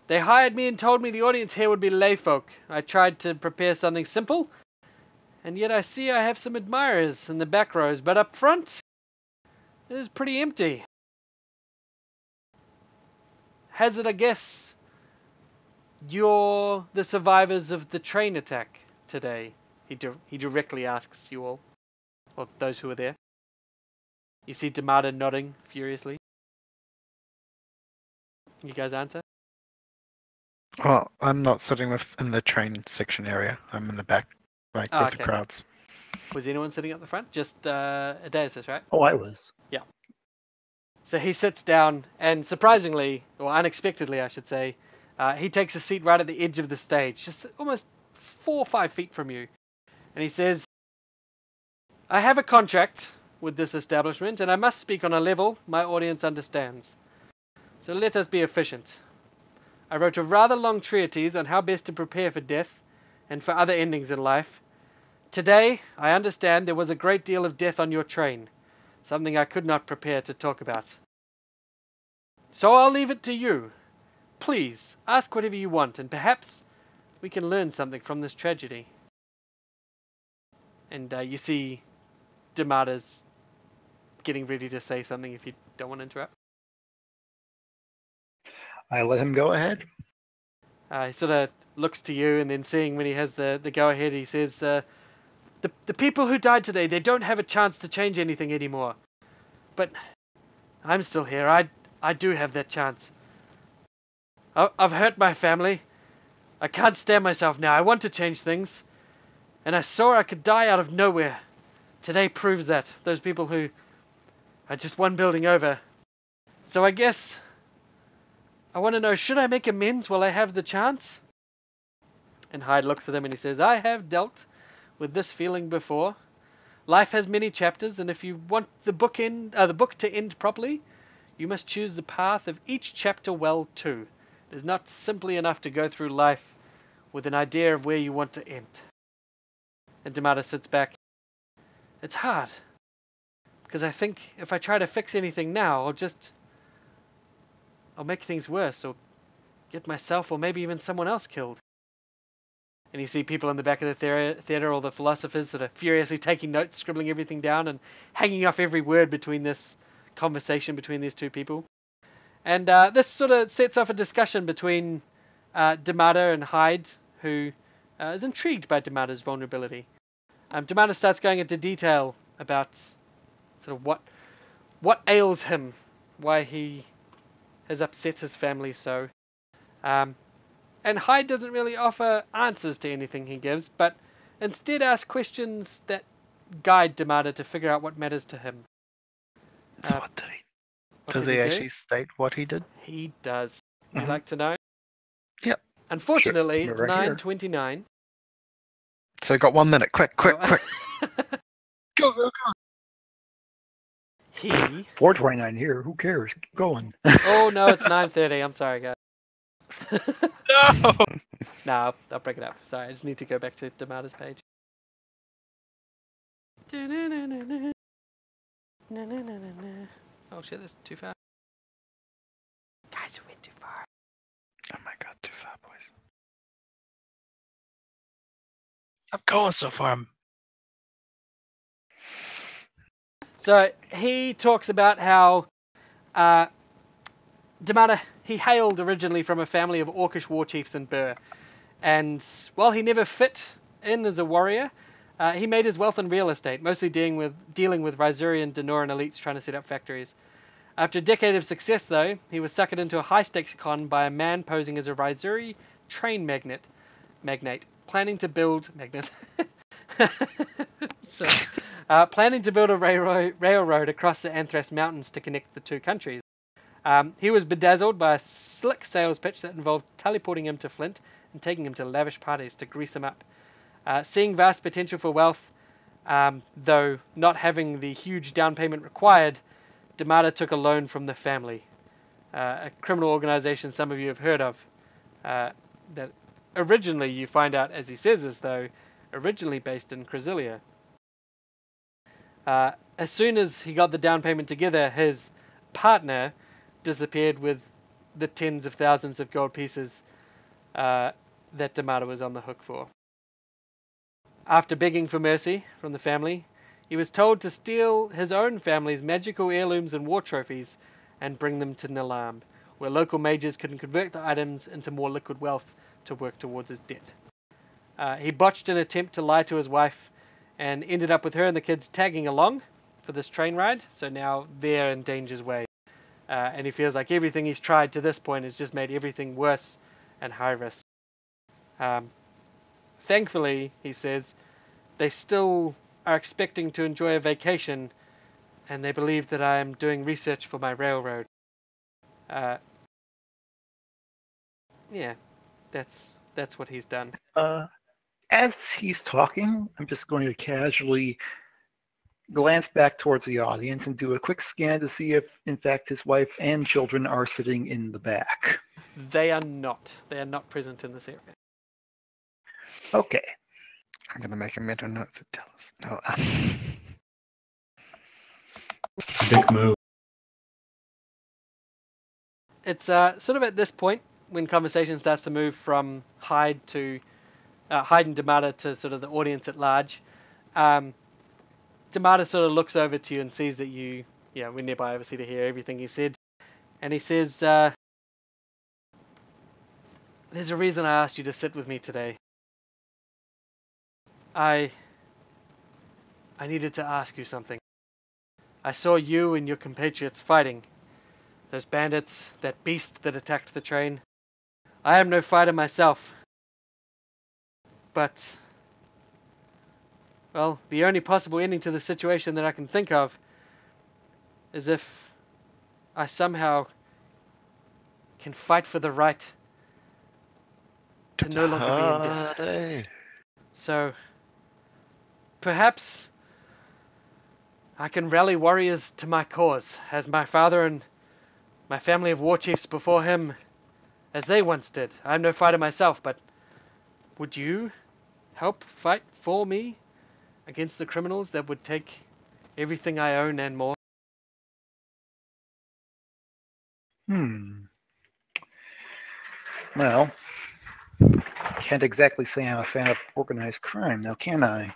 They hired me and told me the audience here would be layfolk. I tried to prepare something simple, and yet I see I have some admirers in the back rows, but up front, it is pretty empty. Hazard a guess, you're the survivors of the train attack today. He directly asks you all, or those who are there. You see D'Mata nodding furiously. You guys answer? Well, I'm not sitting in the train section area. I'm in the back, with the crowds. Was anyone sitting at the front? Just Adaisis, right? Oh, I was. Yeah. So he sits down, and surprisingly, or unexpectedly, I should say, he takes a seat right at the edge of the stage, just almost 4 or 5 feet from you. And he says, I have a contract with this establishment, and I must speak on a level my audience understands. So let us be efficient. I wrote a rather long treatise on how best to prepare for death and for other endings in life. Today, I understand there was a great deal of death on your train, something I could not prepare to talk about. So I'll leave it to you. Please, ask whatever you want, and perhaps we can learn something from this tragedy. And you see D'Mata's getting ready to say something if you don't want to interrupt. I let him go ahead. He sort of looks to you, and then seeing when he has the go-ahead, he says, the people who died today, they don't have a chance to change anything anymore. But I'm still here. I do have that chance. I've hurt my family. I can't stand myself now. I want to change things. And I saw I could die out of nowhere. Today proves that. Those people who are just one building over. So I guess I want to know, should I make amends while I have the chance? And Hyde looks at him and he says, I have dealt with this feeling before. Life has many chapters, and if you want the book to end properly, you must choose the path of each chapter well too. It is not simply enough to go through life with an idea of where you want to end. And D'Mata sits back. It's hard, because I think if I try to fix anything now, I'll make things worse, or get myself or maybe even someone else killed. And you see people in the back of the theater, all the philosophers that are furiously taking notes, scribbling everything down, and hanging off every word between this conversation between these two people. And this sort of sets off a discussion between D'Mata and Hyde, who is intrigued by D'Mata's vulnerability. D'Mata starts going into detail about sort of what ails him, why he has upset his family so. And Hyde doesn't really offer answers to anything he gives, but instead asks questions that guide D'Mata to figure out what matters to him. So what did he? Does he actually state what he did? He does. Would you like to know? Yep. Unfortunately, Sure. it's Right here. 9:29. So got 1 minute. Quick. go, go, go. He. 4:29 here. Who cares? Keep going. Oh no, it's 9:30. I'm sorry, guys. No! No, I'll break it up. Sorry, I just need to go back to Damada's page. Oh shit, that's too far. Guys, we went too far. Oh my god, too far, boys. Stop going so far. So he talks about how Damada, he hailed originally from a family of Orcish war chiefs in Bur, and while he never fit in as a warrior, he made his wealth in real estate, mostly dealing with Rysurian Denoran elites trying to set up factories. After a decade of success, though, he was suckered into a high-stakes con by a man posing as a Rysuri train magnate, planning to build planning to build a railroad across the Anthras Mountains to connect the two countries. He was bedazzled by a slick sales pitch that involved teleporting him to Flint and taking him to lavish parties to grease him up. Seeing vast potential for wealth, though not having the huge down payment required, Damada took a loan from the family, a criminal organization some of you have heard of, that originally, you find out as he says, as though originally based in Crasilia. As soon as he got the down payment together, his partner disappeared with the tens of thousands of gold pieces that Damada was on the hook for. After begging for mercy from the family, he was told to steal his own family's magical heirlooms and war trophies and bring them to Nilamb, where local mages could convert the items into more liquid wealth to work towards his debt. He botched an attempt to lie to his wife and ended up with her and the kids tagging along for this train ride, so now they're in danger's way. And he feels like everything he's tried to this point has just made everything worse and high risk. Thankfully, he says, they still are expecting to enjoy a vacation, and they believe that I am doing research for my railroad. Yeah, that's what he's done. As he's talking, I'm just going to casually glance back towards the audience and do a quick scan to see if, in fact, his wife and children are sitting in the back. They are not. They are not present in this area. Okay. I'm going to make a mental note to tell us. No. Dick move. It's sort of at this point when conversation starts to move from Hyde and Damada to sort of the audience at large. Damada sort of looks over to you and sees that we're nearby, obviously, to hear everything he said. And he says, there's a reason I asked you to sit with me today. I needed to ask you something. I saw you and your compatriots fighting. Those bandits, that beast that attacked the train. I am no fighter myself. But, well, the only possible ending to the situation that I can think of is if I somehow can fight for the right to no longer be in debt. So, perhaps I can rally warriors to my cause, as my father and my family of war chiefs before him, as they once did. I'm no fighter myself, but would you help fight for me against the criminals that would take everything I own and more? Well, can't exactly say I'm a fan of organized crime, now can I?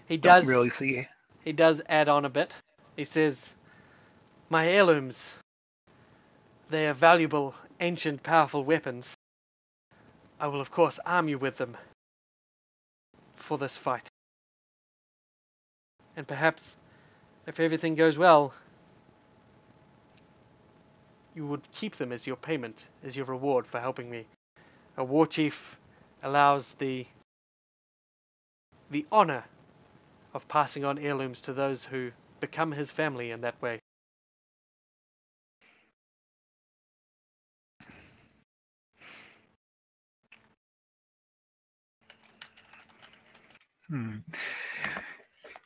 He Don't does really see. He does add on a bit. He says, my heirlooms, they are valuable, ancient, powerful weapons. I will, of course, arm you with them for this fight. And perhaps, if everything goes well, you would keep them as your payment, as your reward for helping me. A war chief allows the honor of passing on heirlooms to those who become his family in that way.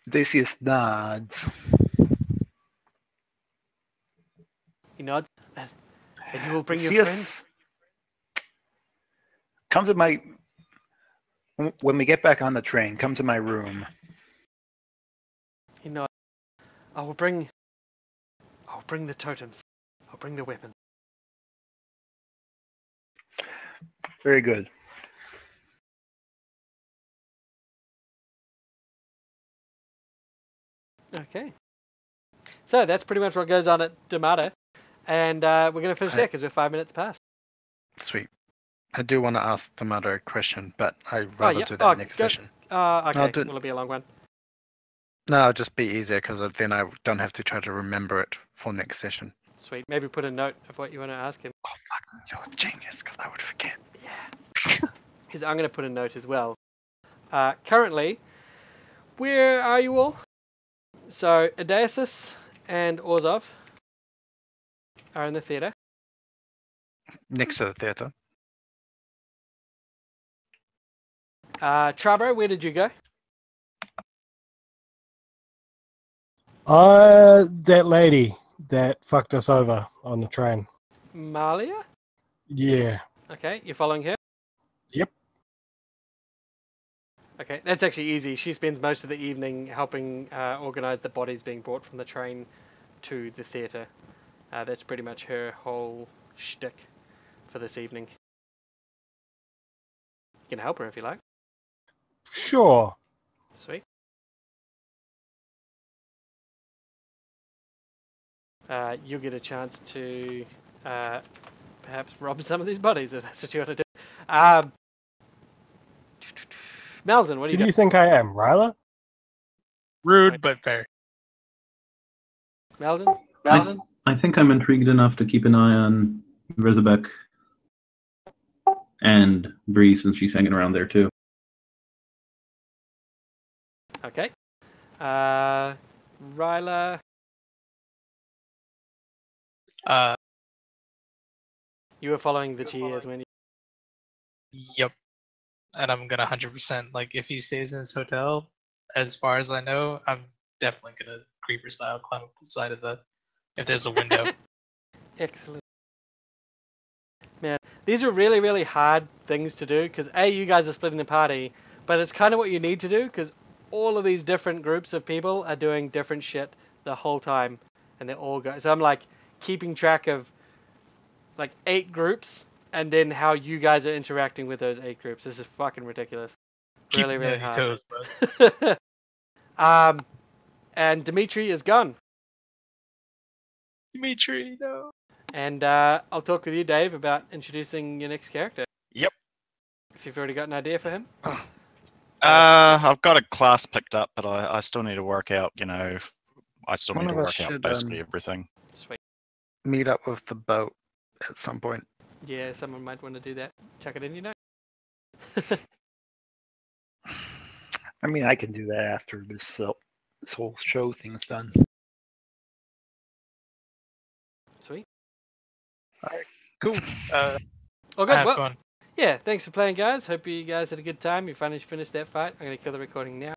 Odysseus nods. He nods. And you will bring your Odysseus, friends? come to my... When we get back on the train, come to my room. He nods. I'll bring the totems. I'll bring the weapons. Very good. Okay. So that's pretty much what goes on at D'Amato. And we're going to finish there because we're 5 minutes past. Sweet. I do want to ask Tomato a question, but I'd rather do that Oh, next go. session. Okay. Will it be a long one? No, it'll just be easier because then I don't have to try to remember it for next session. Sweet. Maybe put a note of what you want to ask him. Oh, fuck. You're a genius because I would forget. Yeah. Because I'm going to put a note as well. Currently, where are you all? So, Odysseus and Orzov are in the theatre. Next to the theatre. Trabo, where did you go? That lady that fucked us over on the train. Malia? Yeah. Okay, you're following her? Yep. Okay, that's actually easy. She spends most of the evening helping organise the bodies being brought from the train to the theatre. That's pretty much her whole shtick for this evening. You can help her if you like. Sure. Sweet. You'll get a chance to perhaps rob some of these bodies if that's what you want to do. Malden, what are Who you do doing? you think I am, Ryla? Rude but fair. Malden? I think I'm intrigued enough to keep an eye on Rizabek and Bree since she's hanging around there too. Okay. Ryla, you were following the GEs when you... Yep. And I'm gonna 100% like if he stays in his hotel, as far as I know, I'm definitely gonna creeper style climb up the side of the if there's a window. Excellent. Man, these are really, really hard things to do because A, you guys are splitting the party, but it's kind of what you need to do because all of these different groups of people are doing different shit the whole time and they're all going. So I'm like keeping track of like 8 groups and then how you guys are interacting with those 8 groups. This is fucking ridiculous. Keep Really, me really on hard. your toes, bud. And Dimitri is gone. Dimitri, no. And I'll talk with you, Dave, about introducing your next character. Yep. If you've already got an idea for him. I've got a class picked up, but I still need to work out, I still One need to of us work out should, basically everything. Sweet. Meet up with the boat at some point. Yeah, someone might want to do that. Chuck it in, I mean, I can do that after this whole show thing's done. Sweet. Cool. Okay, Have well, fun. yeah, thanks for playing, guys. Hope you guys had a good time. You finally finished that fight. I'm going to kill the recording now.